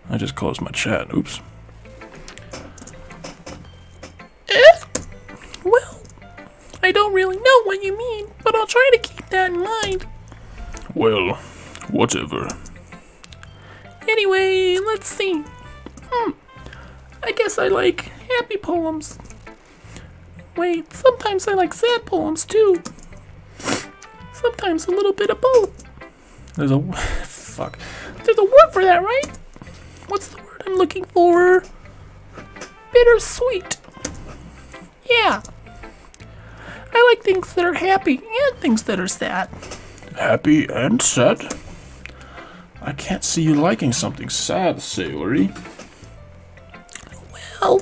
I just closed my chat. Oops.
Well, I don't really know what you mean, but I'll try to keep that in mind.
Well, whatever.
Anyway, let's see. I guess I like happy poems. Wait, sometimes I like sad poems too. Sometimes a little bit of both.
There's a... Fuck.
There's a word for that, right? What's the word I'm looking for? Bittersweet. Yeah. I like things that are happy and things that are sad.
Happy and sad? I can't see you liking something sad, Sayori.
Well,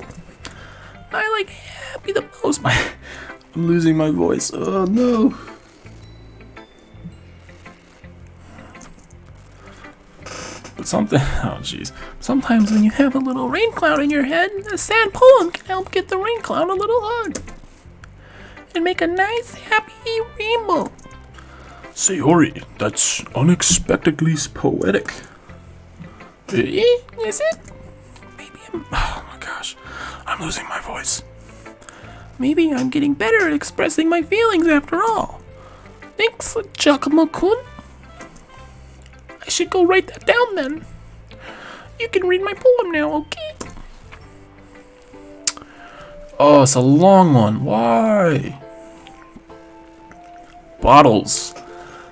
I like happy the most.
I'm losing my voice. Oh no. But something... Oh jeez.
Sometimes when you have a little rain cloud in your head, a sad poem can help get the rain cloud a little hug. And make a nice, happy rainbow.
Sayori, that's unexpectedly poetic.
Is it?
Maybe I'm... Oh my gosh. I'm losing my voice.
Maybe I'm getting better at expressing my feelings after all. Thanks, Giacomo-kun. I should go write that down then. You can read my poem now, okay?
Oh, it's a long one. Why? Bottles.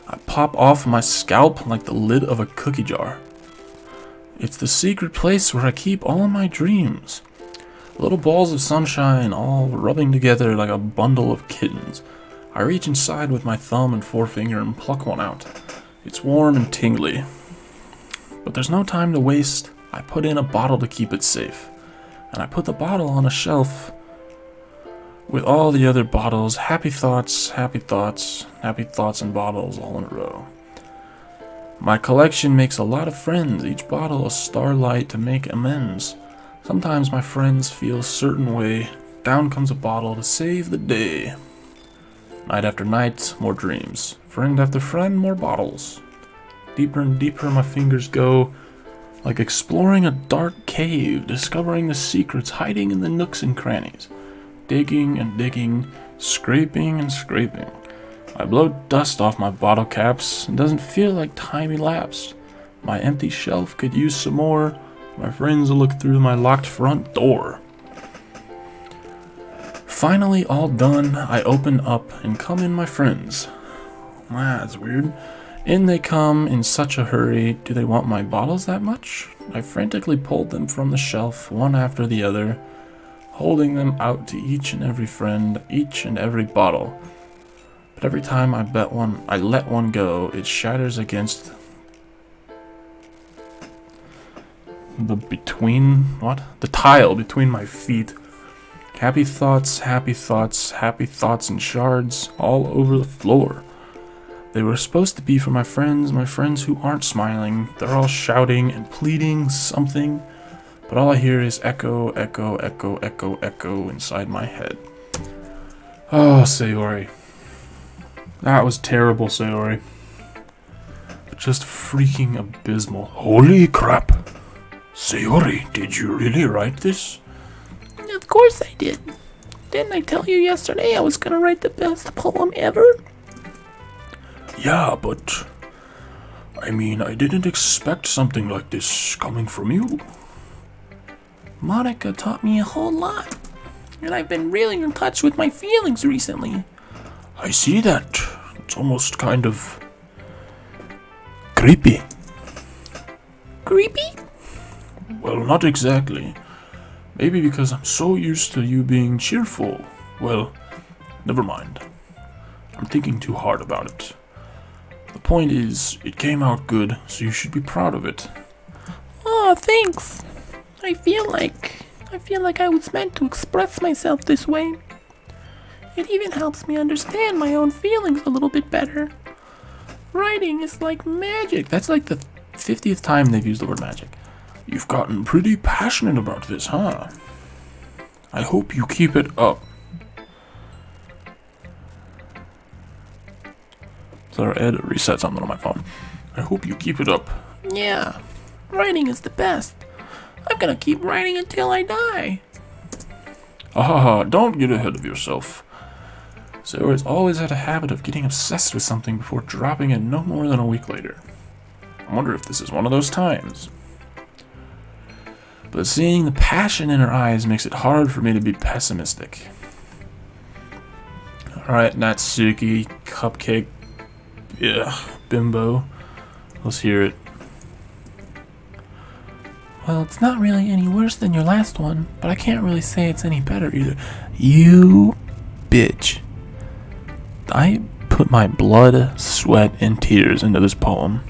I pop off my scalp like the lid of a cookie jar. It's the secret place where I keep all my dreams. Little balls of sunshine all rubbing together like a bundle of kittens. I reach inside with my thumb and forefinger and pluck one out. It's warm and tingly. But there's no time to waste. I put in a bottle to keep it safe. And I put the bottle on a shelf with all the other bottles. Happy thoughts, happy thoughts, happy thoughts and bottles all in a row. My collection makes a lot of friends, each bottle a starlight to make amends. Sometimes my friends feel a certain way. Down comes a bottle to save the day. Night after night, more dreams. Friend after friend, more bottles. Deeper and deeper my fingers go, like exploring a dark cave, discovering the secrets hiding in the nooks and crannies. Digging and digging, scraping and scraping. I blow dust off my bottle caps. It doesn't feel like time elapsed. My empty shelf could use some more. My friends look through my locked front door. Finally, all done, I open up and come in my friends. That's weird. In they come in such a hurry. Do they want my bottles that much? I frantically pulled them from the shelf, one after the other, holding them out to each and every friend, each and every bottle. But every time I let one go, it shatters against the tile between my feet. Happy thoughts, happy thoughts, happy thoughts in shards all over the floor. They were supposed to be for my friends who aren't smiling. They're all shouting and pleading something, but all I hear is echo, echo, echo, echo, echo inside my head. Oh, Sayori. That was terrible, Sayori. Just freaking abysmal. Holy crap. Sayori, did you really write this?
Of course I did. Didn't I tell you yesterday I was gonna write the best poem ever?
Yeah, but I mean, I didn't expect something like this coming from you.
Monica taught me a whole lot, and I've been really in touch with my feelings recently.
I see that. It's almost kind of creepy.
Creepy?
Well, not exactly. Maybe because I'm so used to you being cheerful. Well, never mind. I'm thinking too hard about it. The point is, it came out good, so you should be proud of it.
Oh, thanks. I feel like I was meant to express myself this way. It even helps me understand my own feelings a little bit better. Writing is like magic.
That's like the 50th time they've used the word magic. You've gotten pretty passionate about this, huh? I hope you keep it up. So Ed reset something on my phone. I hope you keep it up.
Yeah, writing is the best. I'm gonna keep writing until I die.
Don't get ahead of yourself. Sayori's always had a habit of getting obsessed with something before dropping it no more than a week later. I wonder if this is one of those times. But seeing the passion in her eyes makes it hard for me to be pessimistic. Alright, Natsuki, Cupcake, Bimbo. Let's hear it.
Well, it's not really any worse than your last one, but I can't really say it's any better either. You bitch. I put my blood, sweat, and tears into this poem,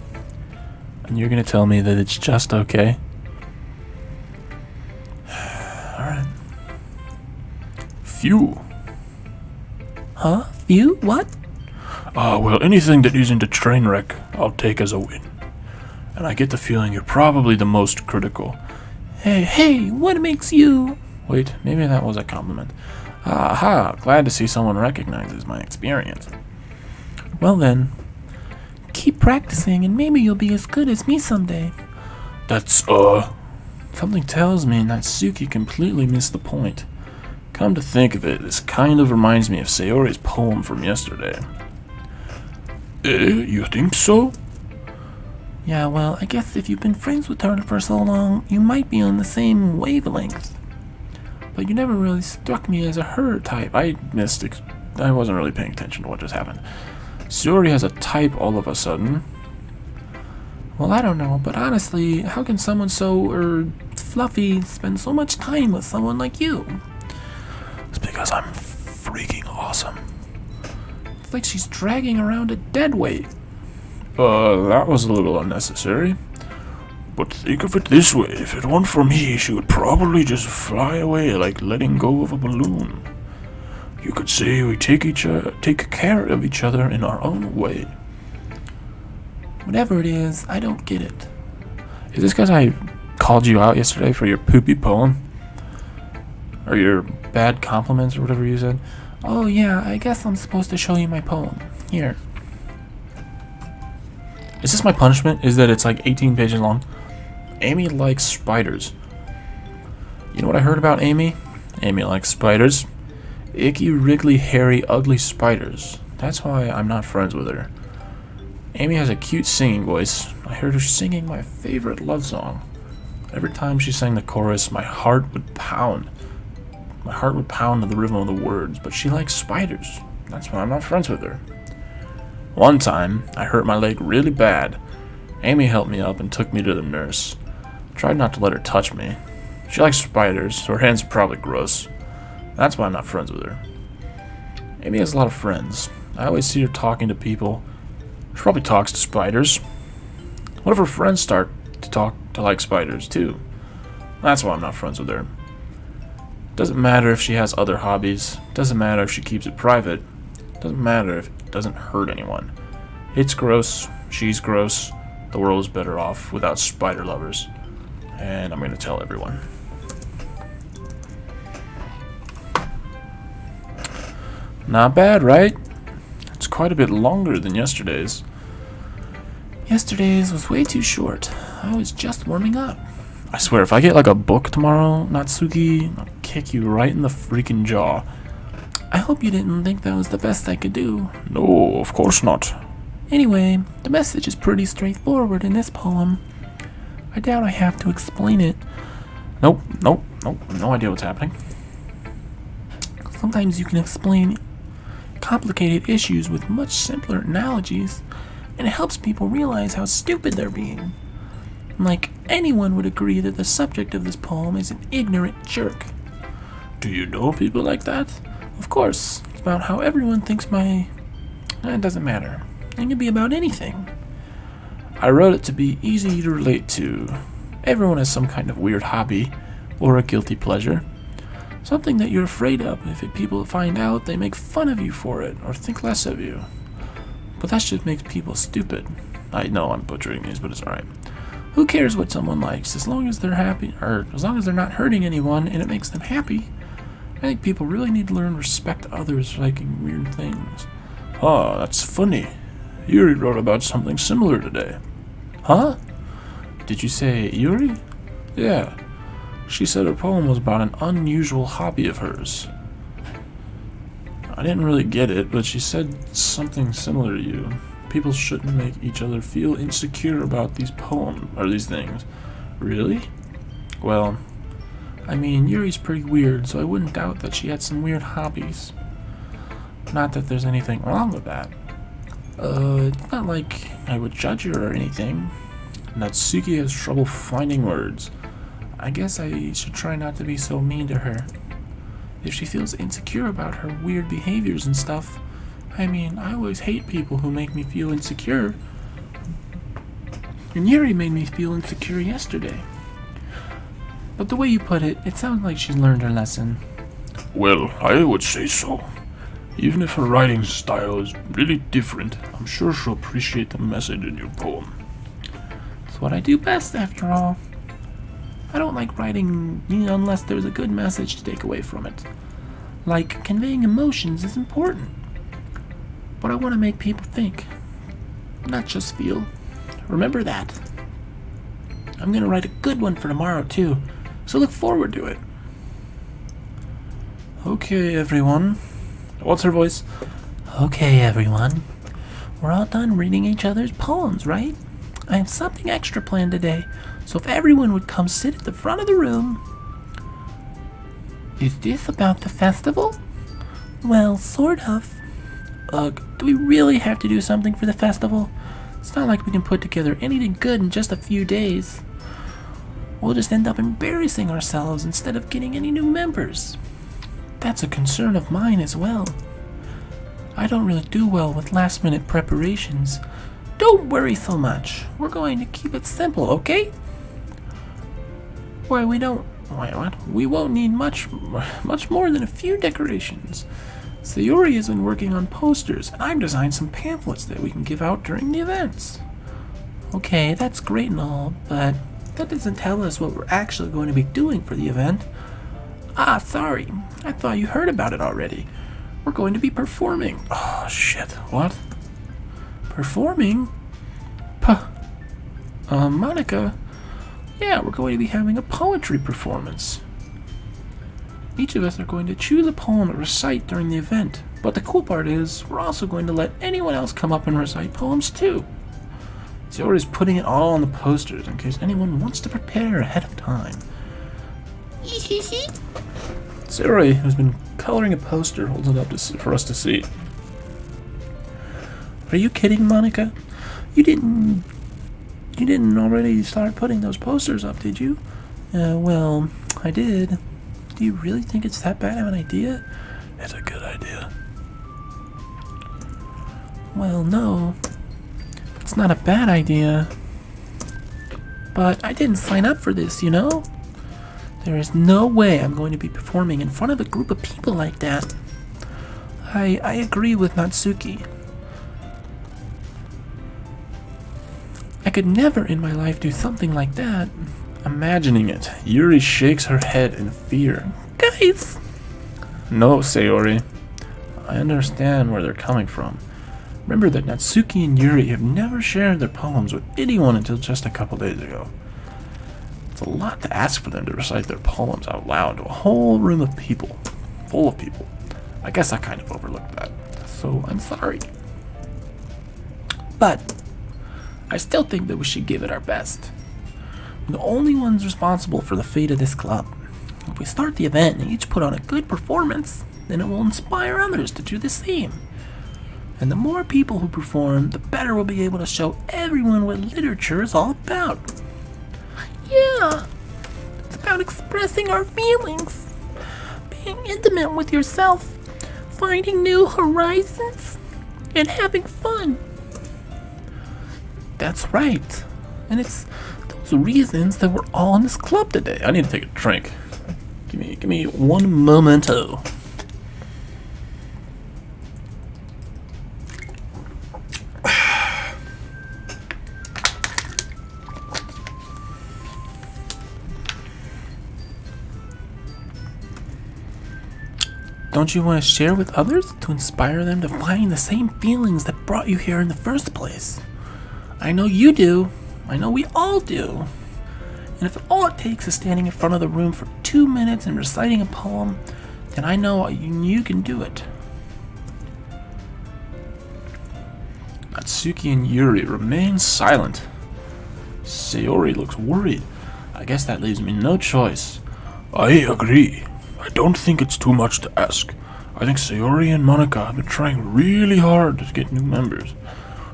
and you're gonna tell me that it's just okay? Alright.
Phew.
Huh? You? What?
Well, anything that isn't a train wreck, I'll take as a win. And I get the feeling you're probably the most critical.
Hey, what makes you...
Wait, maybe that was a compliment. Aha, glad to see someone recognizes my experience.
Well then, keep practicing and maybe you'll be as good as me someday.
That's, Something tells me Natsuki completely missed the point. Come to think of it, this kind of reminds me of Sayori's poem from yesterday. You think so?
Yeah, well, I guess if you've been friends with her for so long, you might be on the same wavelength. But you never really struck me as a her type.
I wasn't really paying attention to what just happened. Sayori has a type all of a sudden.
Well, I don't know, but honestly, how can someone so, fluffy spend so much time with someone like you?
It's because I'm freaking awesome.
It's like she's dragging around a dead weight.
That was a little unnecessary. But think of it this way, if it weren't for me, she would probably just fly away like letting go of a balloon. You could say we take care of each other in our own way.
Whatever it is, I don't get it.
Is this because I called you out yesterday for your poopy poem? Or your bad compliments or whatever you said?
Oh yeah, I guess I'm supposed to show you my poem. Here.
Is this my punishment? Is that it's like 18 pages long? Amy likes spiders. You know what I heard about Amy? Amy likes spiders. Icky, wriggly, hairy, ugly spiders. That's why I'm not friends with her. Amy has a cute singing voice. I heard her singing my favorite love song. Every time she sang the chorus, my heart would pound. My heart would pound to the rhythm of the words, but she likes spiders. That's why I'm not friends with her. One time, I hurt my leg really bad. Amy helped me up and took me to the nurse. Tried not to let her touch me. She likes spiders, so her hands are probably gross. That's why I'm not friends with her. Amy has a lot of friends. I always see her talking to people. She probably talks to spiders. What if her friends start to like spiders too? That's why I'm not friends with her. Doesn't matter if she has other hobbies. Doesn't matter if she keeps it private. Doesn't matter if it doesn't hurt anyone. It's gross. She's gross. The world is better off without spider lovers. And I'm going to tell everyone. Not bad, right? It's quite a bit longer than yesterday's.
Yesterday's was way too short. I was just warming up.
I swear, if I get like a book tomorrow, Natsuki, I'll kick you right in the freaking jaw.
I hope you didn't think that was the best I could do.
No, of course not.
Anyway, the message is pretty straightforward in this poem. I doubt I have to explain it.
Nope, no idea what's happening.
Sometimes you can explain complicated issues with much simpler analogies, and it helps people realize how stupid they're being. Like, anyone would agree that the subject of this poem is an ignorant jerk.
Do you know people like that?
Of course, it's about how everyone thinks It doesn't matter. It can be about anything.
I wrote it to be easy to relate to. Everyone has some kind of weird hobby, or a guilty pleasure. Something that you're afraid of. If people find out, they make fun of you for it, or think less of you. But that just makes people stupid. I know I'm butchering these, but it's alright. Who cares what someone likes, as long as they're happy, or as long as they're not hurting anyone and it makes them happy? I think people really need to learn to respect others liking weird things. Oh, that's funny. Yuri wrote about something similar today.
Huh?
Did you say Yuri? Yeah. She said her poem was about an unusual hobby of hers. I didn't really get it, but she said something similar to you. People shouldn't make each other feel insecure about these poems, or these things. Really? Well, I mean, Yuri's pretty weird, so I wouldn't doubt that she had some weird hobbies. Not that there's anything wrong with that. It's not like I would judge her or anything. Natsuki has trouble finding words. I guess I should try not to be so mean to her. If she feels insecure about her weird behaviors and stuff, I mean, I always hate people who make me feel insecure. And Yuri made me feel insecure yesterday. But the way you put it, it sounds like she's learned her lesson. Well, I would say so. Even if her writing style is really different, I'm sure she'll appreciate the message in your poem.
It's what I do best, after all. I don't like writing unless there's a good message to take away from it. Like, conveying emotions is important. But I want to make people think, not just feel. Remember that. I'm going to write a good one for tomorrow, too, so look forward to it.
Okay, everyone. What's her voice?
Okay, everyone. We're all done reading each other's poems, right? I have something extra planned today, so if everyone would come sit at the front of the room. Is this about the festival? Well, sort of. Do we really have to do something for the festival? It's not like we can put together anything good in just a few days. We'll just end up embarrassing ourselves instead of getting any new members. That's a concern of mine as well. I don't really do well with last-minute preparations. Don't worry so much. We're going to keep it simple, okay? Why, we won't need much more than a few decorations. Sayori has been working on posters, and I've designed some pamphlets that we can give out during the events. Okay, that's great and all, but that doesn't tell us what we're actually going to be doing for the event. Ah, sorry. I thought you heard about it already. We're going to be performing.
Oh, shit. What?
Performing? Monica. Yeah, we're going to be having a poetry performance. Each of us are going to choose a poem to recite during the event. But the cool part is, we're also going to let anyone else come up and recite poems too.
Sayori's putting it all on the posters in case anyone wants to prepare ahead of time. Sayori, who's been coloring a poster, holds it up for us to see.
Are you kidding, Monica? You didn't already start putting those posters up, did you? Well, I did. Do you really think it's that bad of an idea?
It's a good idea.
Well, no. It's not a bad idea. But I didn't sign up for this, you know? There is no way I'm going to be performing in front of a group of people like that. I agree with Natsuki. I could never in my life do something like that.
Imagining it, Yuri shakes her head in fear.
Guys,
No, Sayori. I understand where they're coming from. Remember that Natsuki and Yuri have never shared their poems with anyone until just a couple days ago. It's a lot to ask for them to recite their poems out loud to a whole room of people, full of people. I guess I kind of overlooked that, so I'm sorry.
But I still think that we should give it our best. We're the only ones responsible for the fate of this club. If we start the event and each put on a good performance, then it will inspire others to do the same. And the more people who perform, the better we'll be able to show everyone what literature is all about.
yeah. It's about expressing our feelings, being intimate with yourself, finding new horizons, and having fun.
That's right. And it's those reasons that we're all in this club today.
I need to take a drink. Give me one momento.
Don't you want to share with others to inspire them to find the same feelings that brought you here in the first place? I know you do. I know we all do. And if all it takes is standing in front of the room for 2 minutes and reciting a poem, then I know you can do it.
Natsuki and Yuri remain silent. Sayori looks worried. I guess that leaves me no choice. I agree. I don't think it's too much to ask. I think Sayori and Monica have been trying really hard to get new members.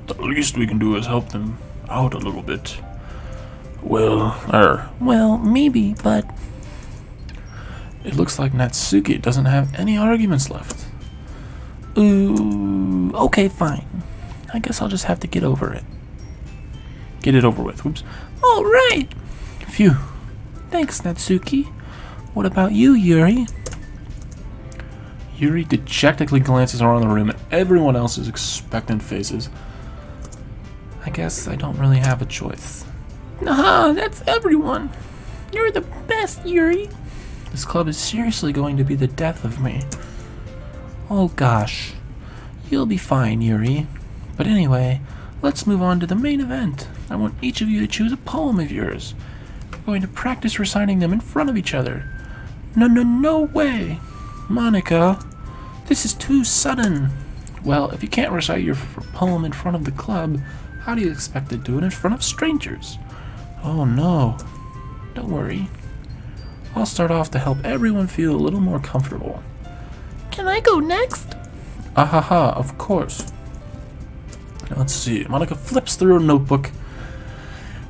The least we can do is help them out a little bit.
Well, maybe, but
It looks like Natsuki doesn't have any arguments left.
ooh, okay, fine. I guess I'll just have to get over it.
Get it over with. Whoops.
All right.
Phew. Thanks, Natsuki. What about you, Yuri?
Yuri dejectedly glances around the room at everyone else's expectant faces.
I guess I don't really have a choice.
Nah, that's everyone. You're the best, Yuri.
This club is seriously going to be the death of me. Oh gosh. You'll be fine, Yuri. But anyway, let's move on to the main event. I want each of you to choose a poem of yours. We're going to practice reciting them in front of each other. No way. Monica, this is too sudden. Well, if you can't recite your poem in front of the club, how do you expect to do it in front of strangers? Oh no. Don't worry. I'll start off to help everyone feel a little more comfortable.
Can I go next?
Ahaha, of course. Let's see. Monica flips through her notebook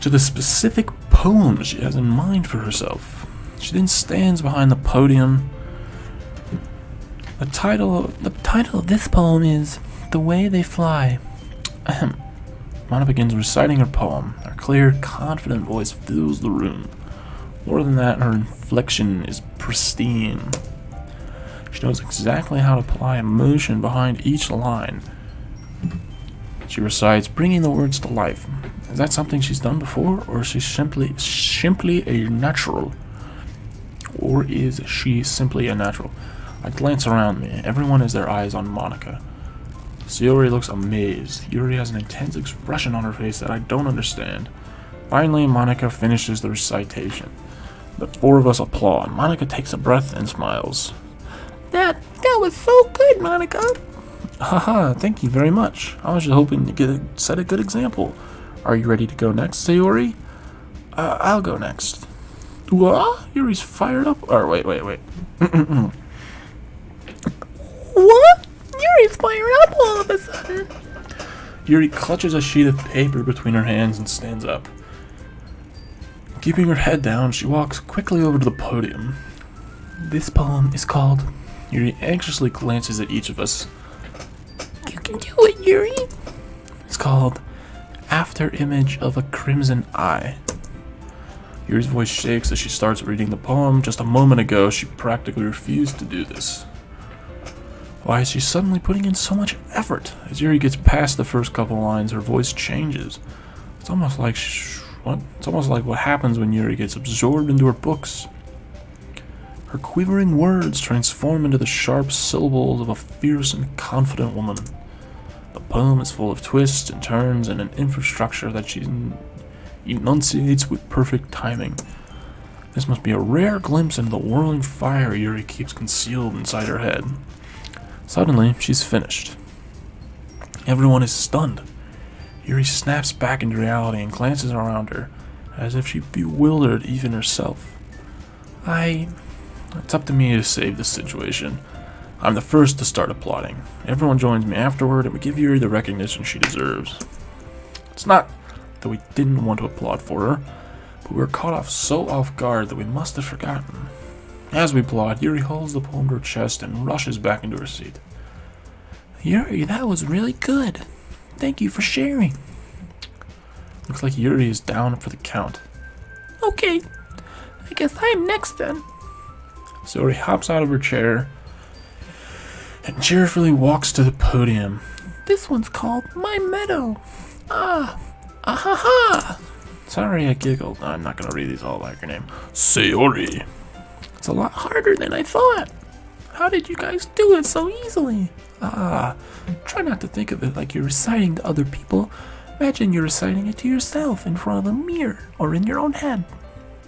to the specific poem she has in mind for herself. She then stands behind the podium.
The title of this poem is The Way They Fly. Ahem.
Monica begins reciting her poem. Her clear, confident voice fills the room. More than that, her inflection is pristine. She knows exactly how to apply emotion behind each line. She recites, bringing the words to life. Is that something she's done before, or is she simply a natural? Or is she simply a natural? I glance around me. Everyone has their eyes on Monica. Sayori looks amazed. Yuri has an intense expression on her face that I don't understand. Finally, Monica finishes the recitation. The four of us applaud. Monica takes a breath and smiles.
That was so good, Monica.
Haha, thank you very much. I was just hoping to set a good example. Are you ready to go next, Sayori? I'll go next. What? Yuri's fired up. Or wait.
What? Yuri's fired up all of a sudden.
Yuri clutches a sheet of paper between her hands and stands up. Keeping her head down, she walks quickly over to the podium.
This poem is called
Yuri anxiously glances at each of us.
You can do it, Yuri.
called After Image of a Crimson Eye. Yuri's voice shakes as she starts reading the poem. Just a moment ago, she practically refused to do this. Why is she suddenly putting in so much effort? As Yuri gets past the first couple lines, her voice changes. It's almost like what happens when Yuri gets absorbed into her books. Her quivering words transform into the sharp syllables of a fierce and confident woman. The poem is full of twists and turns and an infrastructure that she enunciates with perfect timing. This must be a rare glimpse into the whirling fire Yuri keeps concealed inside her head. Suddenly, she's finished. Everyone is stunned. Yuri snaps back into reality and glances around her, as if she bewildered even herself. It's up to me to save this situation. I'm the first to start applauding. Everyone joins me afterward, and we give Yuri the recognition she deserves. It's not that we didn't want to applaud for her, but we were caught so off guard that we must have forgotten. As we applaud, Yuri holds the poem to her chest and rushes back into her seat.
Yuri, that was really good. Thank you for sharing.
Looks like Yuri is down for the count.
Okay, I guess I'm next then.
Sayori hops out of her chair and cheerfully walks to the podium.
This one's called My Meadow. Ha.
Sorry, I giggled. No, I'm not going to read these all like your name. Sayori.
It's a lot harder than I thought. How did you guys do it so easily?
Try not to think of it like you're reciting to other people. Imagine you're reciting it to yourself in front of a mirror or in your own head.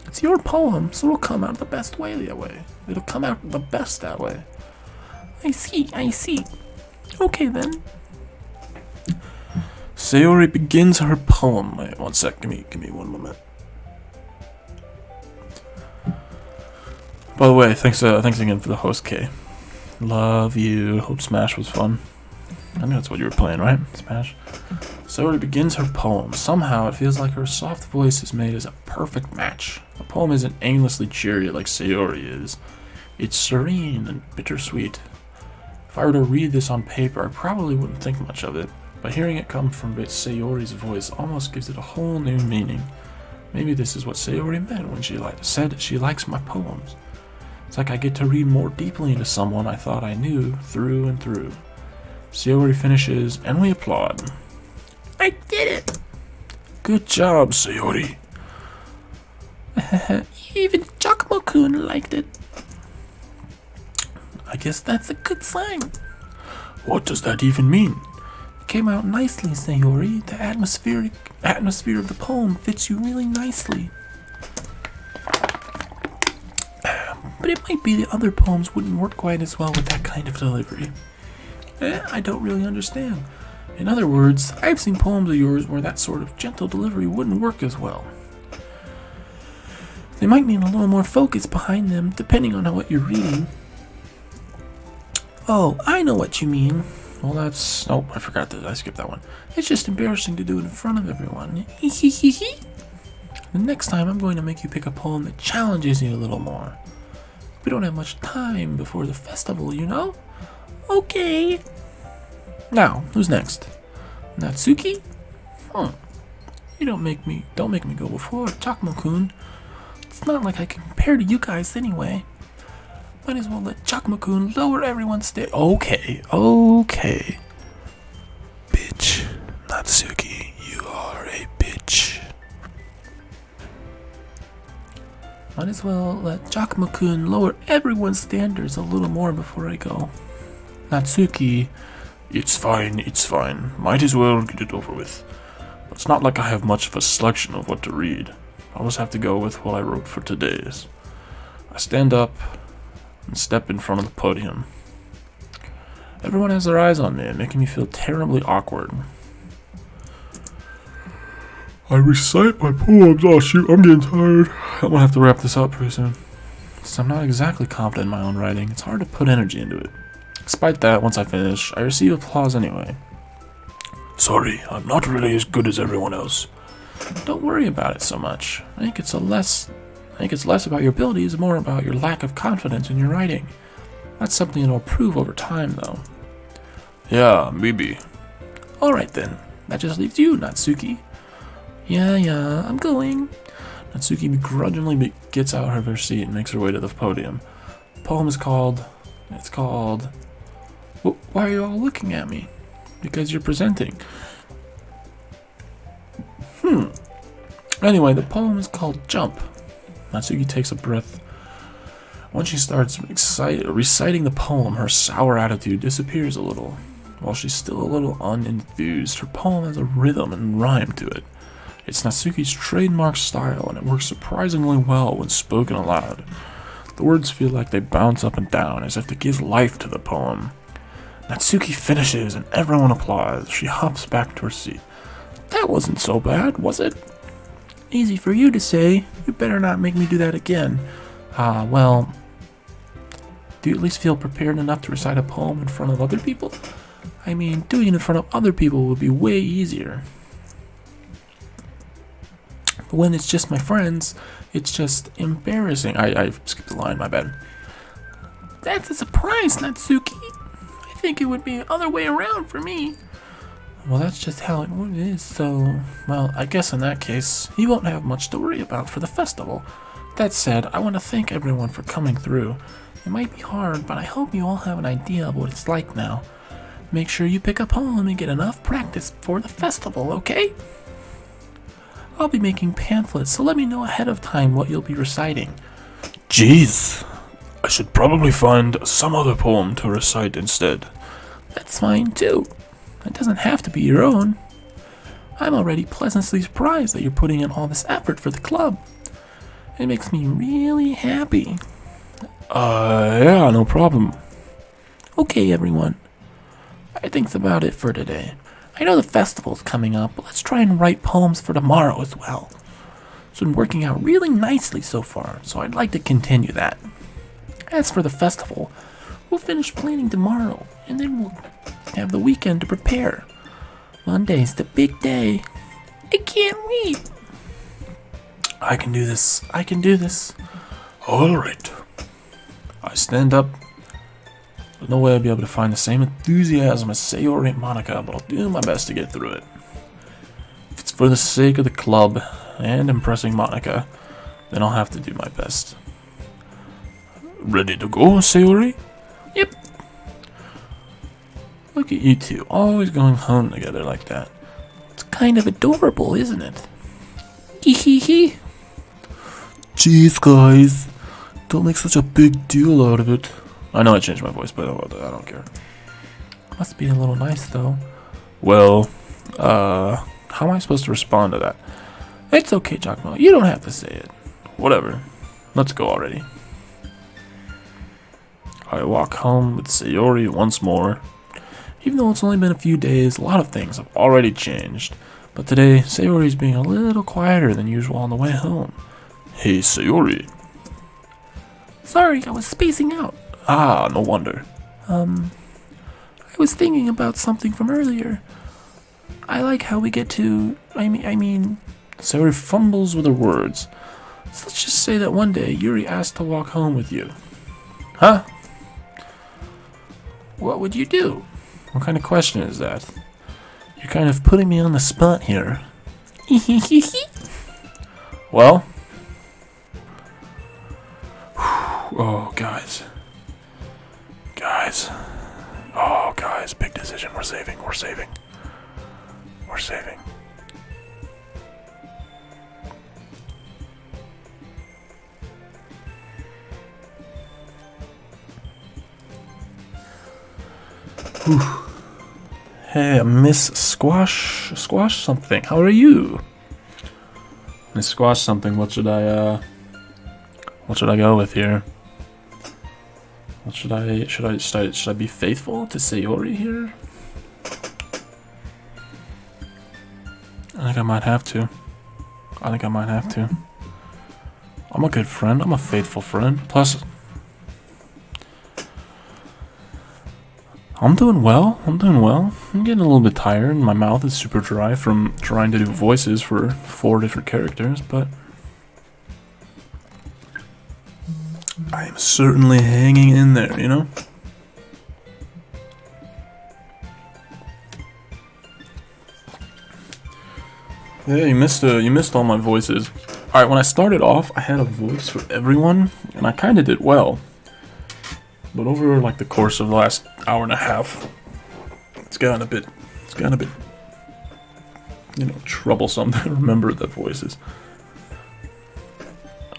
It's your poem, so it'll come out the best way that way. It'll come out the best that way.
I see. Okay then.
Sayori begins her poem. Wait, one sec. Give me 1 moment. By the way, thanks again for the host, K. Love you. Hope Smash was fun. I knew that's what you were playing, right? Smash. Sayori begins her poem. Somehow it feels like her soft voice is made as a perfect match. The poem isn't aimlessly cheery like Sayori is. It's serene and bittersweet. If I were to read this on paper, I probably wouldn't think much of it, but hearing it come from Sayori's voice almost gives it a whole new meaning. Maybe this is what Sayori meant when she said she likes my poems. It's like I get to read more deeply into someone I thought I knew through and through. Sayori finishes, and we applaud.
I did it!
Good job, Sayori.
Even Giacomo-kun liked it.
I guess that's a good sign.
What does that even mean?
It came out nicely, Sayori. The atmosphere of the poem fits you really nicely. But it might be the other poems wouldn't work quite as well with that kind of delivery. I don't really understand. In other words, I've seen poems of yours where that sort of gentle delivery wouldn't work as well. They might need a little more focus behind them, depending on what you're reading. Oh, I know what you mean.
Well, that's... Nope, I forgot that. I skipped that one.
It's just embarrassing to do it in front of everyone. The next time, I'm going to make you pick a poem that challenges you a little more. We don't have much time before the festival, you know?
Okay.
Now, who's next? Natsuki? You don't make me go before Giacomo-kun. It's not like I can compare to you guys anyway. Might as well let Giacomo-kun lower everyone's
Okay. Bitch. Natsuki, you are a bitch.
Might as well let Giacomo-kun lower everyone's standards a little more before I go.
Natsuki, it's fine. Might as well get it over with. It's not like I have much of a selection of what to read. I'll just have to go with what I wrote for today's. I stand up and step in front of the podium. Everyone has their eyes on me, making me feel terribly awkward. I recite my poems. Oh shoot, I'm getting tired. I'm gonna have to wrap this up pretty soon. Since I'm not exactly confident in my own writing, it's hard to put energy into it. Despite that, once I finish, I receive applause anyway. Sorry, I'm not really as good as everyone else. Don't worry about it so much. I think it's less about your abilities, more about your lack of confidence in your writing. That's something that'll improve over time, though. Yeah, maybe. Alright then. That just leaves you, Natsuki.
Yeah, I'm going.
Natsuki begrudgingly gets out of her seat and makes her way to the podium. The poem is called... Why are you all looking at me? Because you're presenting. Anyway, the poem is called Jump. Natsuki takes a breath. When she starts reciting the poem, her sour attitude disappears a little. While she's still a little unenthused, her poem has a rhythm and rhyme to it. It's Natsuki's trademark style, and it works surprisingly well when spoken aloud. The words feel like they bounce up and down, as if to give life to the poem. Natsuki finishes, and everyone applauds. She hops back to her seat. That wasn't so bad, was it?
Easy for you to say. You better not make me do that again. Well, do you at least feel prepared enough to recite a poem in front of other people? I mean, doing it in front of other people would be way easier. But when it's just my friends, it's just embarrassing. I skipped the line, my bad.
That's a surprise, Natsuki. I think it would be the other way around for me.
Well, that's just how it is, so... Well, I guess in that case, you won't have much to worry about for the festival. That said, I want to thank everyone for coming through. It might be hard, but I hope you all have an idea of what it's like now. Make sure you pick a poem and get enough practice for the festival, okay? I'll be making pamphlets, so let me know ahead of time what you'll be reciting.
Jeez, I should probably find some other poem to recite instead.
That's fine, too. It doesn't have to be your own. I'm already pleasantly surprised that you're putting in all this effort for the club. It makes me really happy.
Yeah, no problem.
Okay, everyone. I think that's about it for today. I know the festival's coming up, but let's try and write poems for tomorrow as well. It's been working out really nicely so far, so I'd like to continue that. As for the festival, we'll finish planning tomorrow, and then we'll have the weekend to prepare. Monday's the big day. I can't wait.
I can do this. Alright. I stand up. There's no way I'll be able to find the same enthusiasm as Sayori and Monica, but I'll do my best to get through it. If it's for the sake of the club and impressing Monica, then I'll have to do my best. Ready to go, Sayori?
Yep.
Look at you two, always going home together like that.
It's kind of adorable, isn't it? Hee.
Jeez, guys. Don't make such a big deal out of it. I know I changed my voice, but I don't care.
Must be a little nice, though.
Well, how am I supposed to respond to that?
It's okay, Giacomo. You don't have to say it.
Whatever. Let's go already. I walk home with Sayori once more. Even though it's only been a few days, a lot of things have already changed. But today, Sayori's being a little quieter than usual on the way home. Hey, Sayori.
Sorry, I was spacing out.
Ah, no wonder.
I was thinking about something from earlier. I like how we get to... I mean...
Sayori fumbles with her words. So let's just say that one day, Yuri asked to walk home with you. Huh?
What would you do?
What kind of question is that? You're kind of putting me on the spot here. Well? Oh, guys. Oh, guys, big decision. We're saving. Whew. Hey, Miss Squash something. How are you? Miss Squash something. What should I go with here? What should I be faithful to Sayori here? I think I might have to. I'm a good friend. I'm a faithful friend. Plus, I'm doing well. I'm getting a little bit tired, and my mouth is super dry from trying to do voices for 4 different characters, but I am certainly hanging in there, you know? Yeah, you missed all my voices. All right, when I started off, I had a voice for everyone, and I kind of did well. But over like the course of the last hour and a half, it's gotten a bit, troublesome to remember the voices.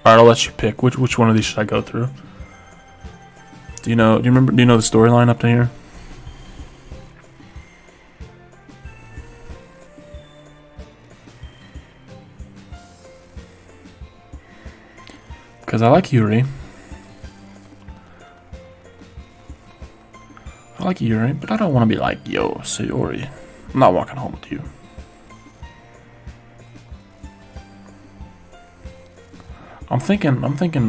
All right, I'll let you pick. Which one of these should I go through? Do you know the storyline up to here? Because I like Yuri. But I don't want to be like, yo, Sayori, I'm not walking home with you. I'm thinking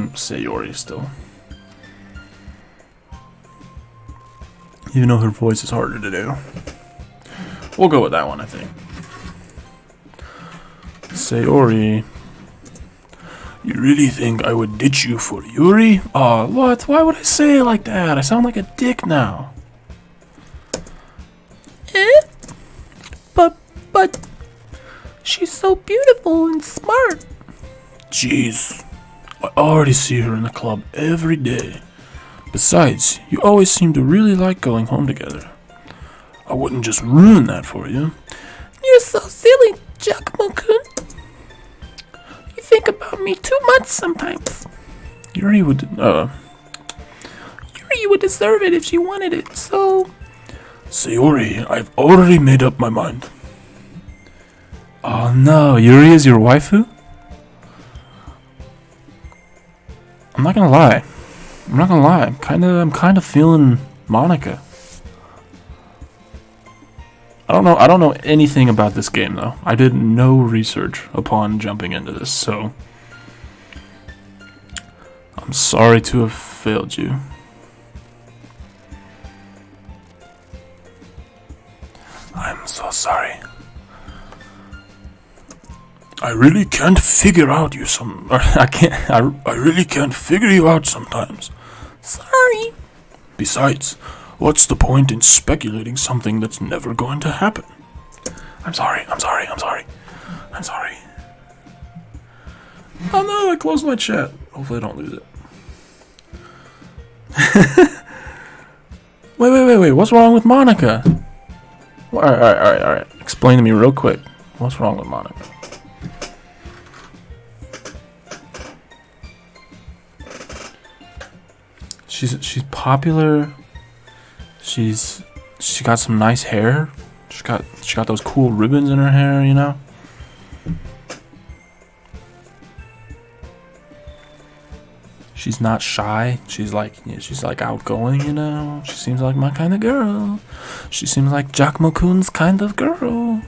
Sayori still. Even though her voice is harder to do. We'll go with that one, I think. Sayori. You really think I would ditch you for Yuri? Aw, what? Why would I say it like that? I sound like a dick now.
But she's so beautiful and smart.
Jeez. I already see her in the club every day. Besides, you always seem to really like going home together. I wouldn't just ruin that for you.
You're so silly, Giacomo-kun. You think about me too much sometimes.
Yuri would
deserve it if she wanted it, so...
Sayori, I've already made up my mind.
Oh no, Yuri is your waifu? I'm not gonna lie. I'm kind of feeling Monica. I don't know anything about this game though. I did no research upon jumping into this, so I'm sorry to have failed you. I'm so sorry.
I really can't figure out you some. I really can't figure you out sometimes.
Sorry.
Besides, what's the point in speculating something that's never going to happen? I'm sorry. Oh no, I closed my chat. Hopefully I don't lose it.
Wait. What's wrong with Monica? Alright. Explain to me real quick. What's wrong with Monica? She's popular. She got some nice hair. She got those cool ribbons in her hair, you know. She's not shy. She's like outgoing, you know. She seems like my kind of girl. She seems like Giacomo-kun's kind of girl.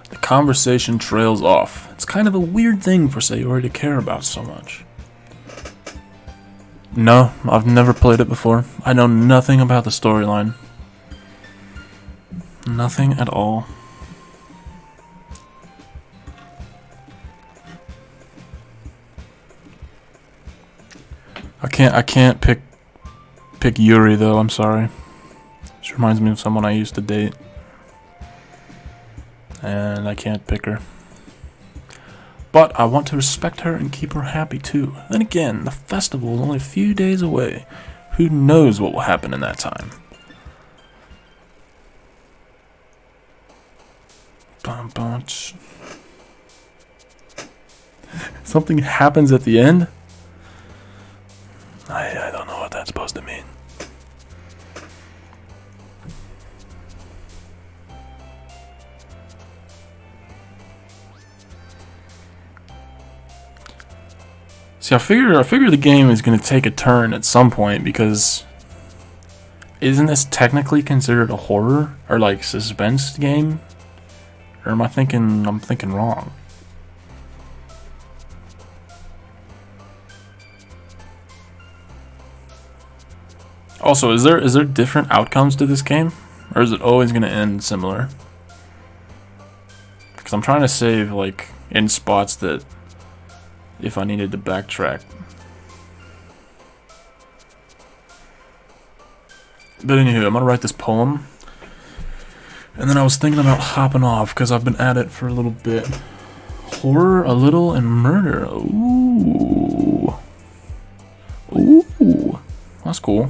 The conversation trails off. It's kind of a weird thing for Sayori to care about so much.
No, I've never played it before. I know nothing about the storyline. Nothing at all. I can't pick Yuri though, I'm sorry. She reminds me of someone I used to date. And I can't pick her. But I want to respect her and keep her happy too. Then again, the festival is only a few days away. Who knows what will happen in that time? Something happens at the end? I don't know what that's supposed to mean. See, I figure the game is going to take a turn at some point because isn't this technically considered a horror or like suspense game? Or am I thinking wrong? Also, is there different outcomes to this game, or is it always going to end similar? Because I'm trying to save like in spots that
if I needed to backtrack. But anywho, I'm gonna write this poem. And then I was thinking about hopping off because I've been at it for a little bit. Horror, a little, and murder. Ooh. Ooh. That's cool.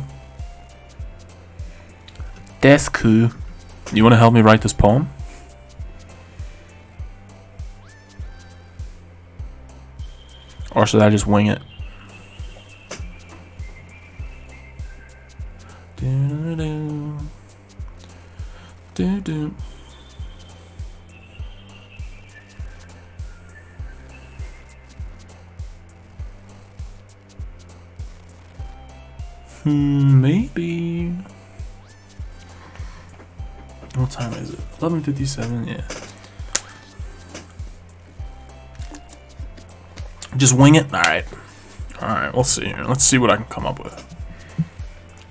That's cool.
You want to help me write this poem? Or should I just wing it? Do-do-do. Do-do. Maybe. What time is it? 11:57. Yeah. Just wing it. All right. All right. We'll see. Let's see what I can come up with.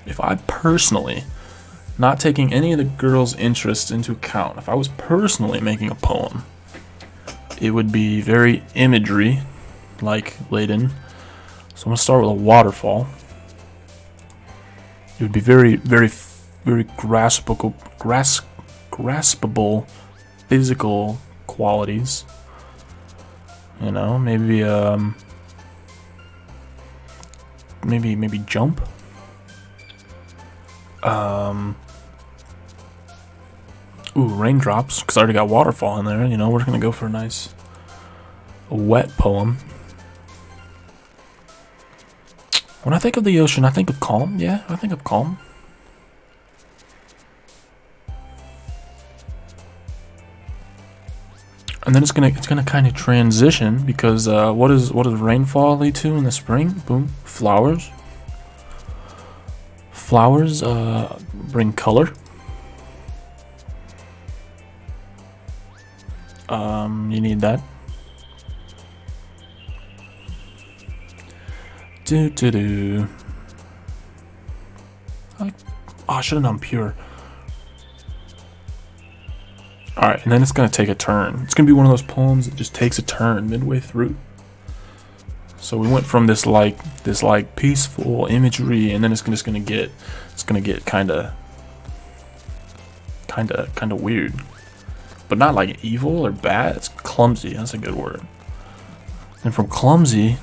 If I personally, not taking any of the girls' interests into account, if I was personally making a poem, it would be very imagery, like laden. So I'm gonna start with a waterfall. It would be very, very, very graspable, physical qualities. You know, maybe maybe jump. Ooh, raindrops, because I already got waterfall in there. You know, we're gonna go for a wet poem. When I think of the ocean, I think of calm. Yeah, I think of calm. And then it's gonna kind of transition because what does rainfall lead to in the spring? Boom, flowers. Flowers bring color. You need that. Do. Oh, I should have done pure. Alright, and then it's going to take a turn. It's going to be one of those poems that just takes a turn midway through. So we went from this peaceful imagery, and then it's just going to get kind of weird. But not like evil or bad, it's clumsy. That's a good word. And from clumsy,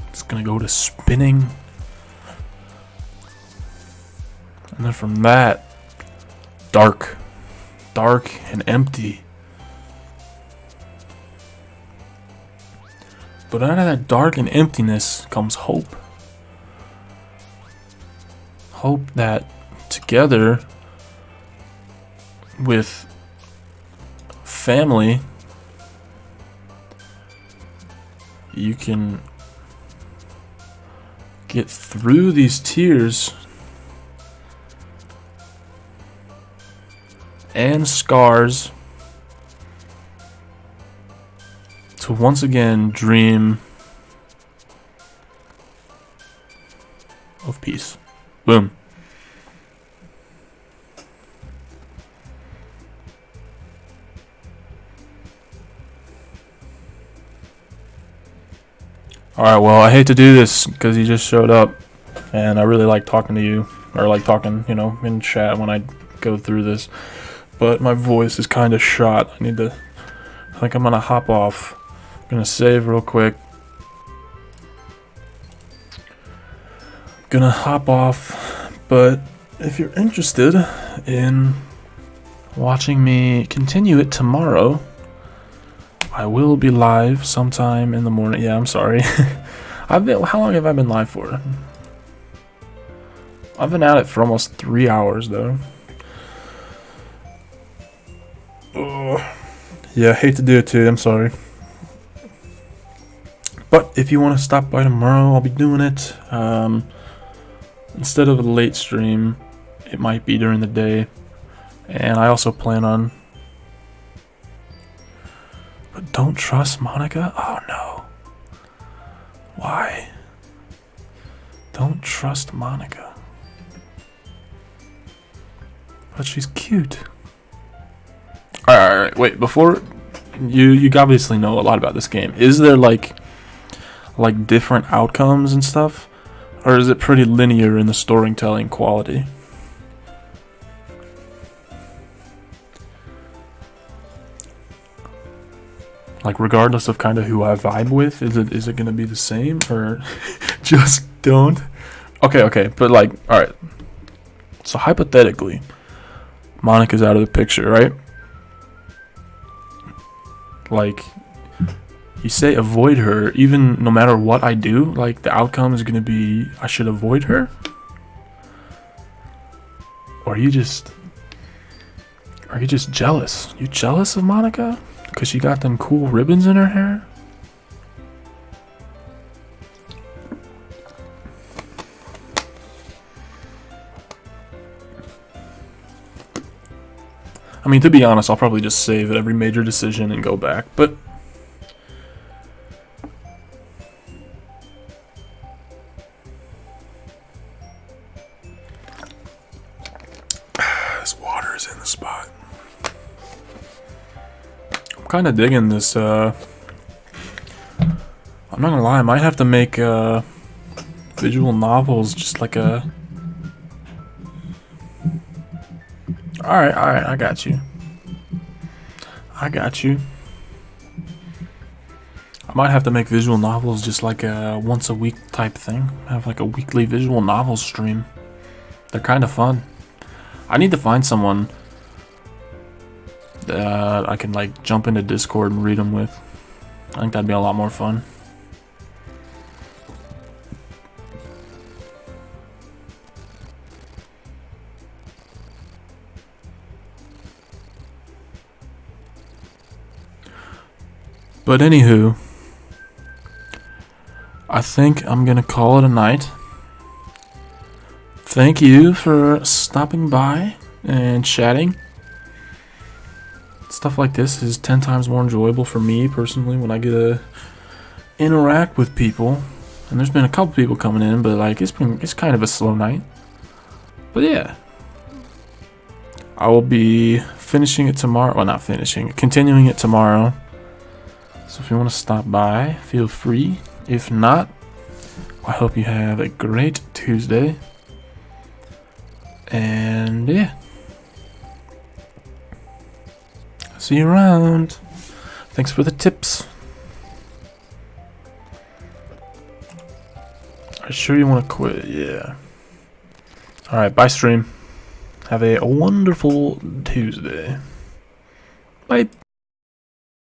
it's going to go to spinning. And then from that, dark and empty. But out of that dark and emptiness comes hope. Hope that together with family, you can get through these tears and scars to once again dream of peace. Boom. Alright, well, I hate to do this because you just showed up and I really like talking to you, or like talking, you know, in chat when I go through this. But my voice is kind of shot. I think I'm gonna hop off. I'm gonna save real quick. Gonna hop off, but if you're interested in watching me continue it tomorrow, I will be live sometime in the morning. Yeah, I'm sorry. How long have I been live for? I've been at it for almost 3 hours though. Yeah, I hate to do it to you, I'm sorry. But if you want to stop by tomorrow, I'll be doing it. Instead of a late stream, it might be during the day. And I also plan on... But don't trust Monica? Oh no. Why? Don't trust Monica. But she's cute. Alright, wait, before you obviously know a lot about this game. Is there like like different outcomes and stuff? Or is it pretty linear in the storytelling quality? Like regardless of kind of who I vibe with, is it gonna be the same or just don't? Okay, but like, all right. So hypothetically, Monica's out of the picture, right? Like, you say avoid her, even no matter what I do, like the outcome is gonna be I should avoid her? Or are you just jealous? You jealous of Monica? Because she got them cool ribbons in her hair? I mean, to be honest, I'll probably just save at every major decision and go back, but this water is in the spot. I'm kind of digging this. I'm not gonna lie, I might have to make visual novels just like a. Alright, I got you. I might have to make visual novels just like a once a week type thing. Have like a weekly visual novel stream. They're kind of fun. I need to find someone that I can like jump into Discord and read them with. I think that'd be a lot more fun. But anywho, I think I'm gonna call it a night. Thank you for stopping by and chatting. Stuff like this is 10 times more enjoyable for me personally when I get to interact with people. And there's been a couple people coming in, but like it's kind of a slow night. But yeah, I will be finishing it tomorrow. Well, not finishing, continuing it tomorrow. So if you want to stop by, feel free. If not, I hope you have a great Tuesday. And yeah, see you around. Thanks for the tips. Are you sure you want to quit? Yeah. Alright, bye stream. Have a wonderful Tuesday. Bye.